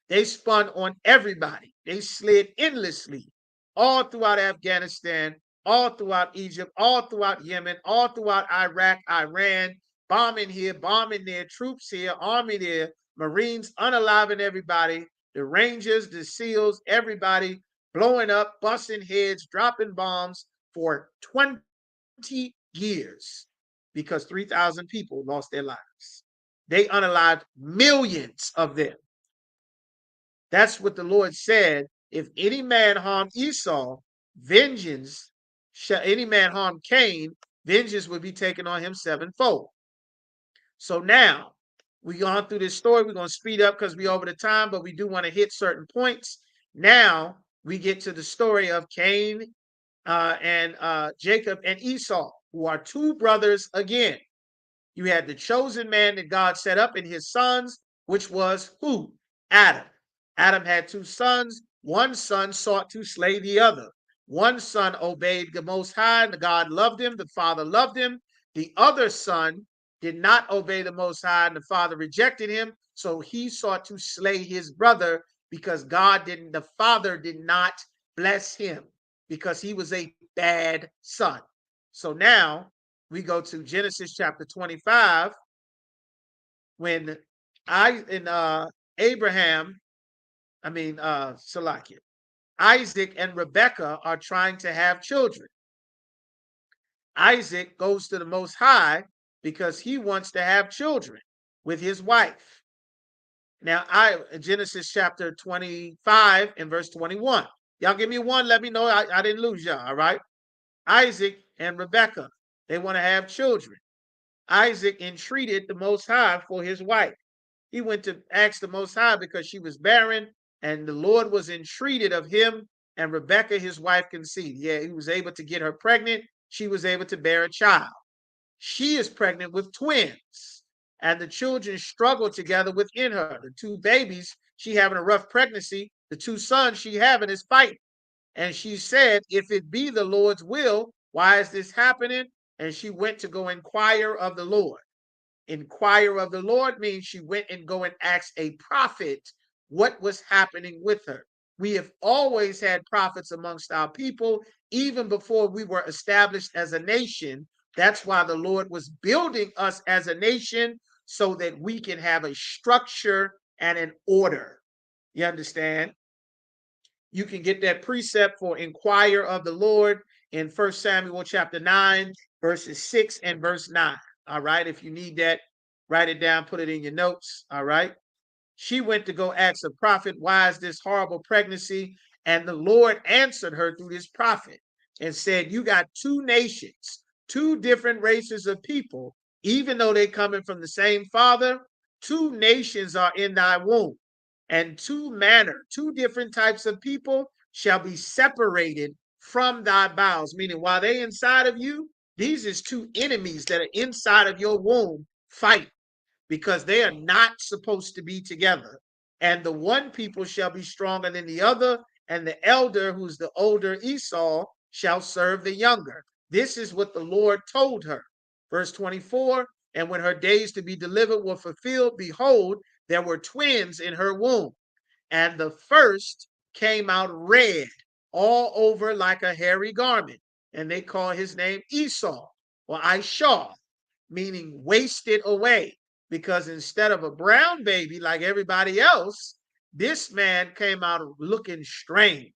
They spun on everybody. They slid endlessly all throughout Afghanistan, all throughout Egypt, all throughout Yemen, all throughout Iraq, Iran, bombing here, bombing there, troops here, army there, Marines unaliving everybody, the Rangers, the SEALs, everybody blowing up, busting heads, dropping bombs for 20 years because 3,000 people lost their lives. They unalived millions of them. That's what the Lord said. If any man harm Esau, vengeance, shall any man harm Cain, vengeance would be taken on him sevenfold. So now we've gone through this story. We're going to speed up because we're over the time, but we do want to hit certain points. Now we get to the story of Cain and Jacob and Esau, who are 2 brothers again. You had the chosen man that God set up in his sons, which was who? Adam. Adam had 2 sons. One son sought to slay the other. One son obeyed the Most High, and God loved him. The Father loved him. The other son did not obey the Most High, and the Father rejected him. So he sought to slay his brother because the Father did not bless him because he was a bad son. So now we go to Genesis chapter 25 when Isaac and Rebekah are trying to have children. Isaac goes to the Most High because he wants to have children with his wife. Now, Genesis chapter 25 and verse 21. Y'all give me one. Let me know I didn't lose y'all. All right. Isaac and Rebekah, they want to have children. Isaac entreated the Most High for his wife. He went to ask the Most High because she was barren, and the Lord was entreated of him, and Rebekah, his wife, conceived. Yeah, he was able to get her pregnant. She was able to bear a child. She is pregnant with twins, and the children struggle together within her. The two babies, she having a rough pregnancy. The two sons she having is fighting. And she said, if it be the Lord's will, why is this happening? And she went to go inquire of the Lord. Inquire of the Lord means she went and go and asked a prophet what was happening with her. We have always had prophets amongst our people, even before we were established as a nation. That's why the Lord was building us as a nation so that we can have a structure and an order. You understand? You can get that precept for inquire of the Lord in 1 Samuel chapter 9, verses 6 and verse 9. All right. If you need that, write it down, put it in your notes. All right. She went to go ask the prophet, why is this horrible pregnancy? And the Lord answered her through this prophet and said, you got two nations, two different races of people, even though they're coming from the same father, two nations are in thy womb, and two different types of people shall be separated from thy bowels. Meaning, while they inside of you, these is two enemies that are inside of your womb fight, because they are not supposed to be together. And the one people shall be stronger than the other, and the elder, who's the older Esau, shall serve the younger. This is what the Lord told her. Verse 24, and when her days to be delivered were fulfilled, behold, there were twins in her womb. And the first came out red all over like a hairy garment. And they call his name Esau or Ishaw, meaning wasted away. Because instead of a brown baby like everybody else, this man came out looking strange.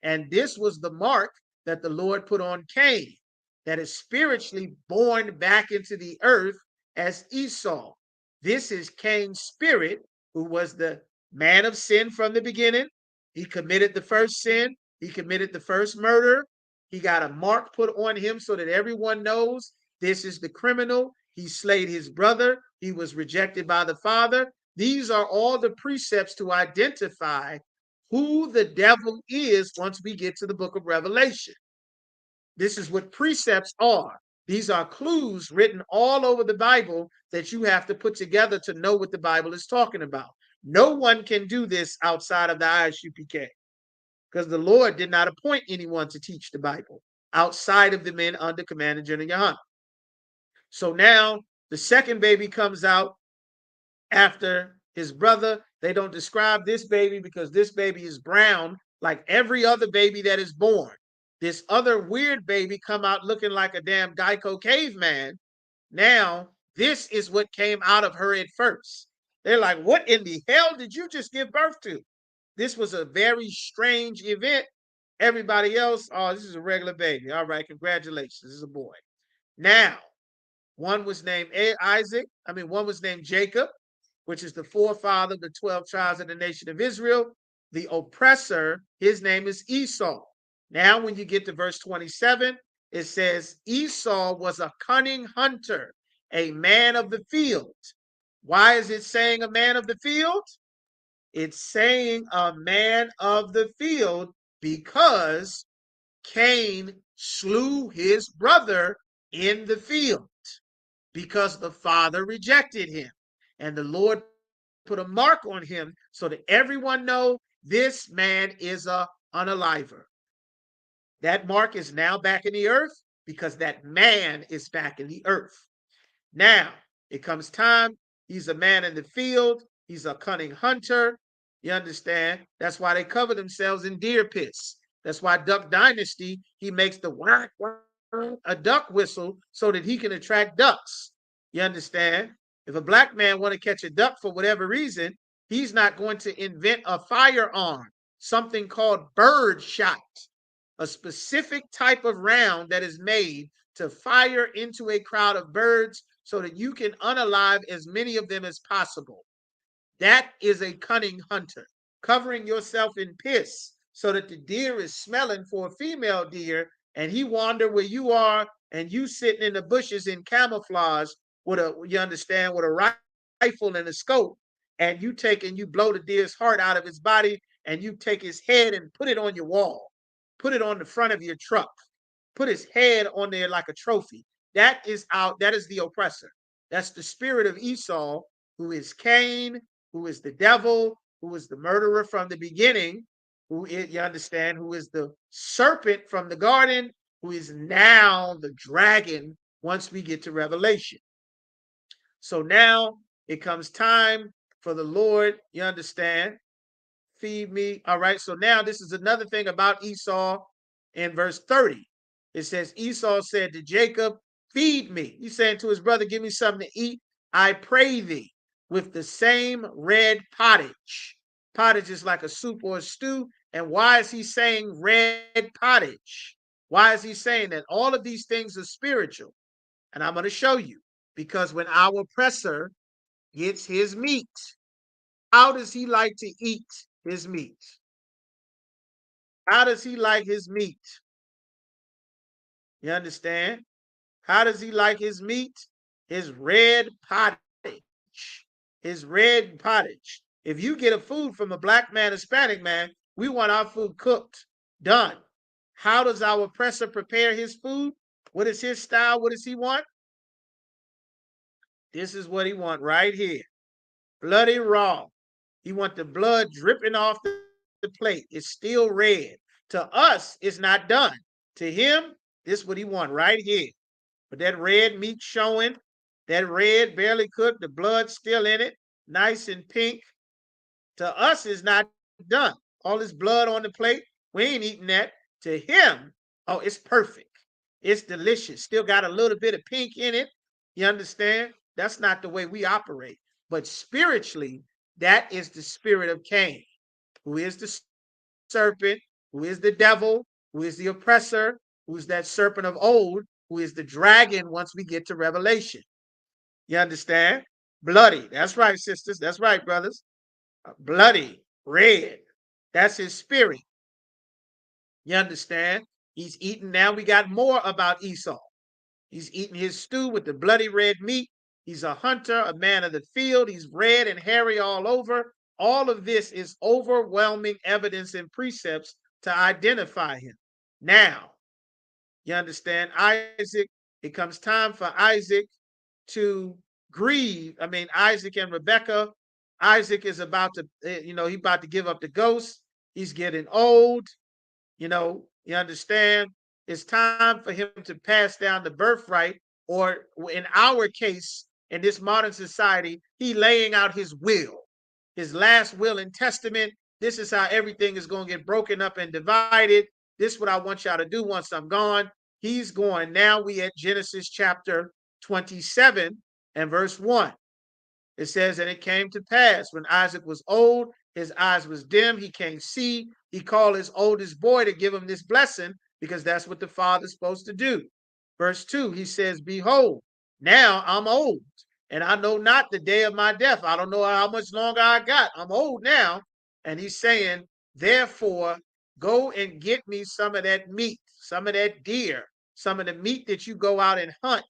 And this was the mark that the Lord put on Cain, that is spiritually born back into the earth as Esau. This is Cain's spirit, who was the man of sin from the beginning. He committed the first sin. He committed the first murder. He got a mark put on him so that everyone knows this is the criminal. He slayed his brother. He was rejected by the father. These are all the precepts to identify who the devil is once we get to the book of Revelation. This is what precepts are. These are clues written all over the Bible that you have to put together to know what the Bible is talking about. No one can do this outside of the ISUPK, because the Lord did not appoint anyone to teach the Bible outside of the men under Commander General Yohana. So now the second baby comes out after his brother. They don't describe this baby because this baby is brown like every other baby that is born. This other weird baby come out looking like a damn Geico caveman. Now, this is what came out of her at first. They're like, what in the hell did you just give birth to? This was a very strange event. Everybody else, oh, this is a regular baby. All right, congratulations. This is a boy. Now, one was named one was named Jacob, which is the forefather of the 12 tribes of the nation of Israel. The oppressor, his name is Esau. Now, when you get to verse 27, it says, Esau was a cunning hunter, a man of the field. Why is it saying a man of the field? It's saying a man of the field because Cain slew his brother in the field because the father rejected him. And the Lord put a mark on him so that everyone know this man is a unaliver. That mark is now back in the earth because that man is back in the earth. Now it comes time. He's a man in the field. He's a cunning hunter. You understand? That's why they cover themselves in deer piss. That's why Duck Dynasty, he makes the whack, whack, a duck whistle so that he can attract ducks. You understand? If a black man want to catch a duck for whatever reason, he's not going to invent a firearm, something called bird shot, a specific type of round that is made to fire into a crowd of birds so that you can unalive as many of them as possible. That is a cunning hunter, covering yourself in piss so that the deer is smelling for a female deer and he wander where you are and you sitting in the bushes in camouflage with you understand, with a rifle and a scope, and you take and you blow the deer's heart out of his body and you take his head and put it on your wall, put it on the front of your truck, put his head on there like a trophy. That is the oppressor. That's the spirit of Esau, who is Cain, who is the devil, who is the murderer from the beginning, who is, you understand, who is the serpent from the garden, who is now the dragon once we get to Revelation. So now it comes time for the Lord, you understand, feed me. All right, so now this is another thing about Esau in verse 30. It says, Esau said to Jacob, feed me. He's saying to his brother, give me something to eat, I pray thee, with the same red pottage. Pottage is like a soup or a stew. And why is he saying red pottage? Why is he saying that? All of these things are spiritual. And I'm going to show you. Because when our oppressor gets his meat, how does he like to eat his meat? How does he like his meat? You understand? How does he like his meat? His red pottage. His red pottage. If you get a food from a black man, Hispanic man, we want our food cooked, done. How does our oppressor prepare his food? What is his style? What does he want? This is what he want right here. Bloody raw. He want the blood dripping off the plate. It's still red. To us, it's not done. To him, this is what he want right here. But that red meat showing, that red barely cooked, the blood still in it, nice and pink. To us, it's not done. All this blood on the plate, we ain't eating that. To him, oh, it's perfect. It's delicious. Still got a little bit of pink in it. You understand? That's not the way we operate. But spiritually, that is the spirit of Cain, who is the serpent, who is the devil, who is the oppressor, who is that serpent of old, who is the dragon once we get to Revelation. You understand? Bloody. That's right, sisters. That's right, brothers. Bloody, red. That's his spirit. You understand? He's eating now. We got more about Esau. He's eating his stew with the bloody red meat. He's a hunter, a man of the field. He's red and hairy all over. All of this is overwhelming evidence and precepts to identify him. Now, you understand, Isaac, it comes time for Isaac to grieve. I mean, Isaac and Rebekah. Isaac is about to, he's about to give up the ghost. He's getting old. You understand? It's time for him to pass down the birthright, or in our case, in this modern society, he laying out his will, his last will and testament. This is how everything is going to get broken up and divided. This is what I want y'all to do once I'm gone. He's going. Now we at Genesis chapter 27 and verse 1. It says, and it came to pass when Isaac was old, his eyes was dim, he can't see. He called his oldest boy to give him this blessing, because that's what the father's supposed to do. Verse 2, he says, behold, now I'm old, and I know not the day of my death. I don't know how much longer I got. I'm old now. And he's saying, therefore, go and get me some of that meat, some of that deer, some of the meat that you go out and hunt,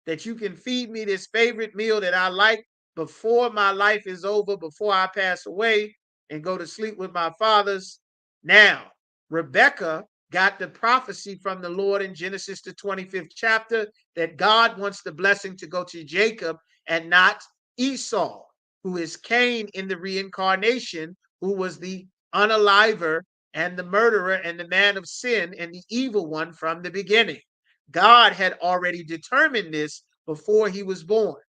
that you can feed me this favorite meal that I like before my life is over, before I pass away and go to sleep with my fathers. Now, Rebekah got the prophecy from the Lord in Genesis, the 25th chapter, that God wants the blessing to go to Jacob and not Esau, who is Cain in the reincarnation, who was the unaliver and the murderer and the man of sin and the evil one from the beginning. God had already determined this before he was born.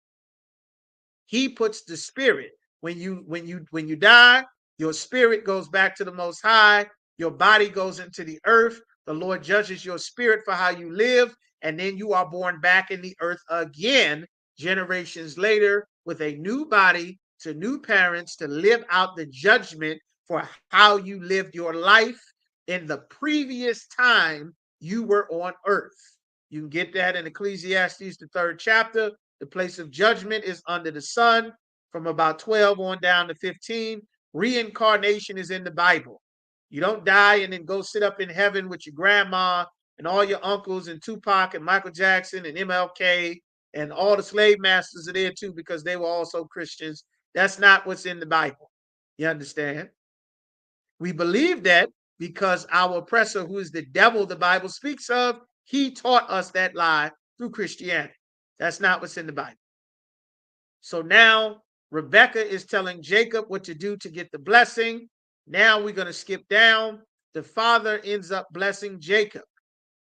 He puts the spirit. When you die, your spirit goes back to the Most High. Your body goes into the earth. The Lord judges your spirit for how you live, and then you are born back in the earth again, generations later, with a new body, to new parents, to live out the judgment for how you lived your life in the previous time you were on earth. You can get that in Ecclesiastes, the 3rd chapter. The place of judgment is under the sun, from about 12 on down to 15. Reincarnation is in the Bible. You don't die and then go sit up in heaven with your grandma and all your uncles and Tupac and Michael Jackson and MLK, and all the slave masters are there too, because they were also Christians. That's not what's in the Bible. You understand? We believe that because our oppressor, who is the devil the Bible speaks of, he taught us that lie through Christianity. That's not what's in the Bible. So now Rebecca is telling Jacob what to do to get the blessing. Now we're going to skip down. The father ends up blessing Jacob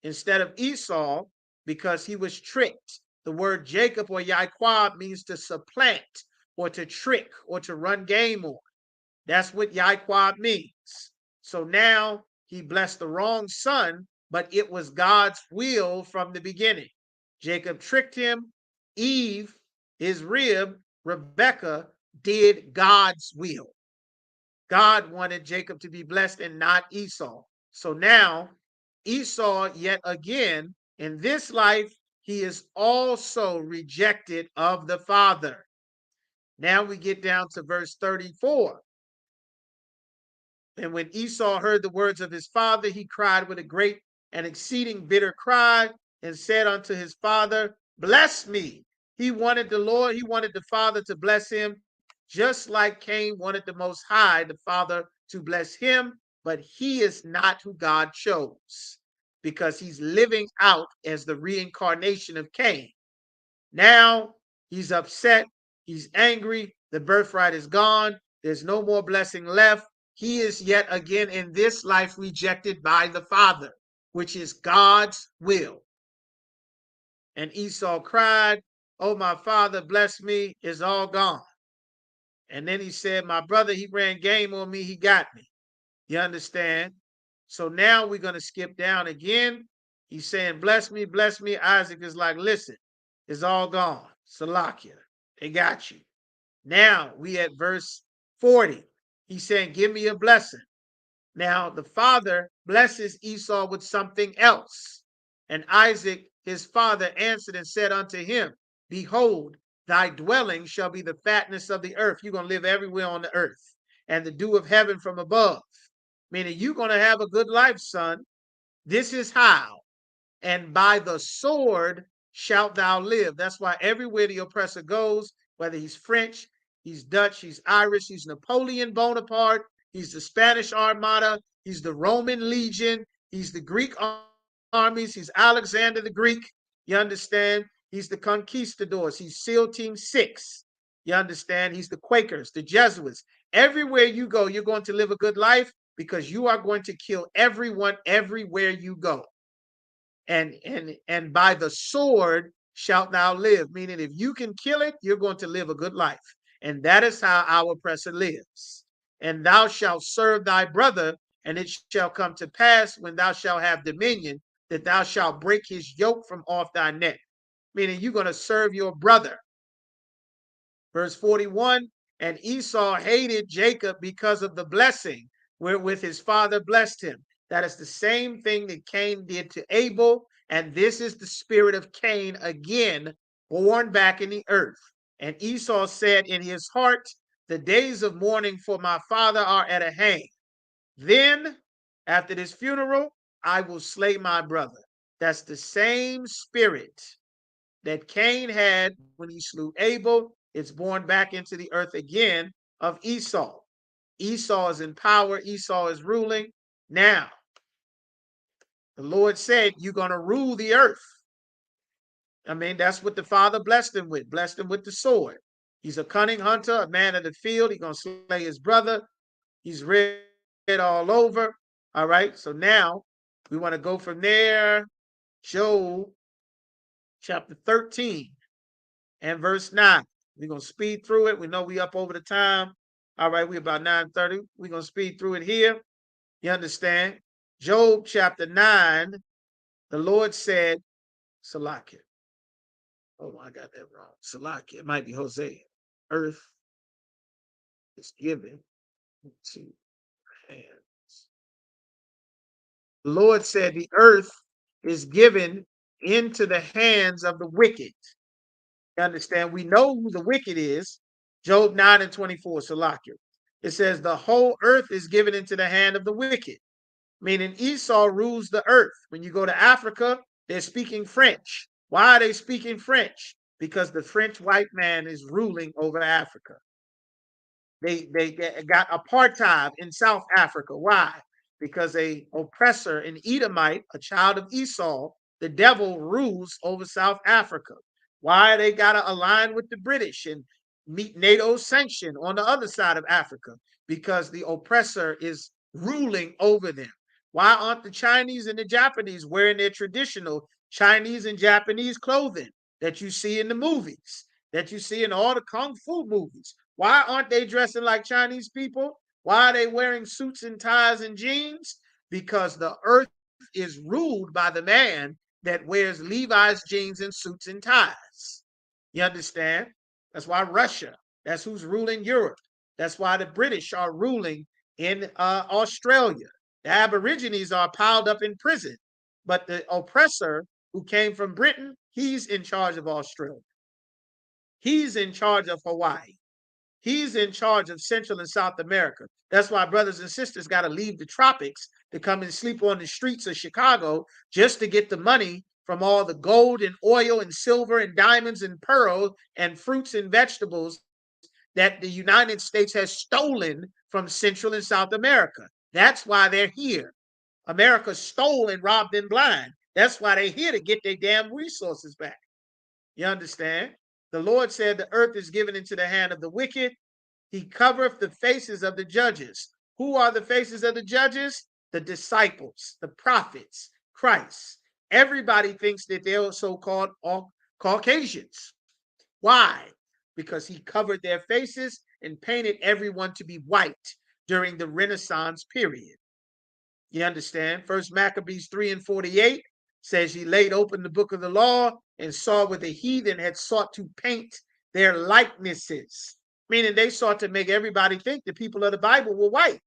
instead of Esau because he was tricked. The word Jacob or Yaquab means to supplant or to trick or to run game on. That's what Yaquab means. So now he blessed the wrong son, but it was God's will from the beginning. Jacob tricked him. Eve, his rib, Rebecca, did God's will. God wanted Jacob to be blessed and not Esau. So now Esau, yet again, in this life, he is also rejected of the father. Now we get down to verse 34. And when Esau heard the words of his father, he cried with a great and exceeding bitter cry and said unto his father, bless me. He wanted the father to bless him, just like Cain wanted the Most High, the father, to bless him. But he is not who God chose, because he's living out as the reincarnation of Cain. Now he's upset. He's angry. The birthright is gone. There's no more blessing left. He is yet again in this life rejected by the father, which is God's will. And Esau cried, oh, my father, bless me, is all gone. And then he said, my brother, he ran game on me. He got me. You understand? So now we're going to skip down again. He's saying, bless me, bless me. Isaac is like, listen, it's all gone. Salakia, they got you. Now we at verse 40. He's saying, give me a blessing. Now the father blesses Esau with something else. And Isaac, his father, answered and said unto him, behold, thy dwelling shall be the fatness of the earth. You're going to live everywhere on the earth, and the dew of heaven from above. Meaning you're going to have a good life, son. This is how. And by the sword shalt thou live. That's why everywhere the oppressor goes, whether he's French, he's Dutch, he's Irish, he's Napoleon Bonaparte, he's the Spanish Armada, he's the Roman Legion, he's the Greek armies, he's Alexander the Greek, you understand? He's the conquistadors, he's SEAL Team 6, you understand? He's the Quakers, the Jesuits. Everywhere you go, you're going to live a good life because you are going to kill everyone everywhere you go. And by the sword shalt thou live, meaning if you can kill it, you're going to live a good life. And that is how our oppressor lives. And thou shalt serve thy brother, and it shall come to pass when thou shalt have dominion, that thou shalt break his yoke from off thy neck. Meaning you're going to serve your brother. Verse 41, and Esau hated Jacob because of the blessing wherewith his father blessed him. That is the same thing that Cain did to Abel. And this is the spirit of Cain again, born back in the earth. And Esau said in his heart, the days of mourning for my father are at a hand. Then, after this funeral, I will slay my brother. That's the same spirit that Cain had when he slew Abel. It's born back into the earth again of Esau. Esau is in power. Esau is ruling. Now, the Lord said, you're going to rule the earth. I mean, that's what the father blessed him with the sword. He's a cunning hunter, a man of the field. He's going to slay his brother. He's red all over. All right. So now we want to go from there. Job chapter 13 and verse 9. We're going to speed through it. We know we up over the time. All right. We're about 9:30. We're going to speed through it here. You understand? Job chapter 9, the Lord said, Salakia. Oh, I got that wrong. Salakia. It might be Hosea. Earth is given to hands. The Lord said the earth is given into the hands of the wicked. You understand? We know who the wicked is. Job 9 and 24, Salakia. It says, the whole earth is given into the hand of the wicked, meaning Esau rules the earth. When you go to Africa, they're speaking French. Why are they speaking French? Because the French white man is ruling over Africa. They got apartheid in South Africa. Why? Because a oppressor, an Edomite, a child of Esau, the devil rules over South Africa. Why they got to align with the British and meet NATO's sanction on the other side of Africa? Because the oppressor is ruling over them. Why aren't the Chinese and the Japanese wearing their traditional Chinese and Japanese clothing that you see in the movies, that you see in all the Kung Fu movies? Why aren't they dressing like Chinese people? Why are they wearing suits and ties and jeans? Because the earth is ruled by the man that wears Levi's jeans and suits and ties. You understand? That's why Russia, that's who's ruling Europe. That's why the British are ruling in Australia. The Aborigines are piled up in prison. But the oppressor who came from Britain, he's in charge of Australia. He's in charge of Hawaii. He's in charge of Central and South America. That's why brothers and sisters got to leave the tropics to come and sleep on the streets of Chicago just to get the money from all the gold and oil and silver and diamonds and pearls and fruits and vegetables that the United States has stolen from Central and South America. That's why they're here. America stole and robbed them blind. That's why they're here to get their damn resources back. You understand? The Lord said the earth is given into the hand of the wicked. He covereth the faces of the judges. Who are the faces of the judges? The disciples, the prophets, Christ. Everybody thinks that they're so-called Caucasians. Why? Because he covered their faces and painted everyone to be white during the Renaissance period. You understand? First Maccabees 3 and 48 says he laid open the book of the law and saw where the heathen had sought to paint their likenesses, meaning they sought to make everybody think the people of the Bible were white.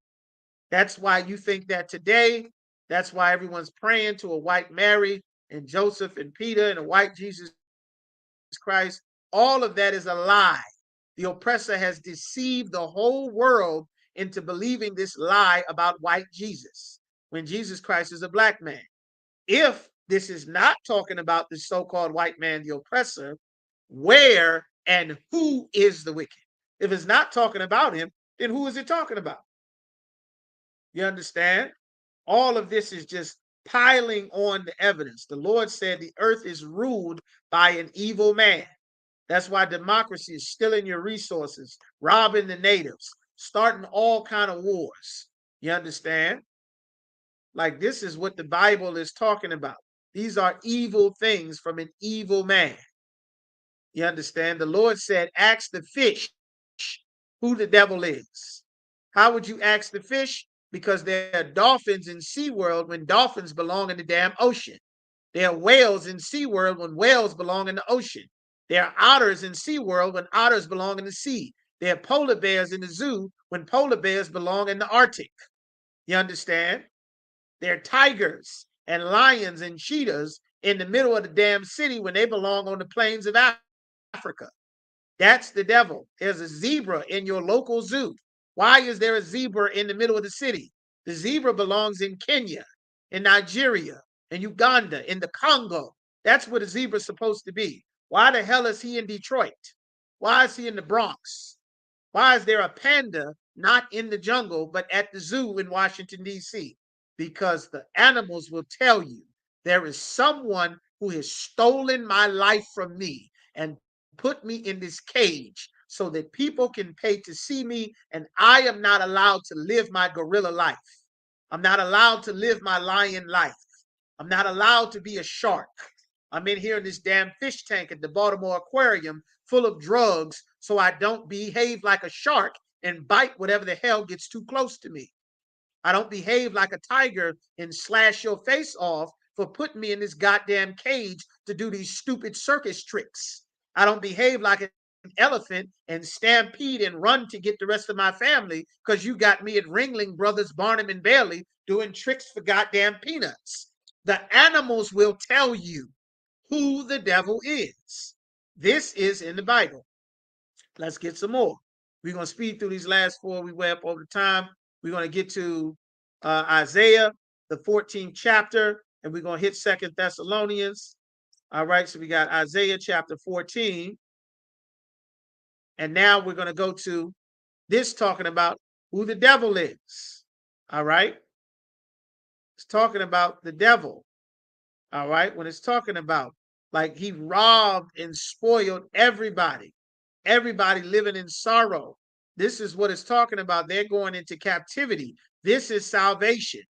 That's why you think that today. That's why everyone's praying to a white Mary and Joseph and Peter and a white Jesus Christ. All of that is a lie. The oppressor has deceived the whole world into believing this lie about white Jesus when Jesus Christ is a black man. If this is not talking about the so-called white man, the oppressor, where and who is the wicked? If it's not talking about him, then who is it talking about? You understand? All of this is just piling on the evidence. The Lord said the earth is ruled by an evil man. That's why democracy is stealing your resources, robbing the natives, starting all kind of wars. You understand? Like, this is what the Bible is talking about. These are evil things from an evil man. You understand? The Lord said, ask the fish who the devil is. How would you ask the fish? Because there are dolphins in SeaWorld when dolphins belong in the damn ocean. There are whales in SeaWorld when whales belong in the ocean. There are otters in SeaWorld when otters belong in the sea. There are polar bears in the zoo when polar bears belong in the Arctic. You understand? There are tigers and lions and cheetahs in the middle of the damn city when they belong on the plains of Africa. That's the devil. There's a zebra in your local zoo. Why is there a zebra in the middle of the city? The zebra belongs in Kenya, in Nigeria, in Uganda, in the Congo. That's where the zebra's supposed to be. Why the hell is he in Detroit? Why is he in the Bronx? Why is there a panda not in the jungle, but at the zoo in Washington, D.C.? Because the animals will tell you there is someone who has stolen my life from me and put me in this cage so that people can pay to see me, and I am not allowed to live my gorilla life. I'm not allowed to live my lion life. I'm not allowed to be a shark. I'm in here in this damn fish tank at the Baltimore Aquarium full of drugs so I don't behave like a shark and bite whatever the hell gets too close to me. I don't behave like a tiger and slash your face off for putting me in this goddamn cage to do these stupid circus tricks. I don't behave like an elephant and stampede and run to get the rest of my family because you got me at Ringling Brothers, Barnum and Bailey doing tricks for goddamn peanuts. The animals will tell you who the devil is. This is in the Bible. Let's get some more. We're going to speed through these last four. We way up over time. We're going to get to Isaiah, the 14th chapter, and we're going to hit Second Thessalonians. All right, so we got Isaiah chapter 14. And now we're going to go to this talking about who the devil is. All right. It's talking about the devil. All right. When it's talking about like he robbed and spoiled everybody, everybody living in sorrow. This is what it's talking about. They're going into captivity. This is salvation.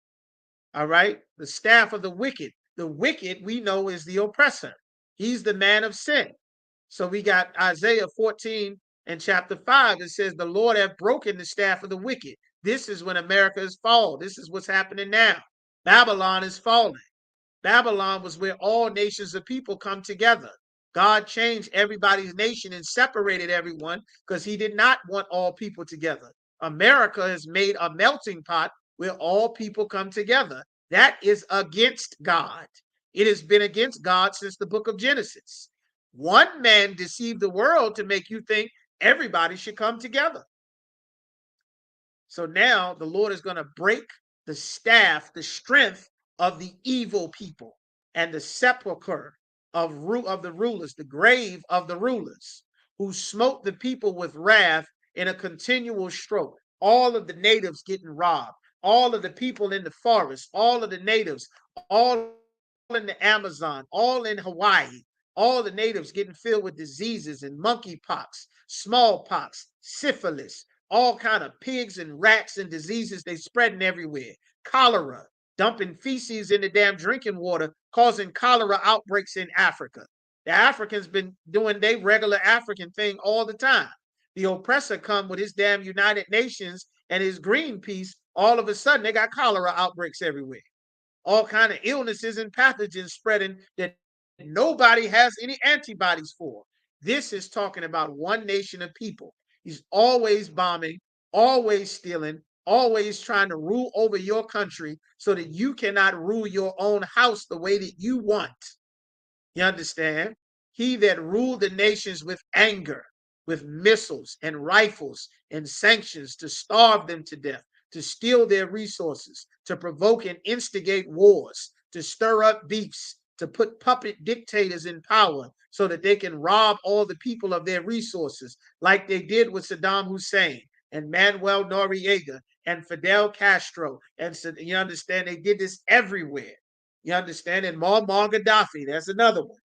All right. The staff of the wicked. The wicked we know is the oppressor. He's the man of sin. So we got Isaiah 14 and chapter 5. It says, the Lord hath broken the staff of the wicked. This is when America is fall. This is what's happening now. Babylon is falling. Babylon was where all nations of people come together. God changed everybody's nation and separated everyone because he did not want all people together. America has made a melting pot where all people come together. That is against God. It has been against God since the book of Genesis. One man deceived the world to make you think everybody should come together. So now the Lord is going to break the staff, the strength of the evil people, and the sepulcher of the rulers, the grave of the rulers, who smote the people with wrath in a continual stroke. All of the natives getting robbed, all of the people in the forest, all of the natives, all in the Amazon, all in Hawaii, all the natives getting filled with diseases and monkeypox, smallpox, syphilis, all kind of pigs and rats and diseases they spreading everywhere. Cholera, dumping feces in the damn drinking water, causing cholera outbreaks in Africa. The Africans been doing their regular African thing all the time. The oppressor come with his damn United Nations and his Greenpeace. All of a sudden, they got cholera outbreaks everywhere. All kind of illnesses and pathogens spreading that nobody has any antibodies for. This is talking about one nation of people. He's always bombing, always stealing, always trying to rule over your country so that you cannot rule your own house the way that you want. You understand? He that ruled the nations with anger, with missiles and rifles and sanctions to starve them to death, to steal their resources, to provoke and instigate wars, to stir up beefs, to put puppet dictators in power so that they can rob all the people of their resources, like they did with Saddam Hussein and Manuel Noriega and Fidel Castro. And so, you understand, they did this everywhere. You understand? And Muammar Gaddafi, that's another one.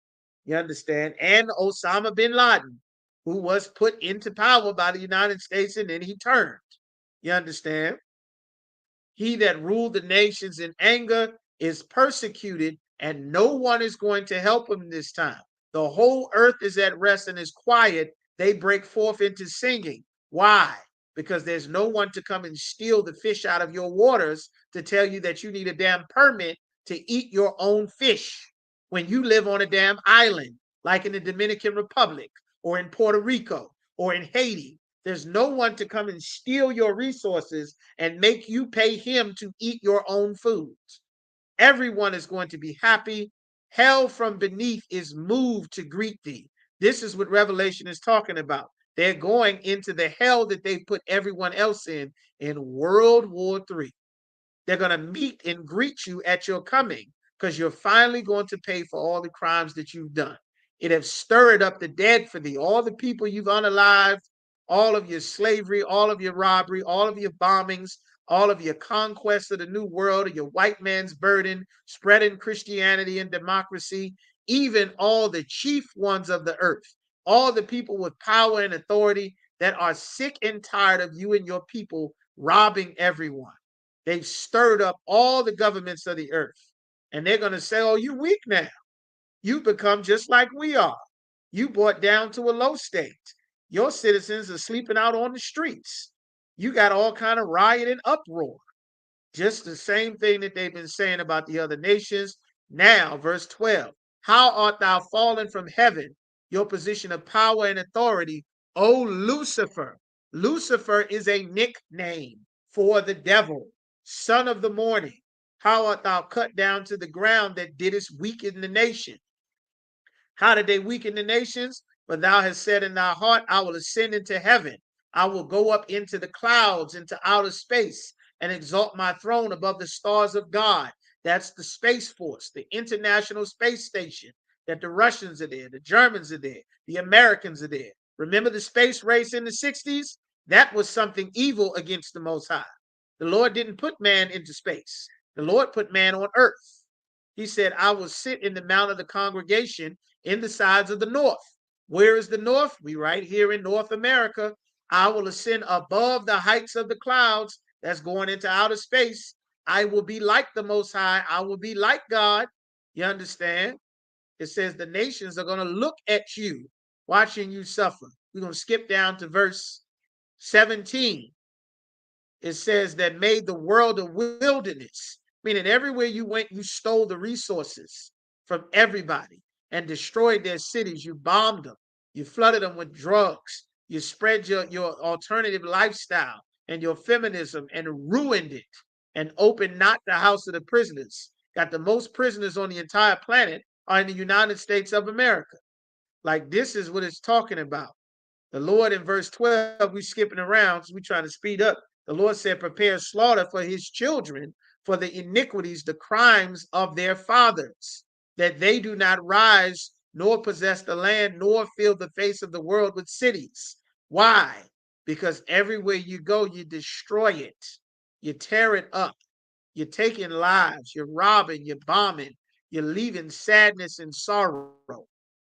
You understand? And Osama bin Laden, who was put into power by the United States and then he turned. You understand? He that ruled the nations in anger is persecuted, and no one is going to help him this time. The whole earth is at rest and is quiet. They break forth into singing. Why? Because there's no one to come and steal the fish out of your waters to tell you that you need a damn permit to eat your own fish when you live on a damn island, like in the Dominican Republic or in Puerto Rico or in Haiti. There's no one to come and steal your resources and make you pay him to eat your own foods. Everyone is going to be happy. Hell from beneath is moved to greet thee. This is what Revelation is talking about. They're going into the hell that they put everyone else in World War III. They're going to meet and greet you at your coming because you're finally going to pay for all the crimes that you've done. It has stirred up the dead for thee. All the people you've unalived, all of your slavery, all of your robbery, all of your bombings, all of your conquest of the new world, your white man's burden, spreading Christianity and democracy, even all the chief ones of the earth, all the people with power and authority that are sick and tired of you and your people robbing everyone. They've stirred up all the governments of the earth. And they're going to say, oh, you weak now. You become just like we are. You brought down to a low state. Your citizens are sleeping out on the streets. You got all kind of riot and uproar. Just the same thing that they've been saying about the other nations. Now, verse 12, how art thou fallen from heaven, your position of power and authority, O Lucifer? Lucifer is a nickname for the devil, son of the morning. How art thou cut down to the ground that didst weaken the nation? How did they weaken the nations? But thou hast said in thy heart, I will ascend into heaven. I will go up into the clouds, into outer space, and exalt my throne above the stars of God. That's the Space Force, the International Space Station, that the Russians are there, the Germans are there, the Americans are there. Remember the space race in the 60s? That was something evil against the Most High. The Lord didn't put man into space. The Lord put man on earth. He said, I will sit in the mount of the congregation in the sides of the north. Where is the north? We right here in North America. I will ascend above the heights of the clouds. That's going into outer space. I will be like the Most High. I will be like God. You understand? It says the nations are going to look at you, watching you suffer. We're going to skip down to verse 17. It says that made the world a wilderness, meaning everywhere you went, you stole the resources from everybody and destroyed their cities. You bombed them. You flooded them with drugs. You spread your alternative lifestyle and your feminism and ruined it and opened not the house of the prisoners. Got the most prisoners on the entire planet are in the United States of America. Like this is what it's talking about. The Lord in verse 12, we skipping around, so we trying to speed up. The Lord said, prepare slaughter for his children for the iniquities, the crimes of their fathers, that they do not rise nor possess the land, nor fill the face of the world with cities. Why? Because everywhere you go, you destroy it. You tear it up. You're taking lives. You're robbing. You're bombing. You're leaving sadness and sorrow.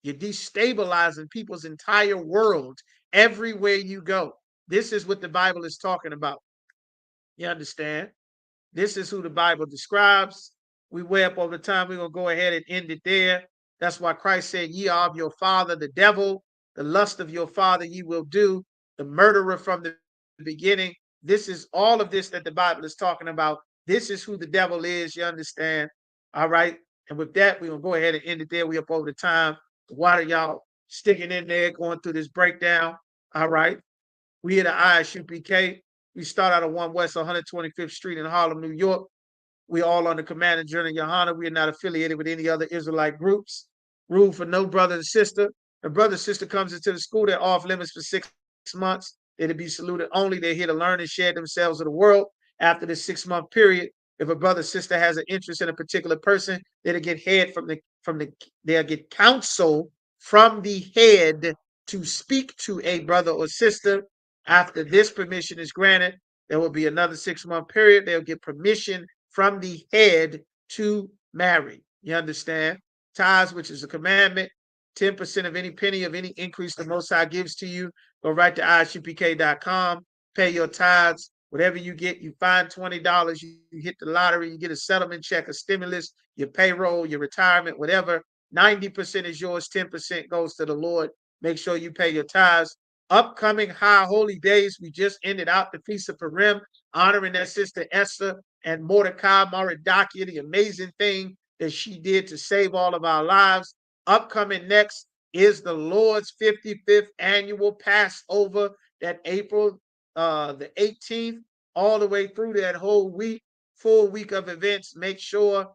You're destabilizing people's entire world everywhere you go. This is what the Bible is talking about. You understand? This is who the Bible describes. We way up over time. We're going to go ahead and end it there. That's why Christ said, ye are of your father, the devil, the lust of your father ye will do, the murderer from the beginning. This is all of this that the Bible is talking about. This is who the devil is. You understand? All right. And with that, we're going to go ahead and end it there. We up over the time. Why are y'all sticking in there, going through this breakdown? All right. We at the ISUPK. We start out at 1 West 125th Street in Harlem, New York. We all under command of General Yohana. We are not affiliated with any other Israelite groups. Rule for no brother and sister. A brother and sister comes into the school, they're off limits for 6 months. They're to be saluted only. They're here to learn and share themselves with the world. After the 6-month period, if a brother or sister has an interest in a particular person, they'll get they'll get counsel from the head to speak to a brother or sister. After this permission is granted, there will be another 6-month period. They'll get permission from the head to marry. You understand? Tithes, which is a commandment, 10% of any penny of any increase the Most High gives to you. Go right to isupk.com, pay your tithes. Whatever you get, you find $20, you hit the lottery, you get a settlement check, a stimulus, your payroll, your retirement, whatever. 90% is yours, 10% goes to the Lord. Make sure you pay your tithes. Upcoming high holy days, we just ended out the Feast of Purim, honoring that sister Esther and Mordecai, Maridakia, the amazing thing that she did to save all of our lives. Upcoming next is the Lord's 55th annual Passover, that April the 18th, all the way through that whole week, full week of events. Make sure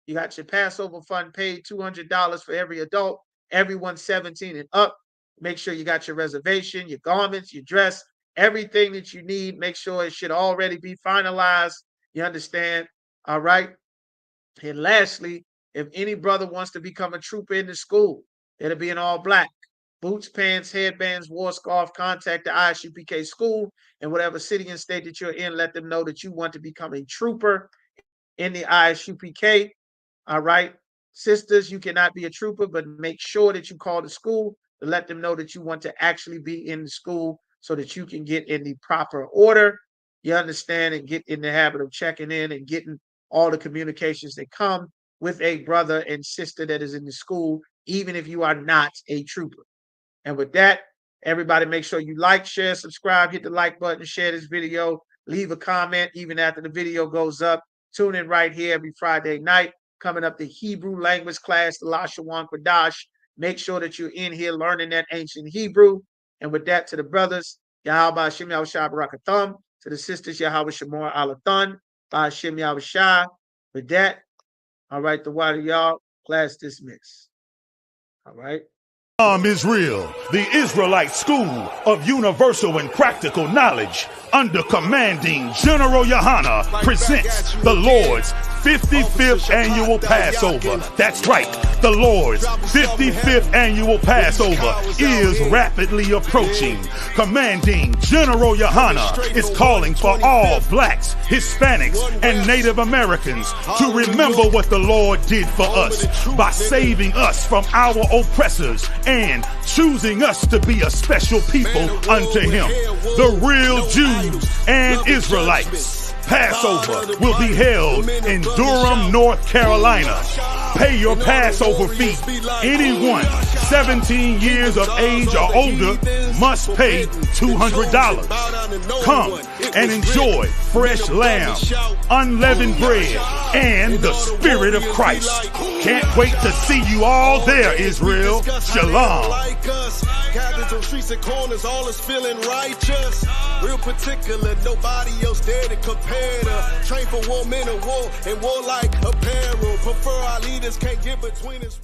you got your Passover fund paid, $200 for every adult, everyone 17 and up. Make sure you got your reservation, your garments, your dress, everything that you need. Make sure it should already be finalized. You understand? All right. And lastly, if any brother wants to become a trooper in the school, it'll be in all black. Boots, pants, headbands, war scarf, contact the ISUPK school in whatever city and state that you're in. Let them know that you want to become a trooper in the ISUPK. All right. Sisters, you cannot be a trooper, but make sure that you call the school to let them know that you want to actually be in the school so that you can get in the proper order. You understand, and get in the habit of checking in and getting all the communications that come with a brother and sister that is in the school, even if you are not a trooper. And with that, everybody make sure you like, share, subscribe, hit the like button, share this video, leave a comment even after the video goes up. Tune in right here every Friday night. Coming up, the Hebrew language class, the Lashawan Kwadash. Make sure that you're in here learning that ancient Hebrew. And with that, to the brothers, Yahweh Hashem Yahushua Barakatham. To the sisters, Yahweh Shemor Alathan. Hashem Yahushua. With that, all right, the water y'all, class dismissed. All right. Israel, the Israelite School of Universal and Practical Knowledge, under commanding General Yohana, presents the Lord's 55th annual Passover. That's right, the Lord's 55th annual Passover is rapidly approaching. Commanding General Yohana is calling for all blacks, Hispanics, and Native Americans to remember what the Lord did for us by saving us from our oppressors and choosing us to be a special people unto Him, the real Jews and Israelites. Passover will be held in Durham, North Carolina. Pay your Passover fee. Anyone 17 years of age or older must pay $200. Come and enjoy fresh lamb, unleavened bread, and the Spirit of Christ. Can't wait to see you all there, Israel. Shalom. Cabins on streets and corners, all is feeling righteous. Real particular, nobody else there to compare to. Train for war, men of war, and war like apparel. Prefer our leaders, can't get between us.